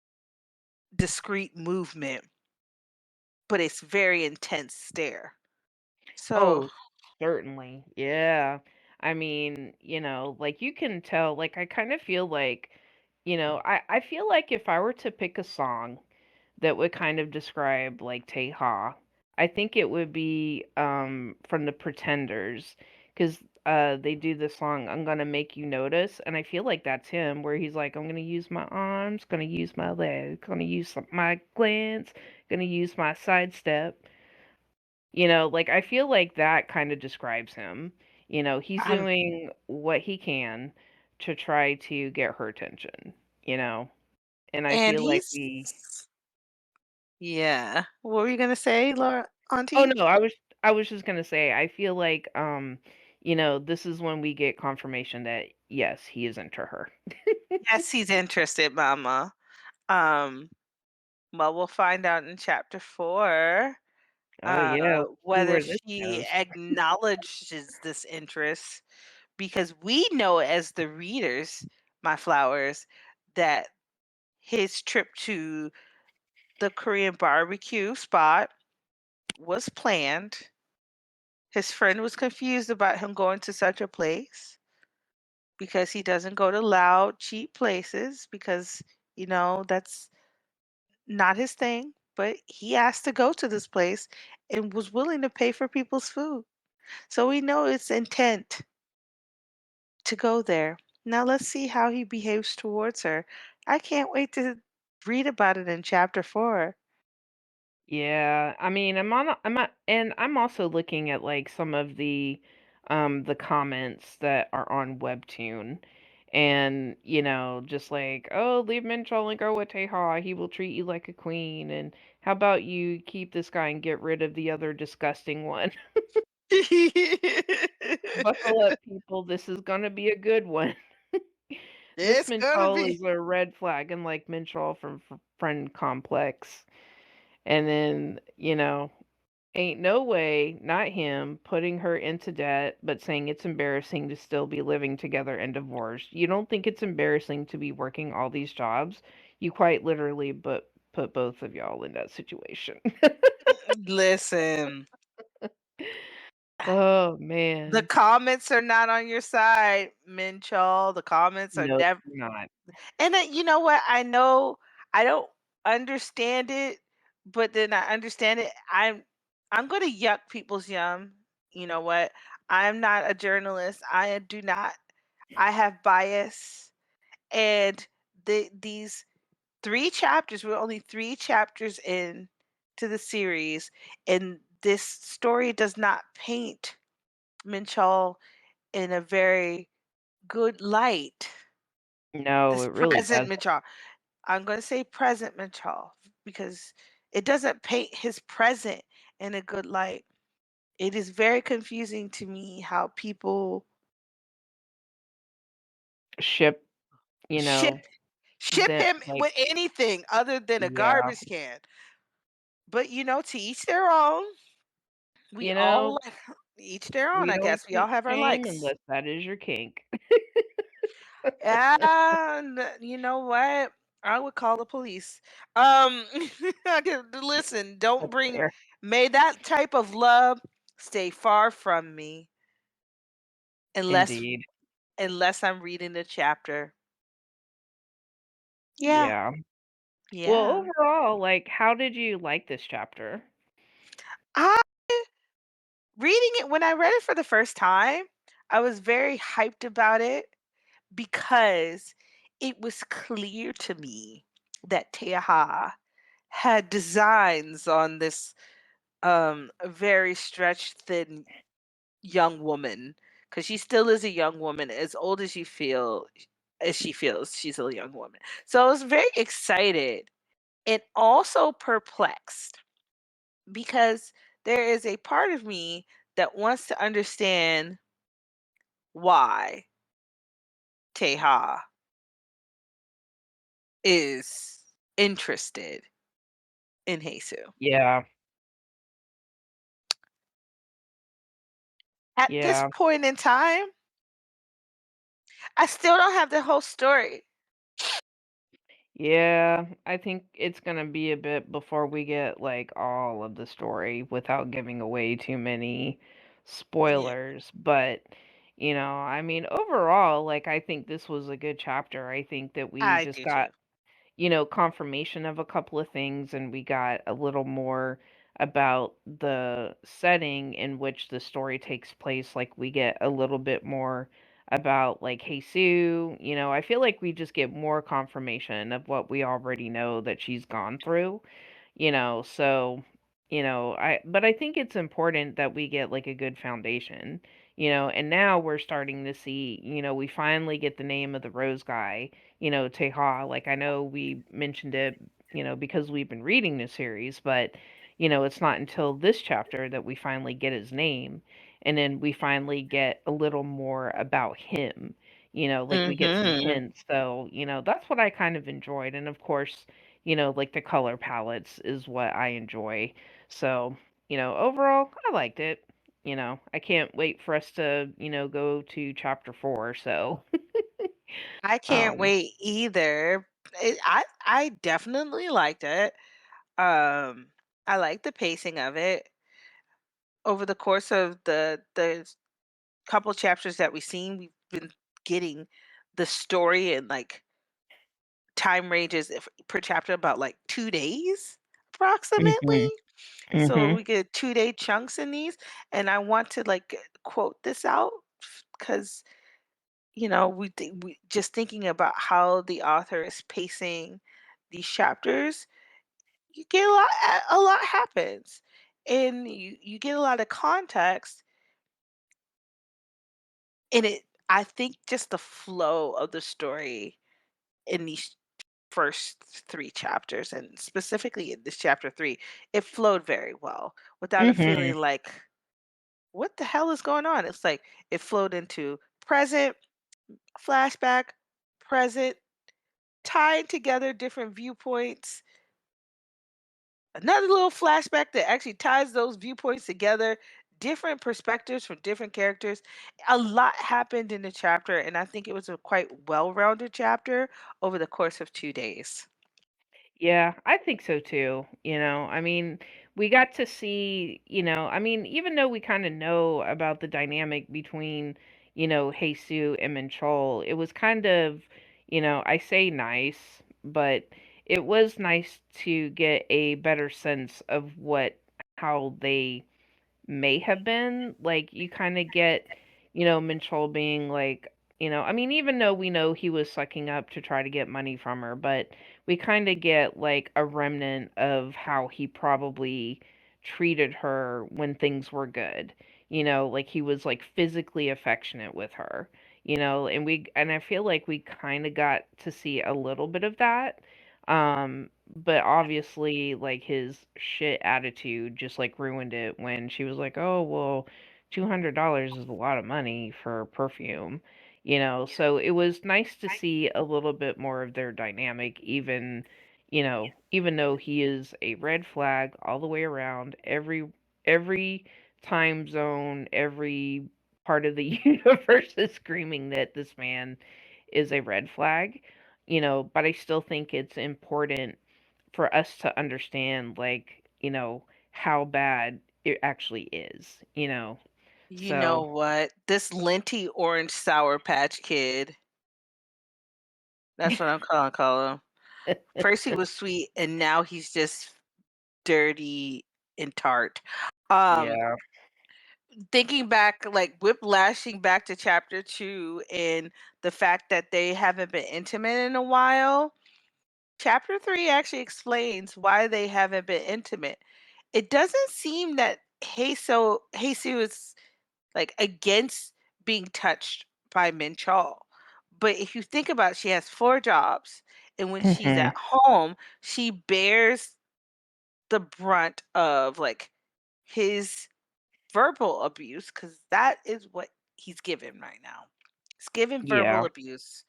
discrete movement, but it's very intense stare. So Oh, certainly. Yeah. I mean, like, you can tell, like, I kind of feel like, I feel like if I were to pick a song that would kind of describe like Teha. I think it would be from the Pretenders, because they do the song "I'm Gonna Make You Notice," and I feel like that's him, where he's like, "I'm gonna use my arms, gonna use my legs, gonna use my glance, gonna use my sidestep." Like I feel like that kind of describes him. He's I'm doing what he can to try to get her attention, you know? And I and feel like he's we yeah. What were you gonna say, Laura Oh Auntie? no, I was just gonna say I feel like this is when we get confirmation that yes, he is into her. Yes, he's interested, Mama. Um, well, we'll find out in chapter 4, Oh yeah, let's see whether where this she goes. acknowledges this interest, because we know as the readers, my flowers, that his trip to the Korean barbecue spot was planned. His friend was confused about him going to such a place because he doesn't go to loud, cheap places because, that's not his thing. But he asked to go to this place and was willing to pay for people's food. So we know it's intent to go there. Now let's see how he behaves towards her. I can't wait to read about it in chapter 4. Yeah, I mean, and I'm also looking at like some of the comments that are on Webtoon, and just like, oh, leave Mincheol and go with Teha. He will treat you like a queen, and how about you keep this guy and get rid of the other disgusting one? Buckle up, people. This is gonna be a good one. This It's gonna Mincheol be. is a red flag, and like Mincheol from Friend Complex, and then ain't no way, not him, putting her into debt, but saying it's embarrassing to still be living together and divorced. You don't think it's embarrassing to be working all these jobs? You quite literally but put both of y'all in that situation. Listen, Oh the man. comments are not on your side, Minchol. The comments are No, never. you're not. And then, you know what? I know I don't understand it, but then I understand it. I'm going to yuck people's yum. You know what? I'm not a journalist. I do not. I have bias, and these 3 chapters. We're only 3 chapters in to the series, and this story does not paint Minchol in a very good light. No, This it really present doesn't. Minchol. I'm going to say present Minchol because it doesn't paint his present in a good light. It is very confusing to me how people Ship, ship ship that him like with anything other than a yeah. garbage can. But to each their own. We You know, all each their own, we I don't guess. We all kink have our shame likes. unless that is your kink. And you know what? I would call the police. Um, listen, don't That's bring. fair. May that type of love stay far from me, unless Indeed. I'm reading the chapter. Yeah, Yeah. Well, yeah. overall, like, how did you like this chapter? I reading it when I read it for the first time, I was very hyped about it because it was clear to me that Teaha had designs on this very stretched thin young woman, because she still is a young woman as old as she feels she's a young woman. So I was very excited and also perplexed because there is a part of me that wants to understand why Teha is interested in Hesu. Yeah. At this Yeah. point in time, I still don't have the whole story. Yeah. I think it's gonna be a bit before we get like all of the story without giving away too many Yeah, spoilers. But, I mean, overall, like, I think this was a good chapter. I think that we I just do too. got confirmation of a couple of things, and we got a little more about the setting in which the story takes place. Like, we get a little bit more about, like, Jesus. I feel like we just get more confirmation of what we already know that she's gone through. So, but I think it's important that we get like a good foundation. And now we're starting to see, we finally get the name of the rose guy, Teha. Like, I know we mentioned it, because we've been reading the series, but it's not until this chapter that we finally get his name, and then we finally get a little more about him. Like, we get some Mhm. hints. So, that's what I kind of enjoyed. And of course, like, the color palettes is what I enjoy. So, overall, I liked it. I can't wait for us to, go to chapter 4. So, I can't um, wait either. I definitely liked it. Um, I like the pacing of it. Over the course of the couple chapters that we've seen, we've been getting the story and like time ranges per chapter about like 2 days approximately. mhm, So mhm. we get 2 day chunks in these, and I want to like quote this out because we just thinking about how the author is pacing these chapters. You get a lot happens, and you get a lot of context in it. I think just the flow of the story in these first 3 chapters, and specifically in this chapter 3, it flowed very well without it Mhm. feeling like, "What the hell is going on?" It's like it flowed into present, flashback, present, tying together different viewpoints, another little flashback that actually ties those viewpoints together, different perspectives from different characters. A lot happened in the chapter, and I think it was a quite well-rounded chapter over the course of 2 days. Yeah, I think so too. I mean, we got to see, even though we kind of know about the dynamic between, Jesus and Mincheol, it was kind of, I say nice, but it was nice to get a better sense of how they may have been. Like, you kind of get, Minchol being like, I mean, even though we know he was sucking up to try to get money from her, but we kind of get like a remnant of how he probably treated her when things were good. Like, he was like physically affectionate with her. And I feel like we kind of got to see a little bit of that. But obviously, like, his shit attitude just like ruined it when she was like, "Oh, well, $200 is a lot of money for perfume." So it was nice to see a little bit more of their dynamic, even though he is a red flag all the way around, every time zone, every part of the universe is screaming that this man is a red flag. But I still think it's important for us to understand, like, how bad it actually is. You know So, what? This linty orange Sour Patch Kid, that's what I'm gonna call him. First he was sweet, and now he's just dirty and tart. Um, yeah. Thinking back, like whiplashing back to chapter 2 and the fact that they haven't been intimate in a while, chapter 3 actually explains why they haven't been intimate. It doesn't seem that Jesus is like against being touched by Mincheol. But if you think about it, she has 4 jobs, and when she's Mhm. at home, she bears the brunt of like his verbal abuse because that is what he's given right now. He's given verbal Yeah. abuse.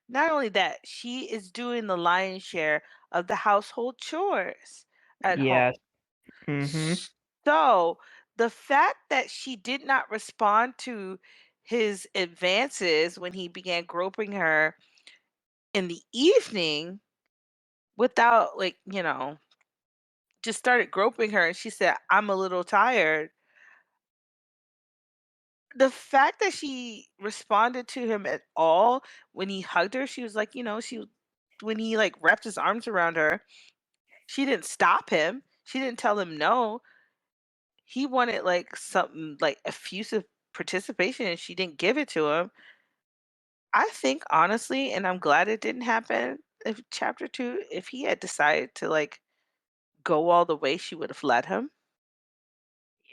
Not only that, she is doing the lion's share of the household chores at Yes. home. Mhm. So the fact that she did not respond to his advances when he began groping her in the evening without, like, just started groping her and she said, "I'm a little tired." The fact that she responded to him at all when he hugged her, she was like, when he like wrapped his arms around her. She didn't stop him. She didn't tell him no. He wanted like something like effusive participation and she didn't give it to him. I think honestly, and I'm glad it didn't happen, if chapter 2, if he had decided to like go all the way, she would have let him.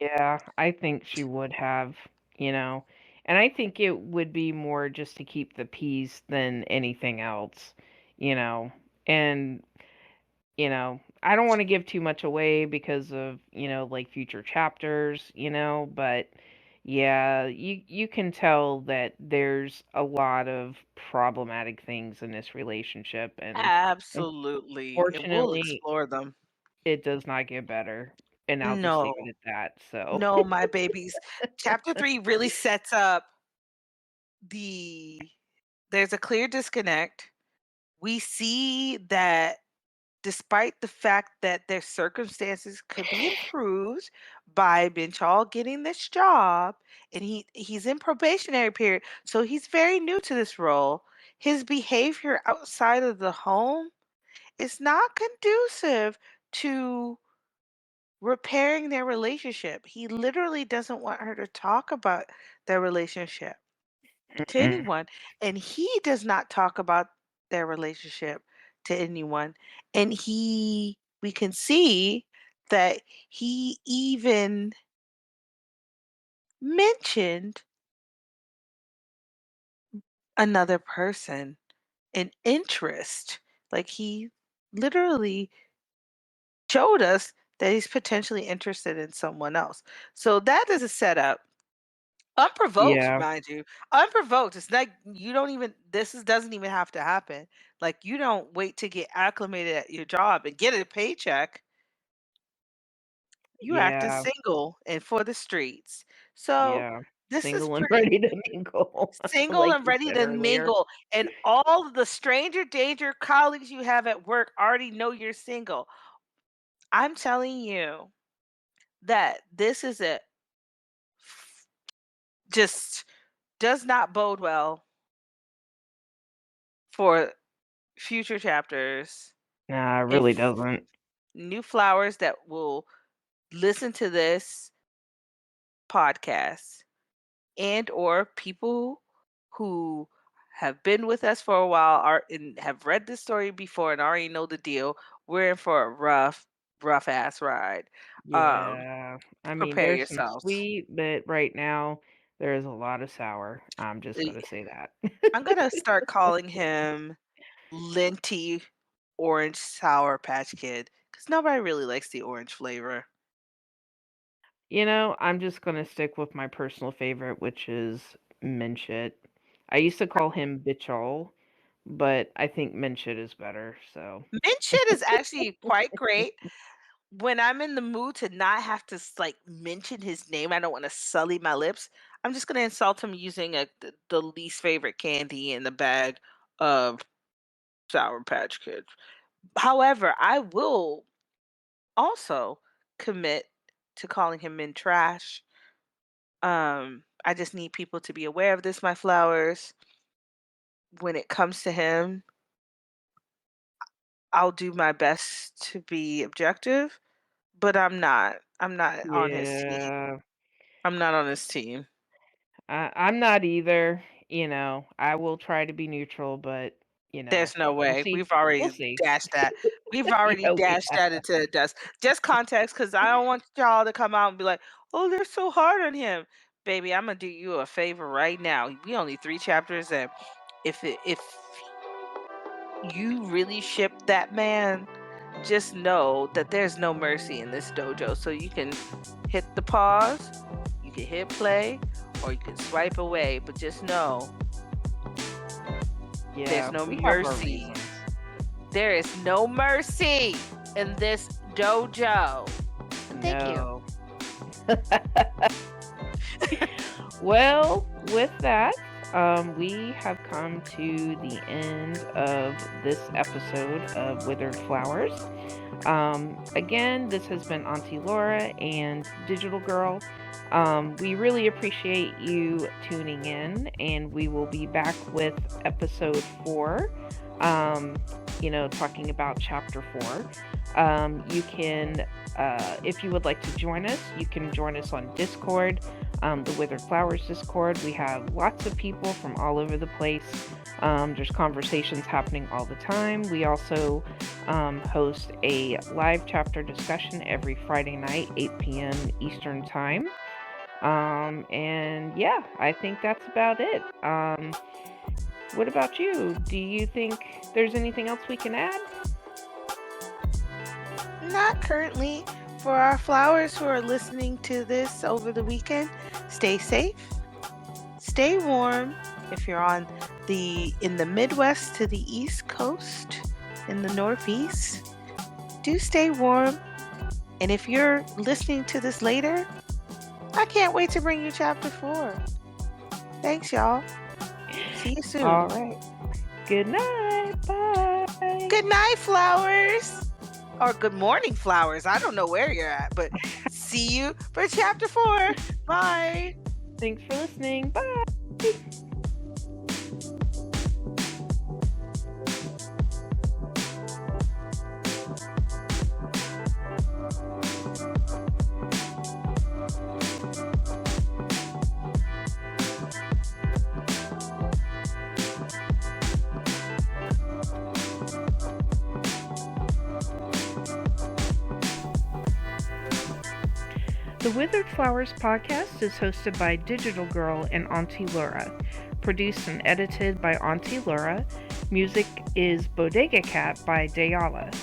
Yeah, I think she would have, you know, and I think it would be more just to keep the peace than anything else, you know. And, I don't want to give too much away because of, like future chapters, but yeah, you can tell that there's a lot of problematic things in this relationship, and Absolutely. And we'll unfortunately explore them. it does not get better. And I'll just leave it No. at that. So, No, my babies. Chapter 3 really sets up the there's a clear disconnect. We see that despite the fact that their circumstances could be improved by Mincheol getting this job, and he's in probationary period, so he's very new to this role. His behavior outside of the home is not conducive to repairing their relationship. He literally doesn't want her to talk about their relationship to mm-mm. anyone, and he does not talk about their relationship to anyone. And we can see that he even mentioned another person, an interest. Like he literally showed us that he's potentially interested in someone else. So that is a setup. Unprovoked, Yeah, mind you. Unprovoked. It's like you don't even doesn't even have to happen. Like you don't wait to get acclimated at your job and get a paycheck. You acting yeah, single and for the streets. So yeah. this is Single and pretty ready to mingle, single like and you ready said to earlier. mingle. And all of the stranger danger colleagues you have at work already know you're single. I'm telling you that this is a just does not bode well for future chapters. Nah, it really If doesn't. new flowers that will listen to this podcast and or people who have been with us for a while are and have read this story before and already know the deal, we're in for a rough ass ride. Um, Yeah. I mean, prepare there's some yourselves. sweet, but right now there is a lot of sour. I'm just Eh, gonna say that. I'm gonna start calling him Linty Orange Sour Patch Kid because nobody really likes the orange flavor. I'm just gonna stick with my personal favorite, which is Minchit. I used to call him Bichol, but I think Minchit is better. So, Mint shit is actually quite great. When I'm in the mood to not have to like mention his name, I don't want to sully my lips. I'm just gonna insult him using the least favorite candy in the bag of Sour Patch Kids. However, I will also commit to calling him Mint Trash. I just need people to be aware of this, my flowers. When it comes to him, I'll do my best to be objective, but I'm not on his team. yeah. I'm not on his team. I'm not either. I will try to be neutral, but There's no we'll way. see. We've We'll already see. dashed that. We've already Yeah, we dashed that into the dust. Just context, because I don't want y'all to come out and be like, "Oh, they're so hard on him." Baby, I'm gonna do you a favor right now. We only 3 chapters in. If you really ship that man, just know that there's no mercy in this dojo. So you can hit the pause, you can hit play, or you can swipe away. But just know there's yeah, no we have our mercy. reasons. There is no mercy in this dojo. And thank you. No. Well, with that, we have come to the end of this episode of Withered Flowers. Again, this has been Auntie Laura and Digital Girl. We really appreciate you tuning in, and we will be back with episode 4. Um, talking about chapter 4. You can, if you would like to join us, you can join us on Discord, the Withered Flowers Discord. We have lots of people from all over the place. There's conversations happening all the time. We also host a live chapter discussion every Friday night, 8 p.m. Eastern Time. And yeah, I think that's about it. What about you? Do you think there's anything else we can add? Not currently. For our flowers who are listening to this over the weekend, stay safe, stay warm. If you're in the Midwest to the East Coast, in the Northeast, do stay warm. And if you're listening to this later, I can't wait to bring you chapter 4. Thanks, y'all. See you soon. All right. Good night. Bye. Good night, flowers. Or good morning, flowers. I don't know where you're at, but see you for chapter 4. Bye. Thanks for listening. Bye. The Withered Flowers podcast is hosted by Digital Gurl and Auntie Lura. Produced and edited by Auntie Lura. Music is Bodega Cat by Dayala.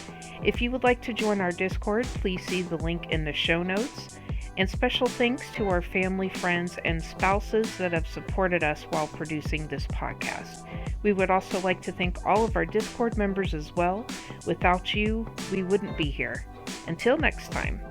If you would like to join our Discord, please see the link in the show notes. And special thanks to our family, friends, and spouses that have supported us while producing this podcast. We would also like to thank all of our Discord members as well. Without you, we wouldn't be here. Until next time.